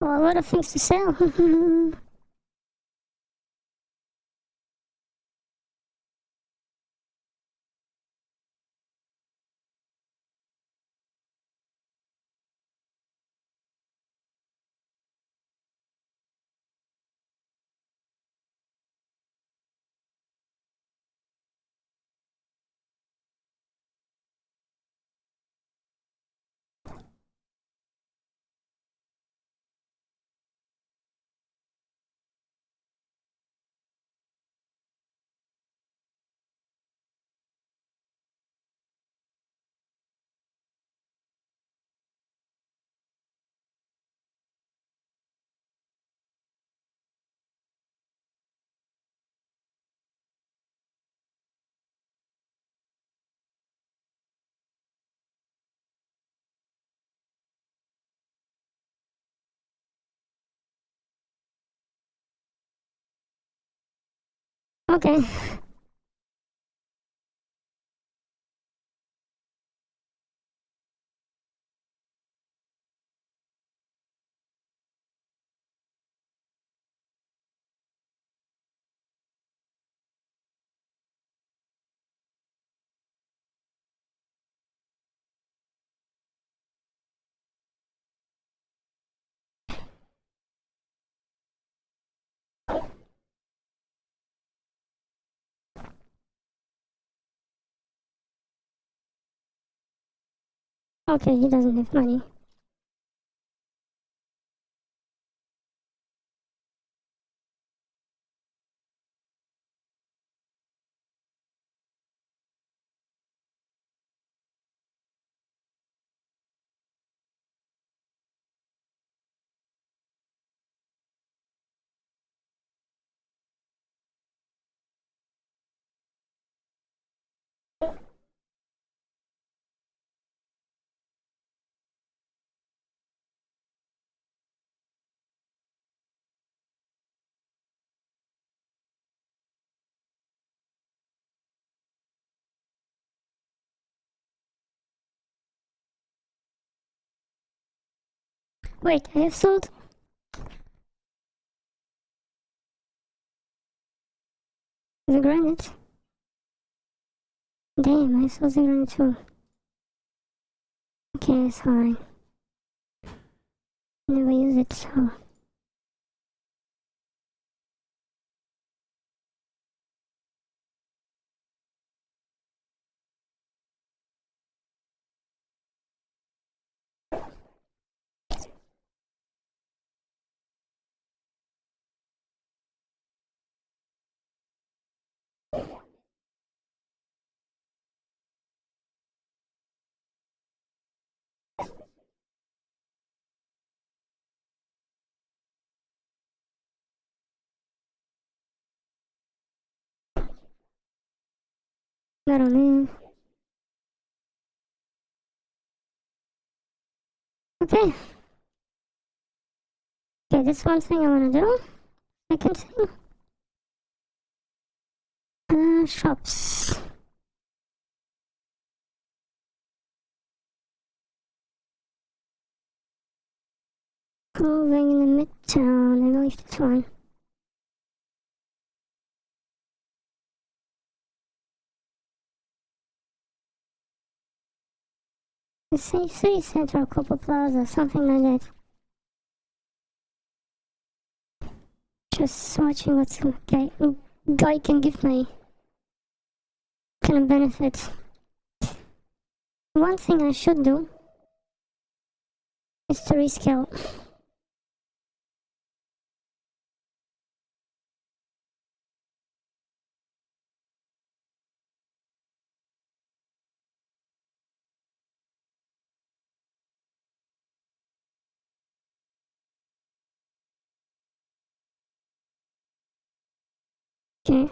Well, a lot of things to sell. Okay. Okay, he doesn't have money. Wait, I have sold? The granite? Damn, I sold the granite too. Okay, it's fine. Never use it, so... I don't know. Okay. Okay, that's one thing I wanna do. Second thing. Shops. Moving in the midtown, I believe this one. The city center, Copa Plaza, something like that. Just watching what some guy can give me. Kind of benefit. One thing I should do is to rescale. Okay.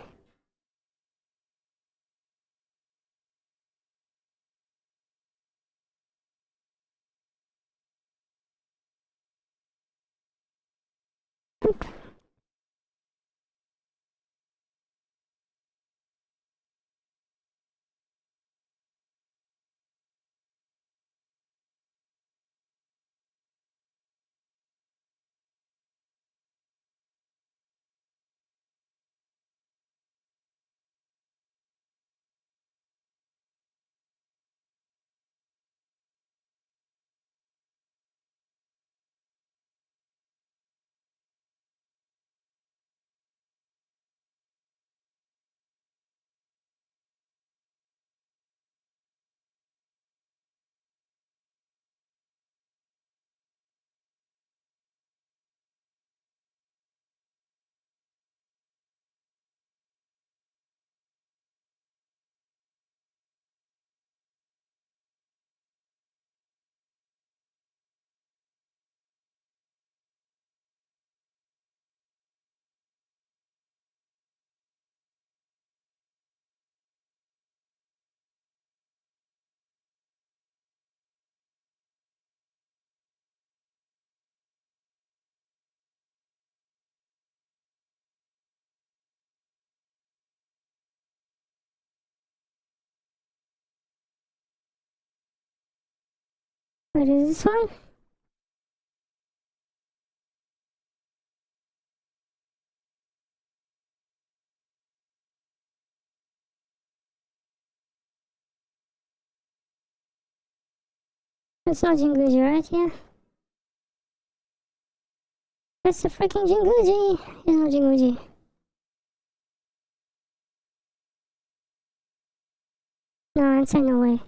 What is this one? It's not Jinguji, right? Yeah. That's the freaking Jinguji. It's not Jinguji. No, I'd say no way.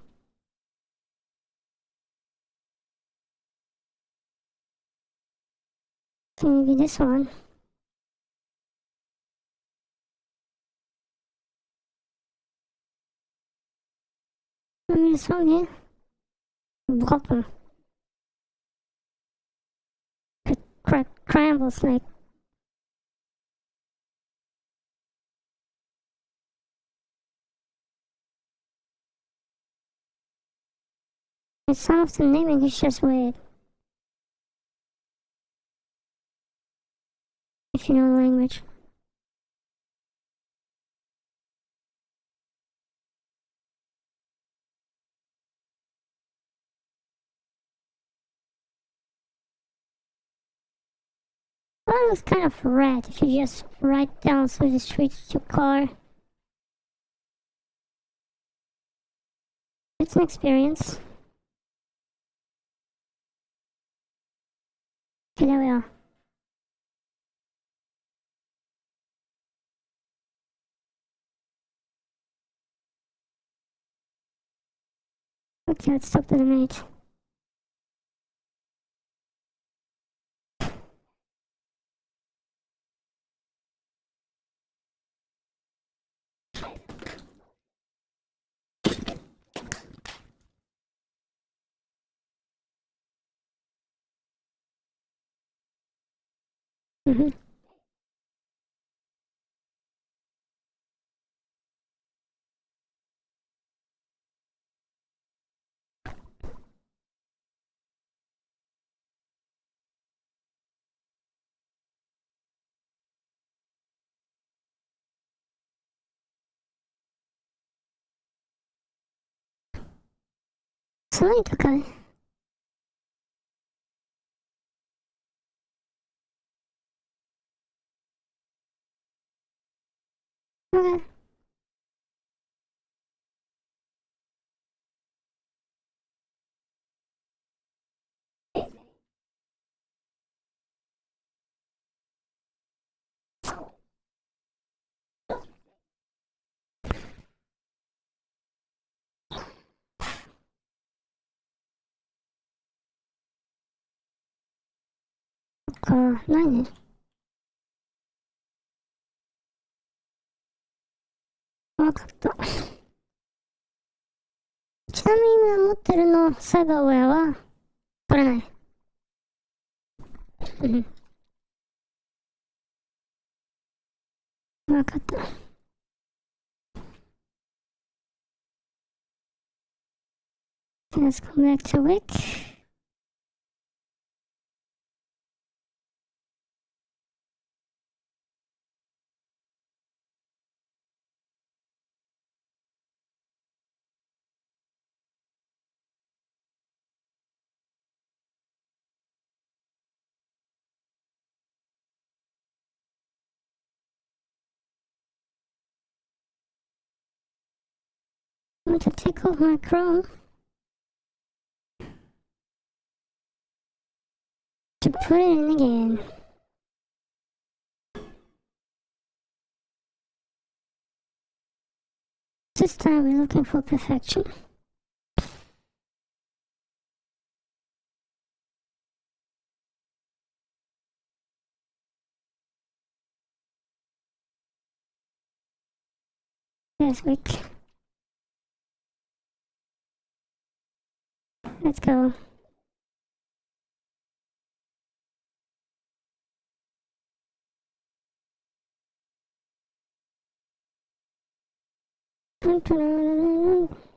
Okay, maybe this one. Maybe this one, yeah. Brocken. Cramble snake. Some of the naming is just weird. If you know the language. Well, it looks kind of red if you just ride down through the street with your car. It's an experience. Okay, there we are. Okay, let's talk to the mate. Mm-hmm. Something okay. Okay.ないね。わかった。ちなみに今持ってるのサイバーウェアは取れない。うん。わかった。Let's go back to Wick. I'm going to take off my Chrome to put it in again. This time we're looking for perfection. Yes, Wick. Let's go. Dun, dun, dun, dun, dun.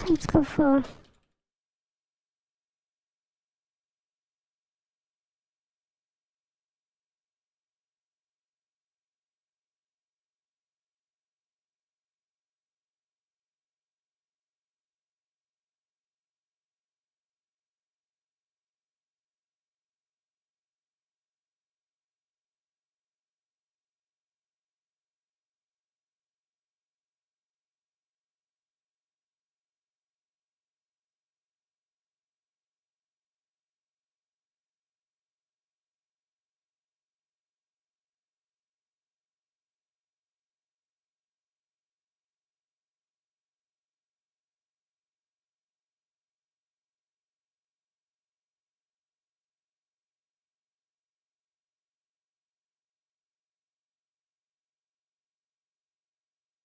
Let's go for...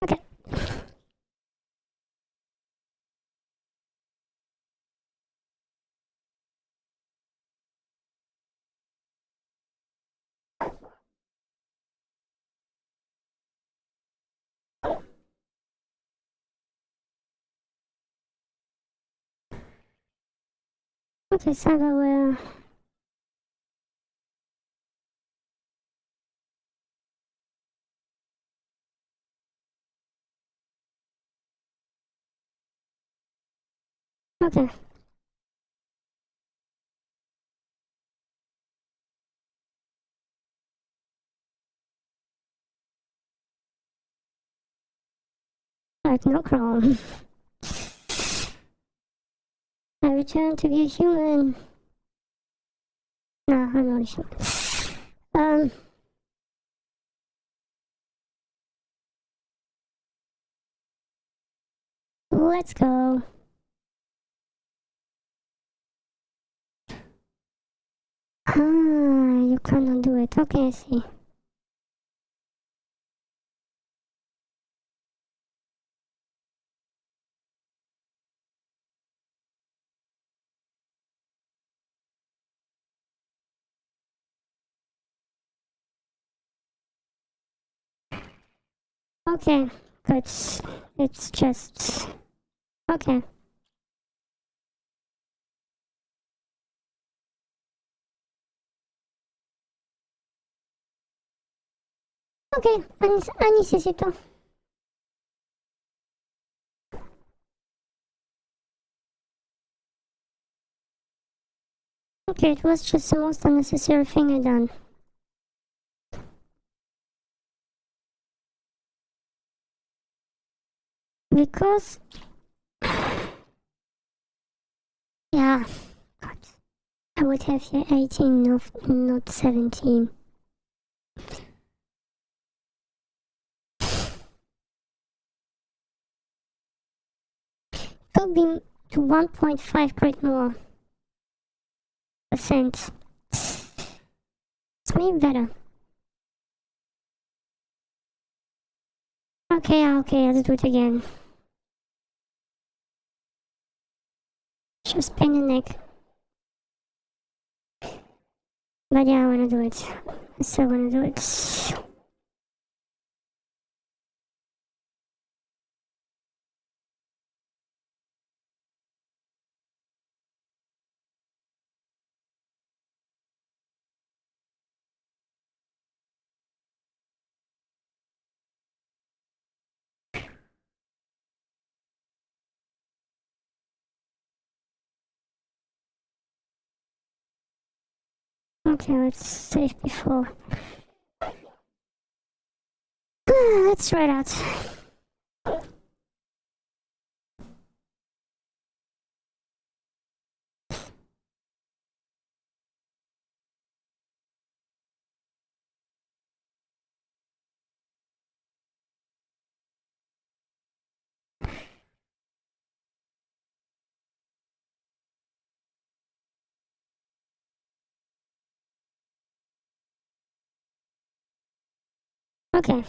Okay. Okay, cyberware. Okay. Right, no chrome. I return to be a human. Nah, I'm not a human. Let's go. Ah, you cannot do it. Okay, I see. Okay, good. It's just... Okay. Okay, I necesito. Okay, it was just the most unnecessary thing I done. Because... Yeah, God. I would have here 18, not 17. Could be to 1.5 grade more percent. It's maybe better. Okay, let's do it again. Just pain in the neck. But yeah, I wanna do it. I still wanna do it. Okay, let's save before. Let's try it out. Okay.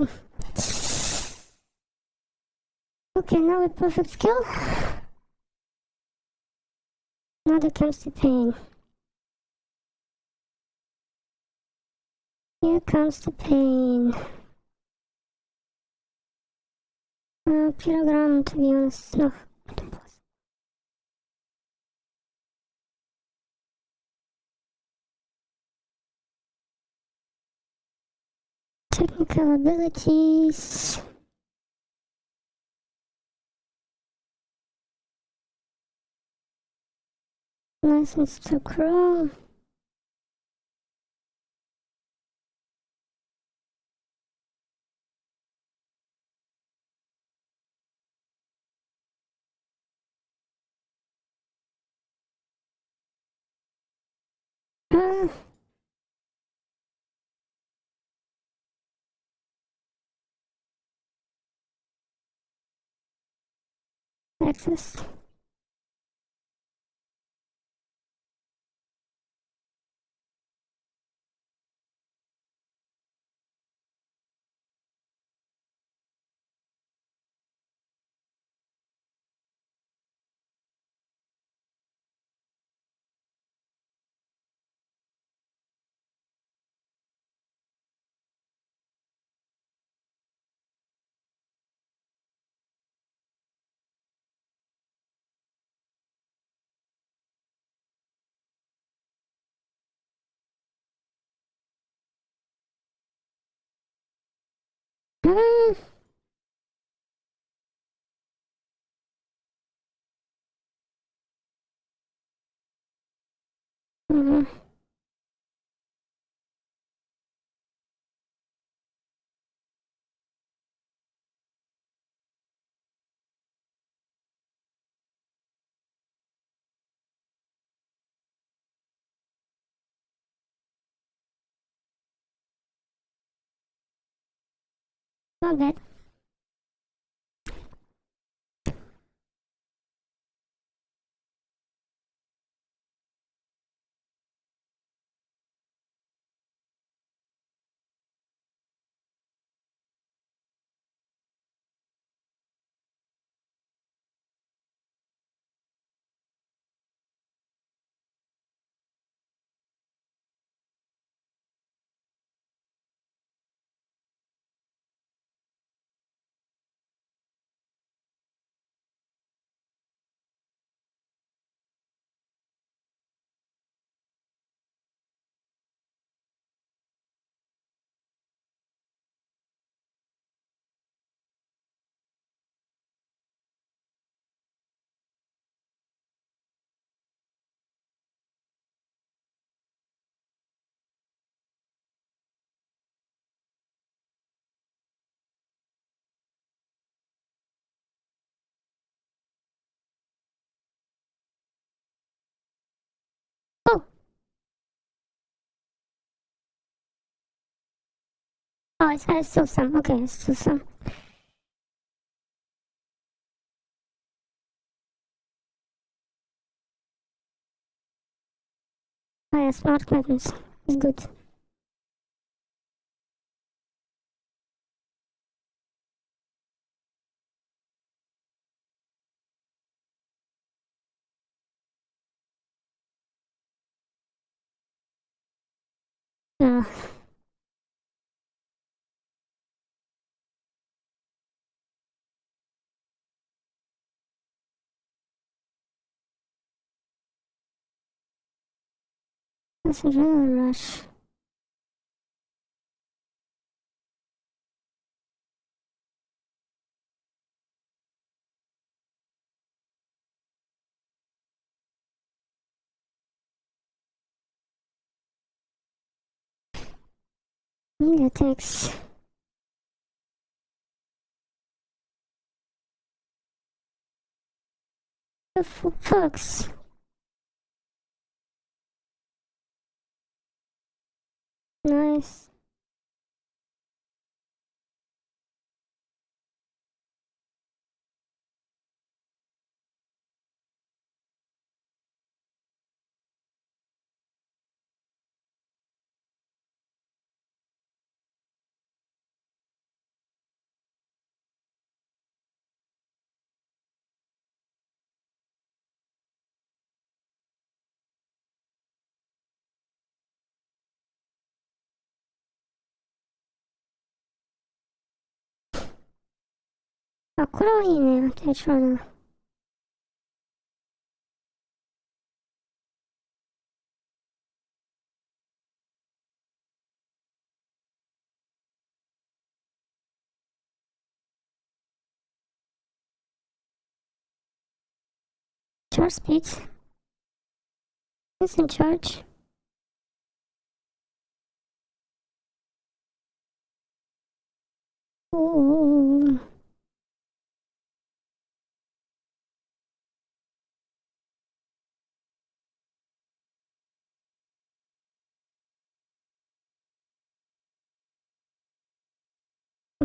go. Okay, now with perfect skill. Now there comes the pain. Here comes the pain. Kilogram, to be honest, is not impossible. Technical abilities. License to Chrome. Access. Not bad. Oh! Oh, it's still some. Okay, it's still some. Oh yeah, smart weapons. It's good. Uh, that's a real rush. Media attacks. For fucks. Nice. あ、これはいいね。テンションな。Charge speeds. Instant charge. Ooh.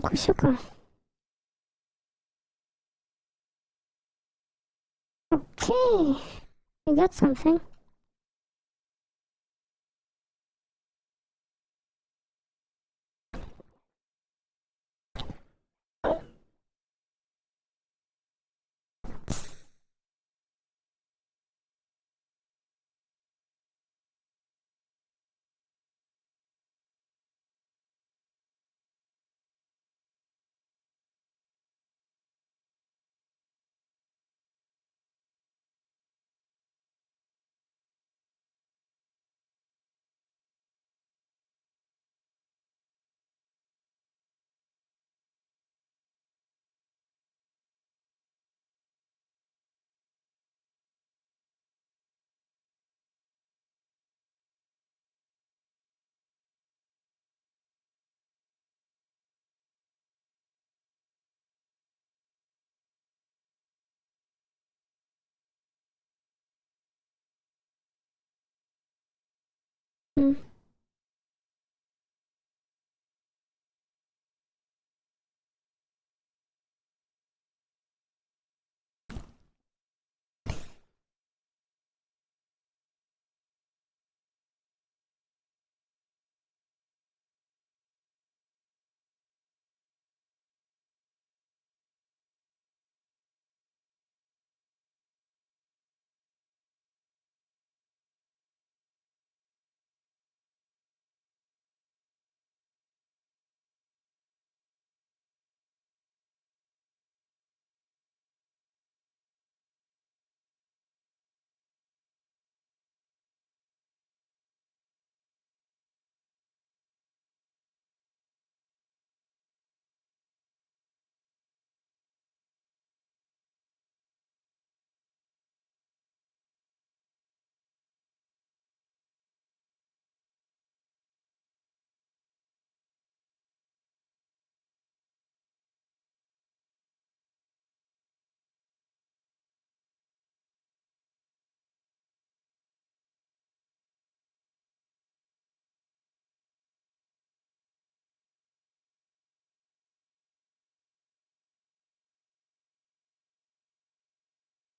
こうしようか。Okay. I got something. Mm.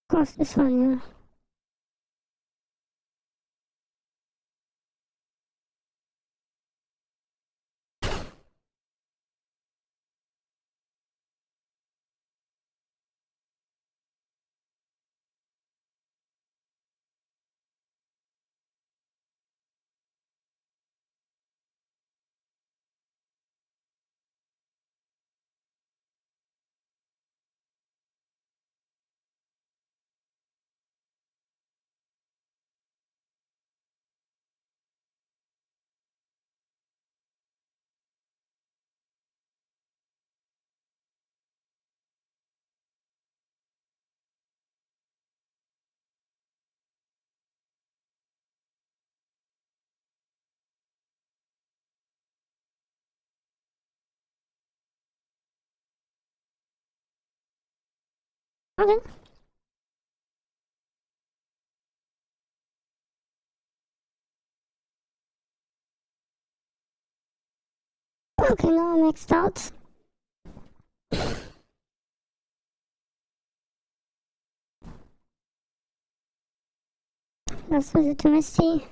Of course, this one, yeah. Okay. Okay, now I'm maxed out. That's was it to Misty.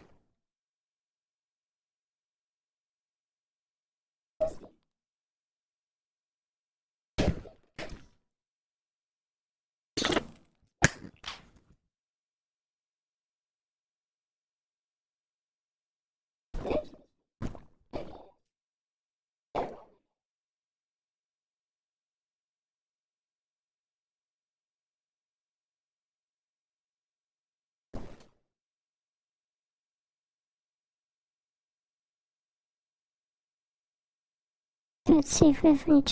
Let's see if we have any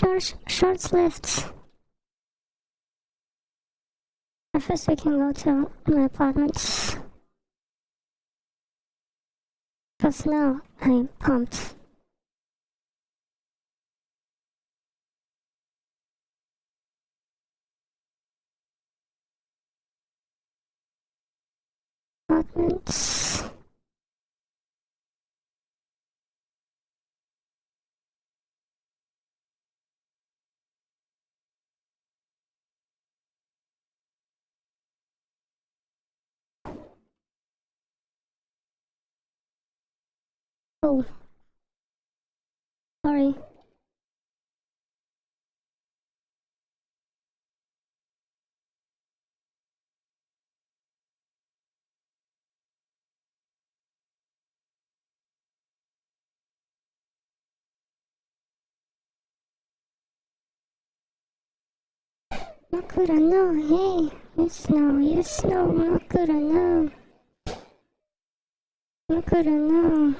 shorts left. But first we can go to my apartment. Because now I'm pumped. Apartments. Oh. Sorry. Makura, no, hey. Yes, no, Makura, no. Makura, no.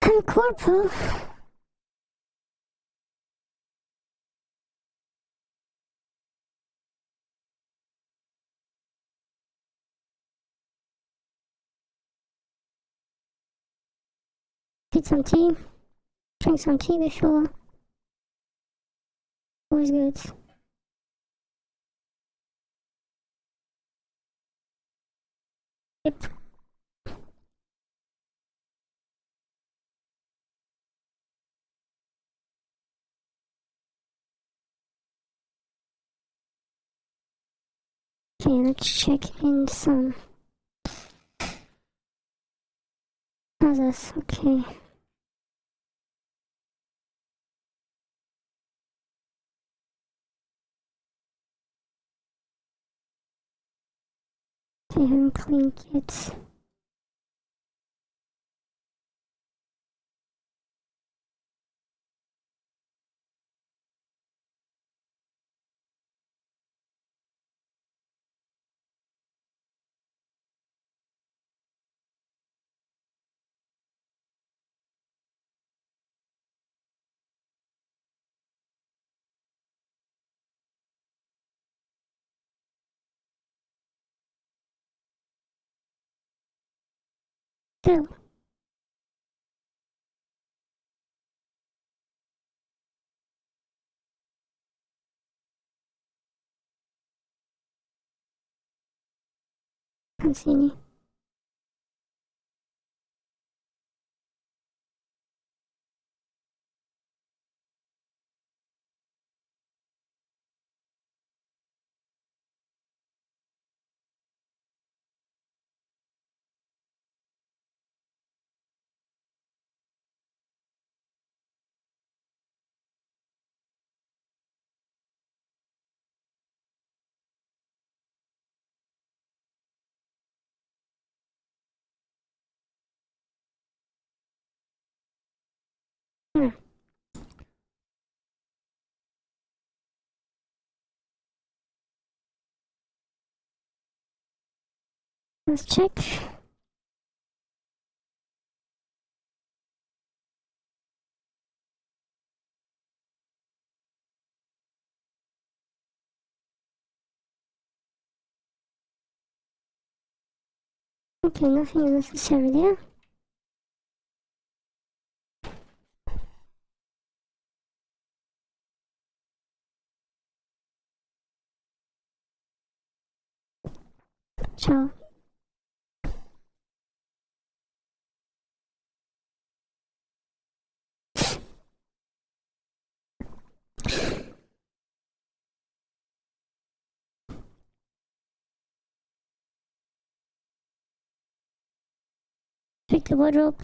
I'm Corporal. Get some tea. Drink some tea before. Always good. Yep. Okay, let's check in some others. Okay. They haven't cleaned yet. Still. Can't see any. Let's check. Okay, nothing unnecessary there. Ciao. Check the wardrobe.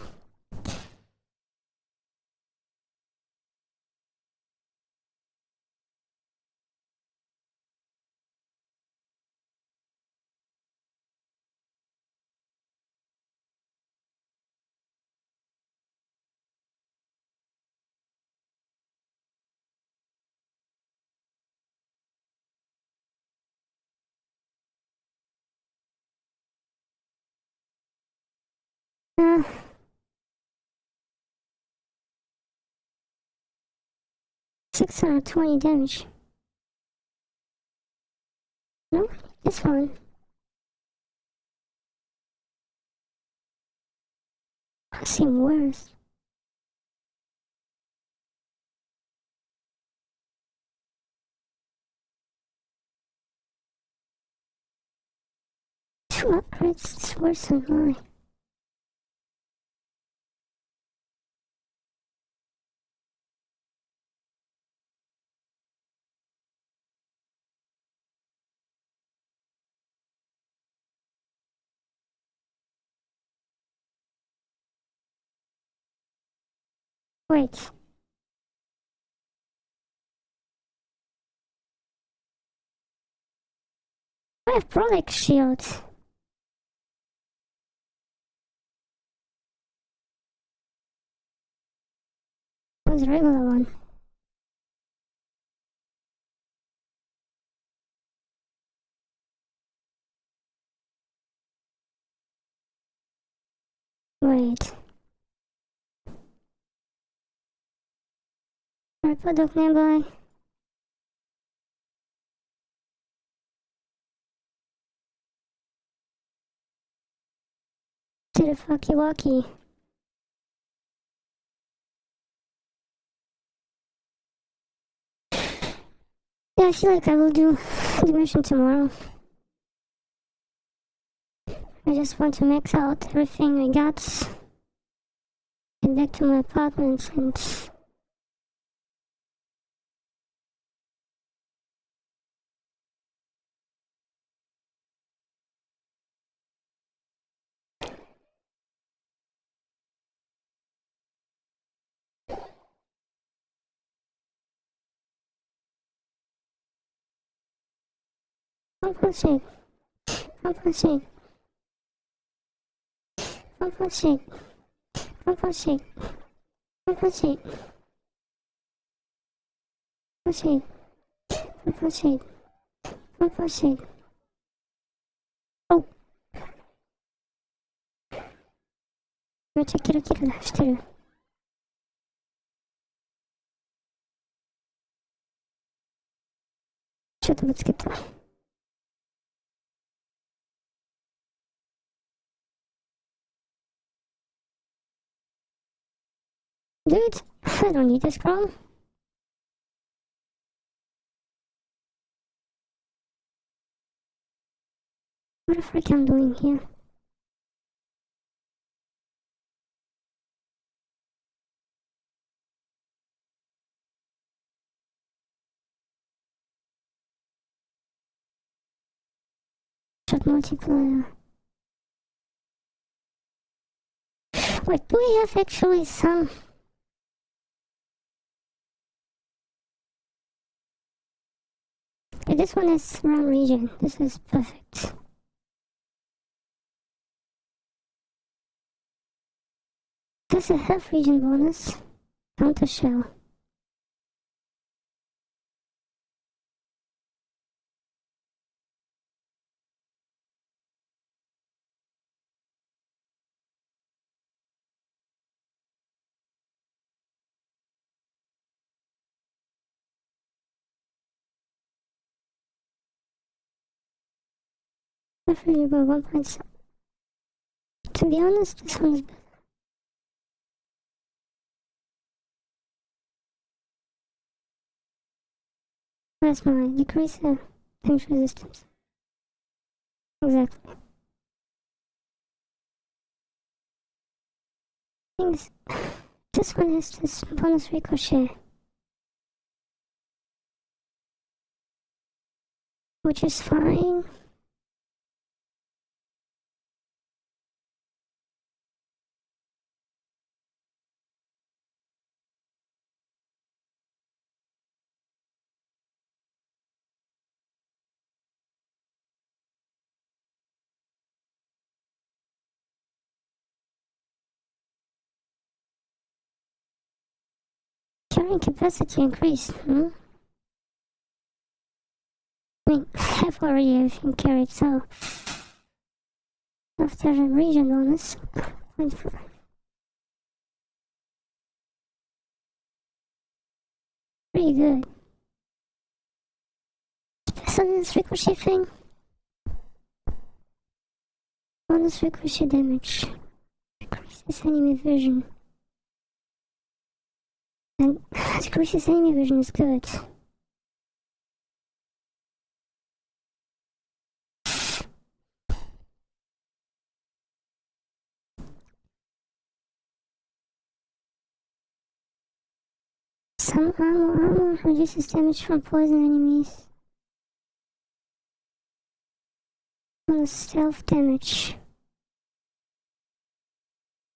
Uh, 620 damage. No, this one. I seem worse. Two upgrades, it's worse than mine. Wait. I have Prolix shields. What's the regular one? Wait. Product nearby. To the fucky walkie. Yeah, I feel like I will do the mission tomorrow. I just want to max out everything I got. Get back to my apartment and I'm pushing. I'm pushing. I'm pushing. I'm pushing. I'm pushing. Pushing. I'm pushing. I'm pushing. Oh. めっちゃキルキル出してる。ちょっとぶつけた。Dude, I don't need this chrome. What the frick I'm doing here? Shot multiplier. Wait, do we have actually some... Okay, this one is round region. This is perfect. Does it have region bonus? Counter shell. Definitely about 1.7. To be honest, this one is better. Where's my decrease damage resistance? Exactly. Things. This one has this bonus ricochet, which is fine. Carrying capacity increased, I mean, I've already everything carried, so after the region bonus, 0.4. Pretty good. So this ricochet thing. Bonus ricochet damage. Decreases enemy vision. And decreases enemy vision is good. Some armor reduces damage from poison enemies. Bonus stealth damage.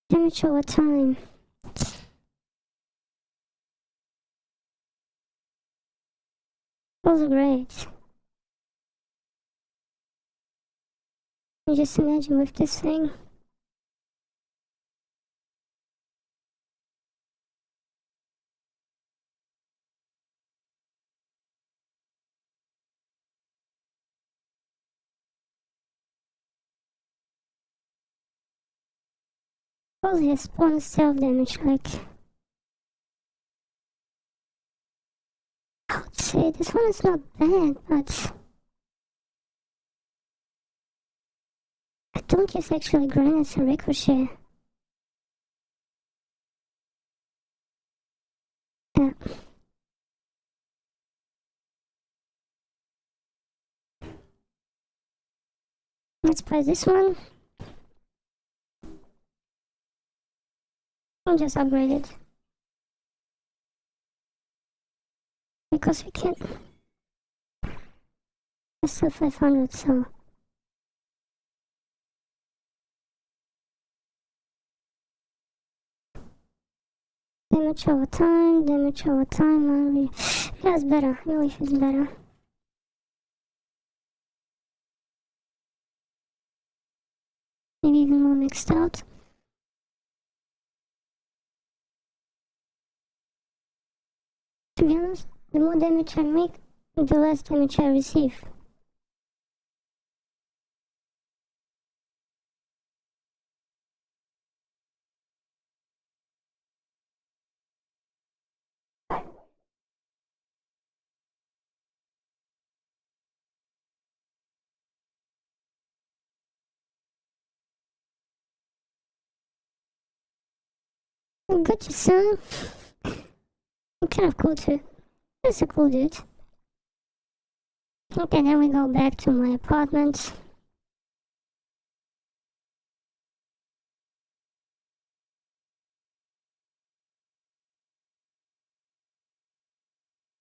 Damage over time. Those are great. You just imagine with this thing. Probably has bonus stealth damage, like. I would say this one is not bad, but I don't use actually grenades and ricochet. Yeah. Let's buy this one. I'll just upgrade it. Because we can't. It's still 500, so. Damage over time, only. Yeah, it's better. I believe it's better. Maybe even more mixed out. To be honest, the more damage I make, the less damage I receive. Good, son. You're kind of cool too. That's a cool dude. Okay, then we go back to my apartment.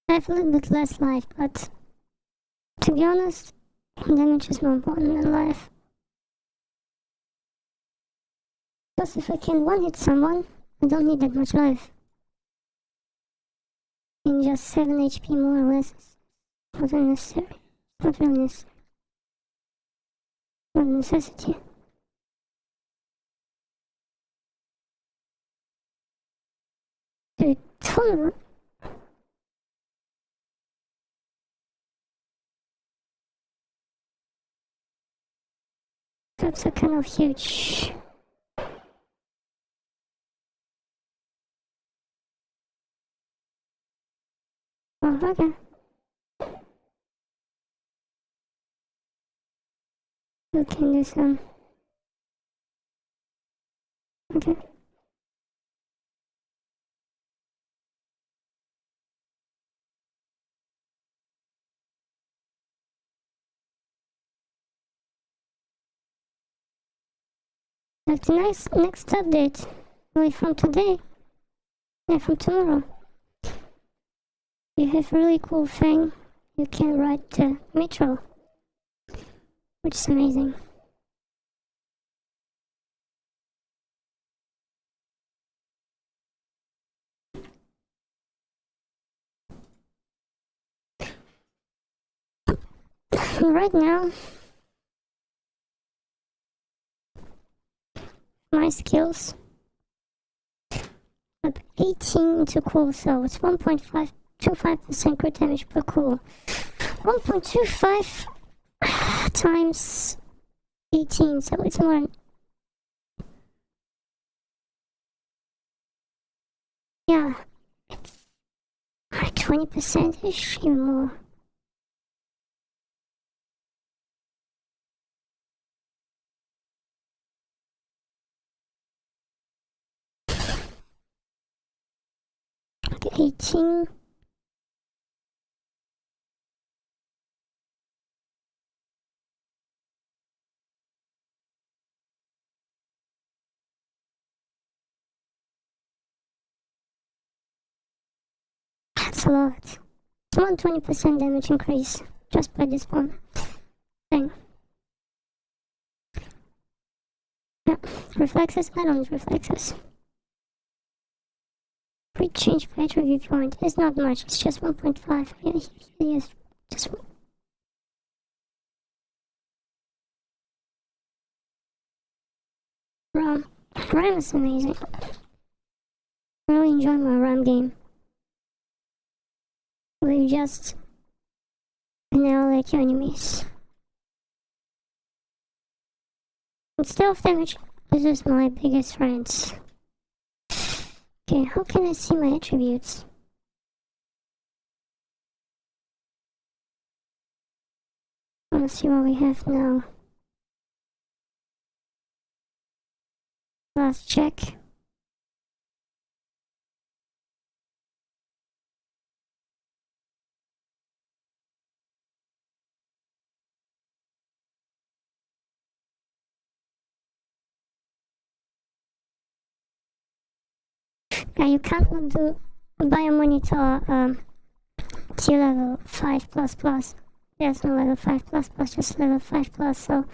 I have a little bit less life, but to be honest, damage is more important than life. Plus, if I can one-hit someone, I don't need that much life. And just 7 HP more or less is not unnecessary. Not really necessary. Not a necessity. Dude, that's a kind of huge. Oh, okay. We can do some. Okay. Like the next update. Wait, from today. Yeah, from tomorrow. You have a really cool thing. You can ride the metro, which is amazing. Right now, my skills up 18 to cool, so it's 1.525% crit damage per cool. 1.25 times 18, so it's more Yeah, it's like 20%-ish, even more. Like 18. That's a lot. It's more than 20% damage increase just by this one thing. Yeah, reflexes, I don't need reflexes. Free change per attribute point is not much, it's just 1.5. Yeah, yes, just RAM. RAM is amazing. I really enjoy my RAM game. Where you just annihilate your enemies. And stealth damage, this is my biggest friends. Okay, how can I see my attributes? I wanna see what we have now. Last check. Yeah, you cannot do biomonitor T level 5++. There's no level 5++, just level 5+, so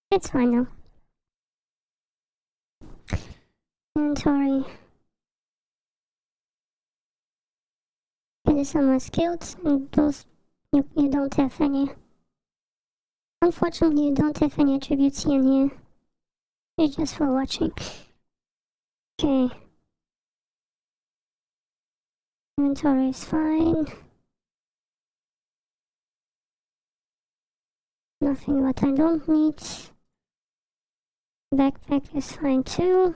it's fine now. Inventory. These are my skills, and those you don't have any. Unfortunately, you don't have any attributes in here. It's just for watching. Okay. Inventory is fine. Nothing what I don't need. Backpack is fine too.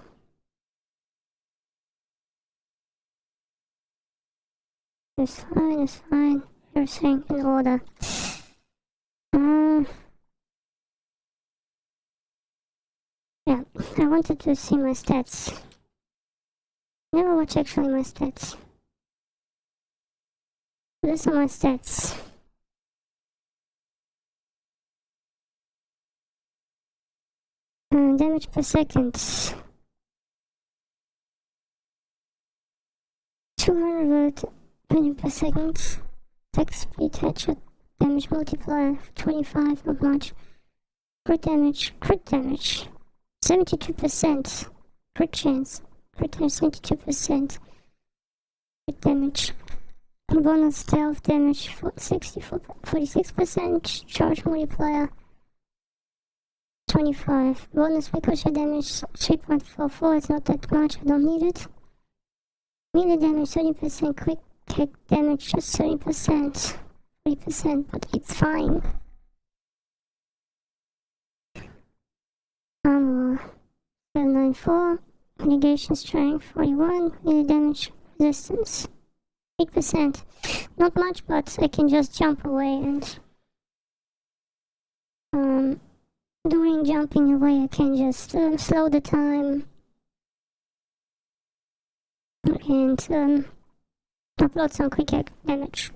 It's fine, it's fine. Everything in order. Yeah, I wanted to see my stats. Never watch actually my stats. These are my stats. Damage per second. 220 per second. Attack speed, headshot, damage multiplier, 25, not much. Crit damage, 72%. Crit chance, crit damage, 72%. Crit damage. Bonus stealth damage, 46%. Charge multiplier, 25. Bonus ricochet damage, 3.44. It's not that much, I don't need it. Melee damage, 30%. Quick kick damage, just 30%. 30%, but it's fine. Armor, 794. Negation strength, 41. Melee damage, resistance, 8%. Not much, but I can just jump away and during jumping away I can just slow the time and upload some quick damage.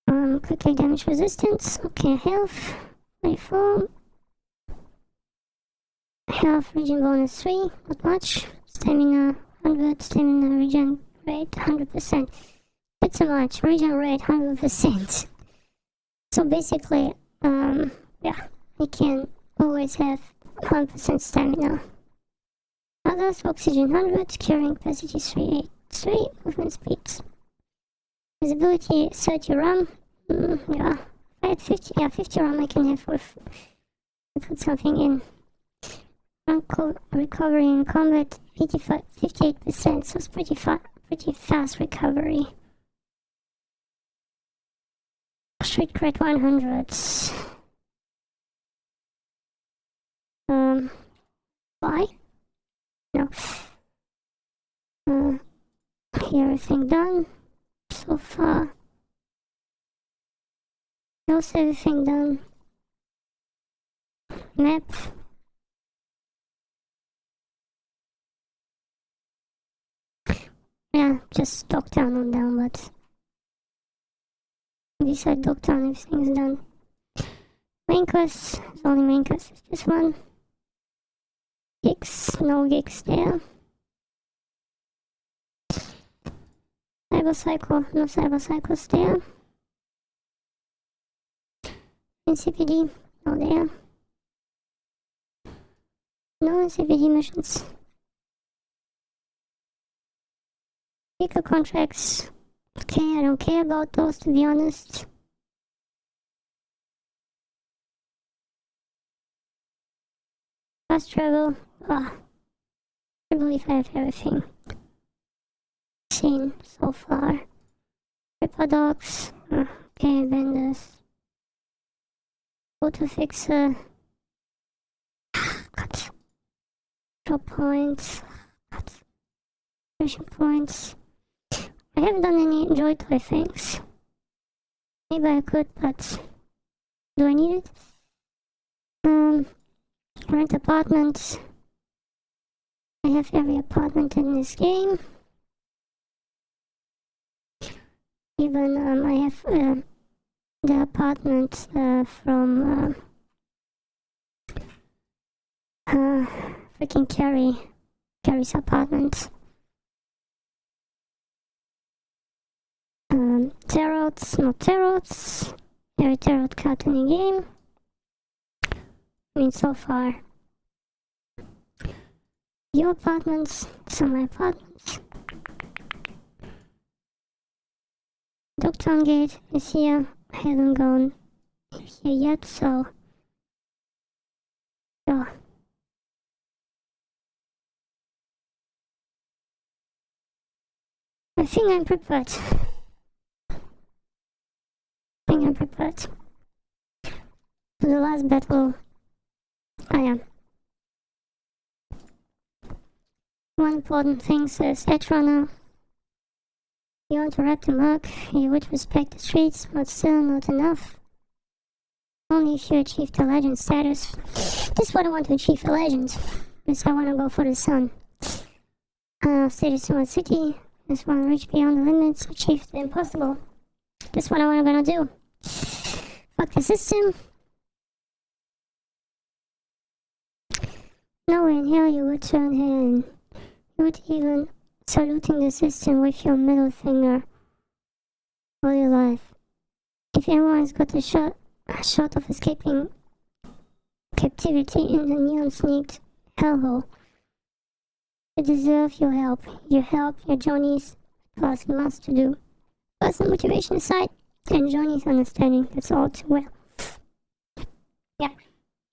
Quick damage resistance. Okay, health 24. Health regen bonus 3, not much. Stamina 100, stamina regen rate 100%. It's so much. Regen rate 100%. So basically, yeah, I can always have 100% stamina. Others, oxygen 100, carrying capacity 383, movement speed. Visibility 30 RAM. Yeah, I had 50, yeah, 50 RAM I can have with, put something in. Recovery in combat 58%, so it's pretty fast recovery. Street cred 100. Why? No. Everything done so far. Also everything done. Map. Yeah, just Dogtown on down, but beside Dogtown everything is done. Main quest, the only main quest is this one. Gigs, no gigs there. Cyberpsycho, no Cyberpsychos there. NCPD, no there. No NCPD missions. Vehicle contracts. Okay, I don't care about those, to be honest. Fast travel. I believe I have everything seen so far. Ripper dogs. Okay, vendors. Auto fixer. Cut. Drop points. Cut. Pressure points. I haven't done any joy toy things. Maybe I could, but do I need it? Rent apartments. I have every apartment in this game. Even I have the apartment from freaking Carrie's apartment. Tarots, no tarots. Every tarot card in the game. I mean, so far. Your apartments, some of my apartments. Dogtown Gate is here. I haven't gone here yet, so. Yeah. I think I'm prepared. For the last battle, I am. One important thing says Edge Runner. You want to wrap the mark, you would respect the streets, but still not enough. Only if you achieve the legend status. This is what I want to achieve, a legend. This I want to go for the sun. Status in one city. This one reach beyond the limits, achieve the impossible. This is what I'm gonna do. Fuck the system. Nowhere in hell you would turn in. You would even saluting the system with your middle finger all your life. If anyone's got a shot of escaping captivity in the neon-sneaked hellhole, you deserve your help. Your help, your Johnny's task must to do. Personal motivation aside, and Johnny's understanding, that's all too well. Yeah.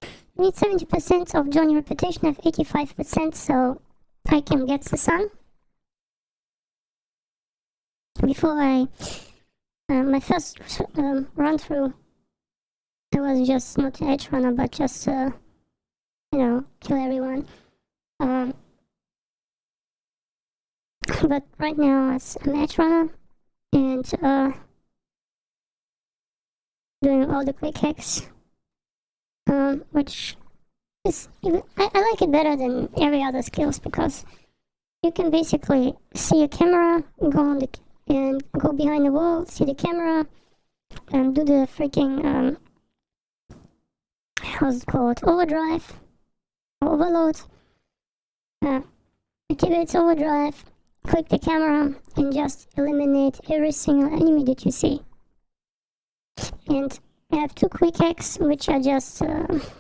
I need 70% of Johnny reputation, I have 85%, so I can get the sun. Before my first run through, I was just not an edge runner, but just, kill everyone. But right now, as an edge runner, and doing all the quick hacks, which is even, I like it better than every other skills, because you can basically see a camera, go behind the wall, see the camera, and do the freaking how's it called, overdrive, overload, activates overdrive, click the camera, and just eliminate every single enemy that you see. And I have two quick hacks, which are just, if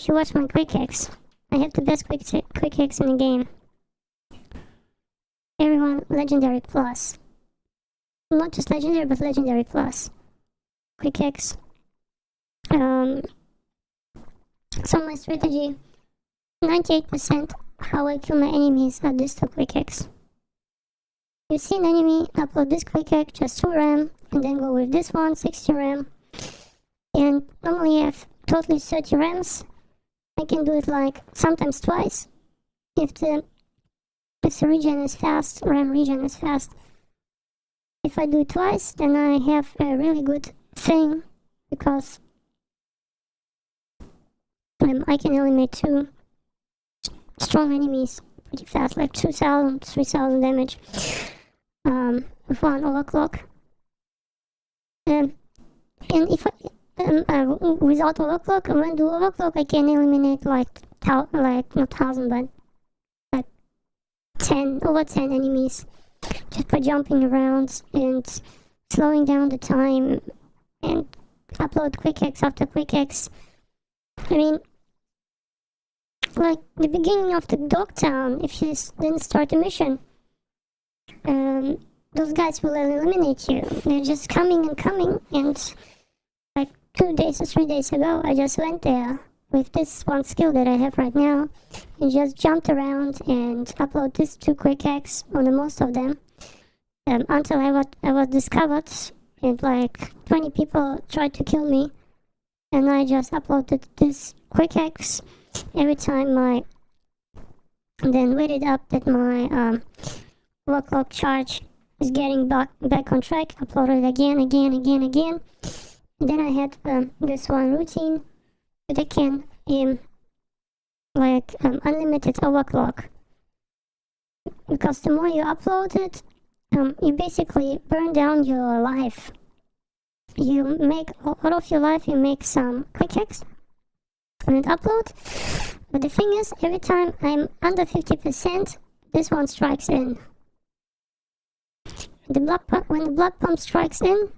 you watch my quick hacks, I have the best quick hacks in the game. Everyone legendary plus. Not just legendary, but legendary plus. Quick hacks. So my strategy, 98% how I kill my enemies are these two quick hacks. You see an enemy, upload this quick hack, just 2 RAM, and then go with this one, 60 RAM. And normally I have totally 30 RAMs, I can do it like sometimes twice if the region is fast, RAM region is fast. If I do it twice, then I have a really good thing because I can eliminate 2 strong enemies pretty fast, like 2,000, 3,000 damage with 1 overclock. And if I, without overclock, when I do overclock, I can eliminate like not 1,000, but like 10, over 10 enemies just by jumping around and slowing down the time and upload quick X after quick X. I mean, like the beginning of the dog town, if you didn't start a mission, those guys will eliminate you. They're just coming and coming, and like 2 days or 3 days ago, I just went there with this one skill that I have right now and just jumped around and upload this 2 quick X on the most of them until I was discovered and like 20 people tried to kill me, and I just uploaded this quick X every time and then waited up that my overclock charge is getting back on track, uploaded again. And then I had this one routine that I can unlimited overclock, because the more you upload it, you basically burn down your life. You make out of your life, you make some quick hacks and upload. But the thing is, every time I'm under 50%, this one strikes in. When the blood pump strikes in,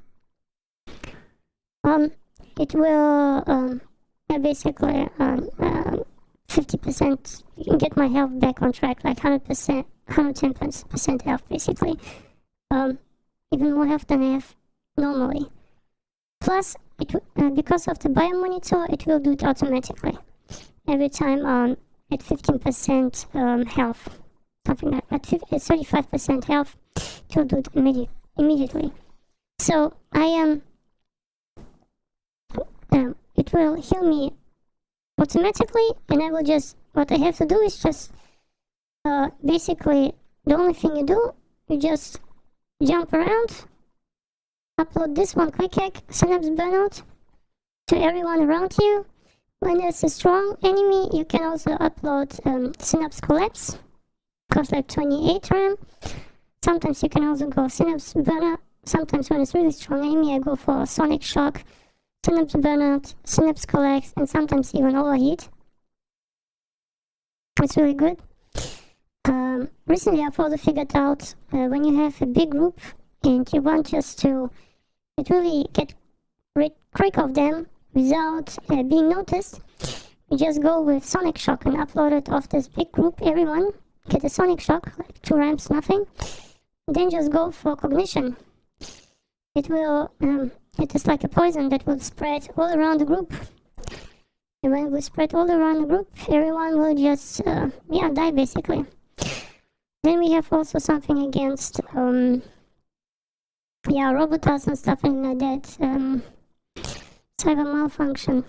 it will basically 50% get my health back on track, like 100%, 110% health basically. Even more health than I have normally. Plus, because of the biomonitor, it will do it automatically. Every time at 15% health, something like that, at 35% health, it will do it immediately. So it will heal me automatically, and I will just, what I have to do is just basically, the only thing you do, you just jump around, upload this one quick hack, synapse burnout to everyone around you. When there's a strong enemy, you can also upload synapse collapse, costs like 28 RAM. Sometimes you can also go synapse burnout. Sometimes when it's really strong enemy, I go for sonic shock, synapse burnout, synapse collapse, and sometimes even overheat. It's really good. Recently I've also figured out when you have a big group and you want just to really get rid quick of them without being noticed, you just go with sonic shock and upload it off this big group. Everyone get a sonic shock, like 2 ramps, nothing. Then just go for cognition. It will, it is like a poison that will spread all around the group. And when we spread all around the group, everyone will just, die basically. Then we have also something against, robots and stuff like that. Cyber malfunction.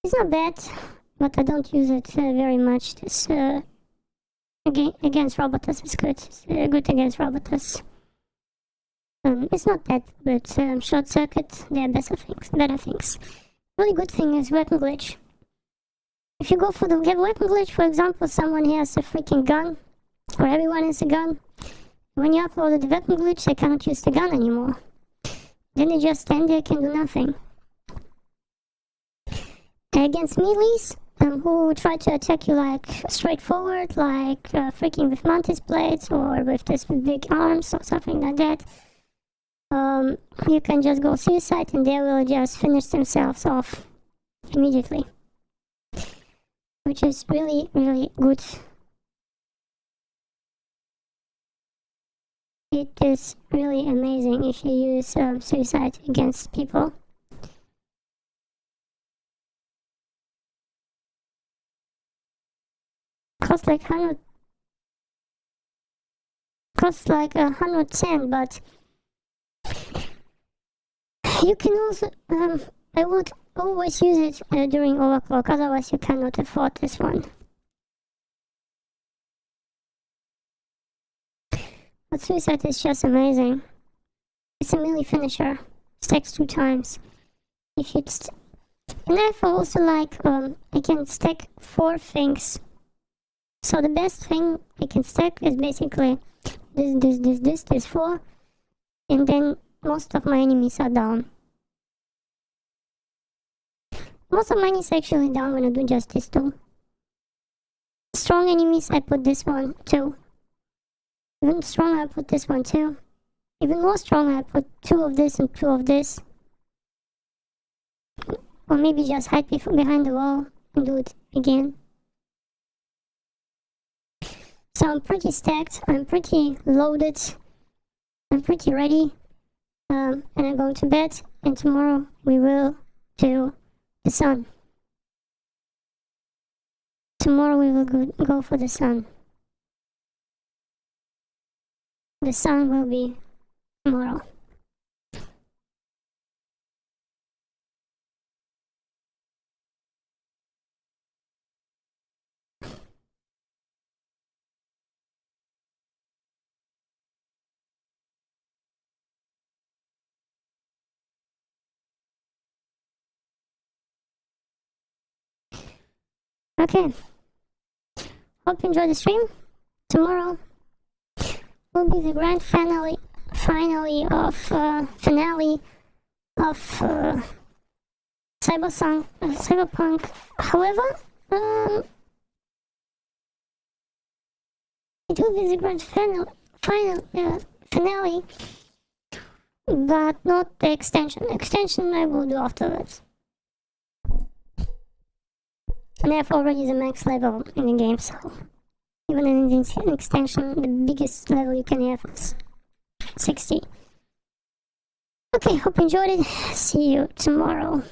It's not bad, but I don't use it very much. This against robots is good. It's good against robots. It's not that, but short circuit, there are better things. Really good thing is weapon glitch. If you go for the weapon glitch, for example, someone has a freaking gun, or everyone has a gun. When you upload the weapon glitch, they cannot use the gun anymore. Then they just stand there, can do nothing. Against melees, who try to attack you like straightforward, like freaking with mantis blades or with this big arms or something like that, you can just go suicide and they will just finish themselves off immediately. Which is really, really good. It is really amazing if you use suicide against people. Costs like 110, but you can also always use it during overclock, otherwise you cannot afford this one. But Suicide is just amazing. It's a melee finisher. Stacks 2 times. If you and I also like, I can stack 4 things. So the best thing I can stack is basically this 4. And then most of my enemies are down. Most of mine is actually down when I do just these 2. Strong enemies, I put this one too. Even stronger, I put this one too. Even more stronger, I put 2 of this and 2 of this. Or maybe just hide behind the wall and do it again. So I'm pretty stacked, I'm pretty loaded, I'm pretty ready. And I'm going to bed, and tomorrow we will do the sun. Tomorrow we will go for the sun. The sun will be tomorrow. Okay. Hope you enjoy the stream. Tomorrow will be the grand finale of Cyberpunk. However, it will be the grand finale, but not the extension. Extension I will do afterwards. And I have already the max level in the game, so even in the extension, the biggest level you can have is 60. Okay, hope you enjoyed it. See you tomorrow.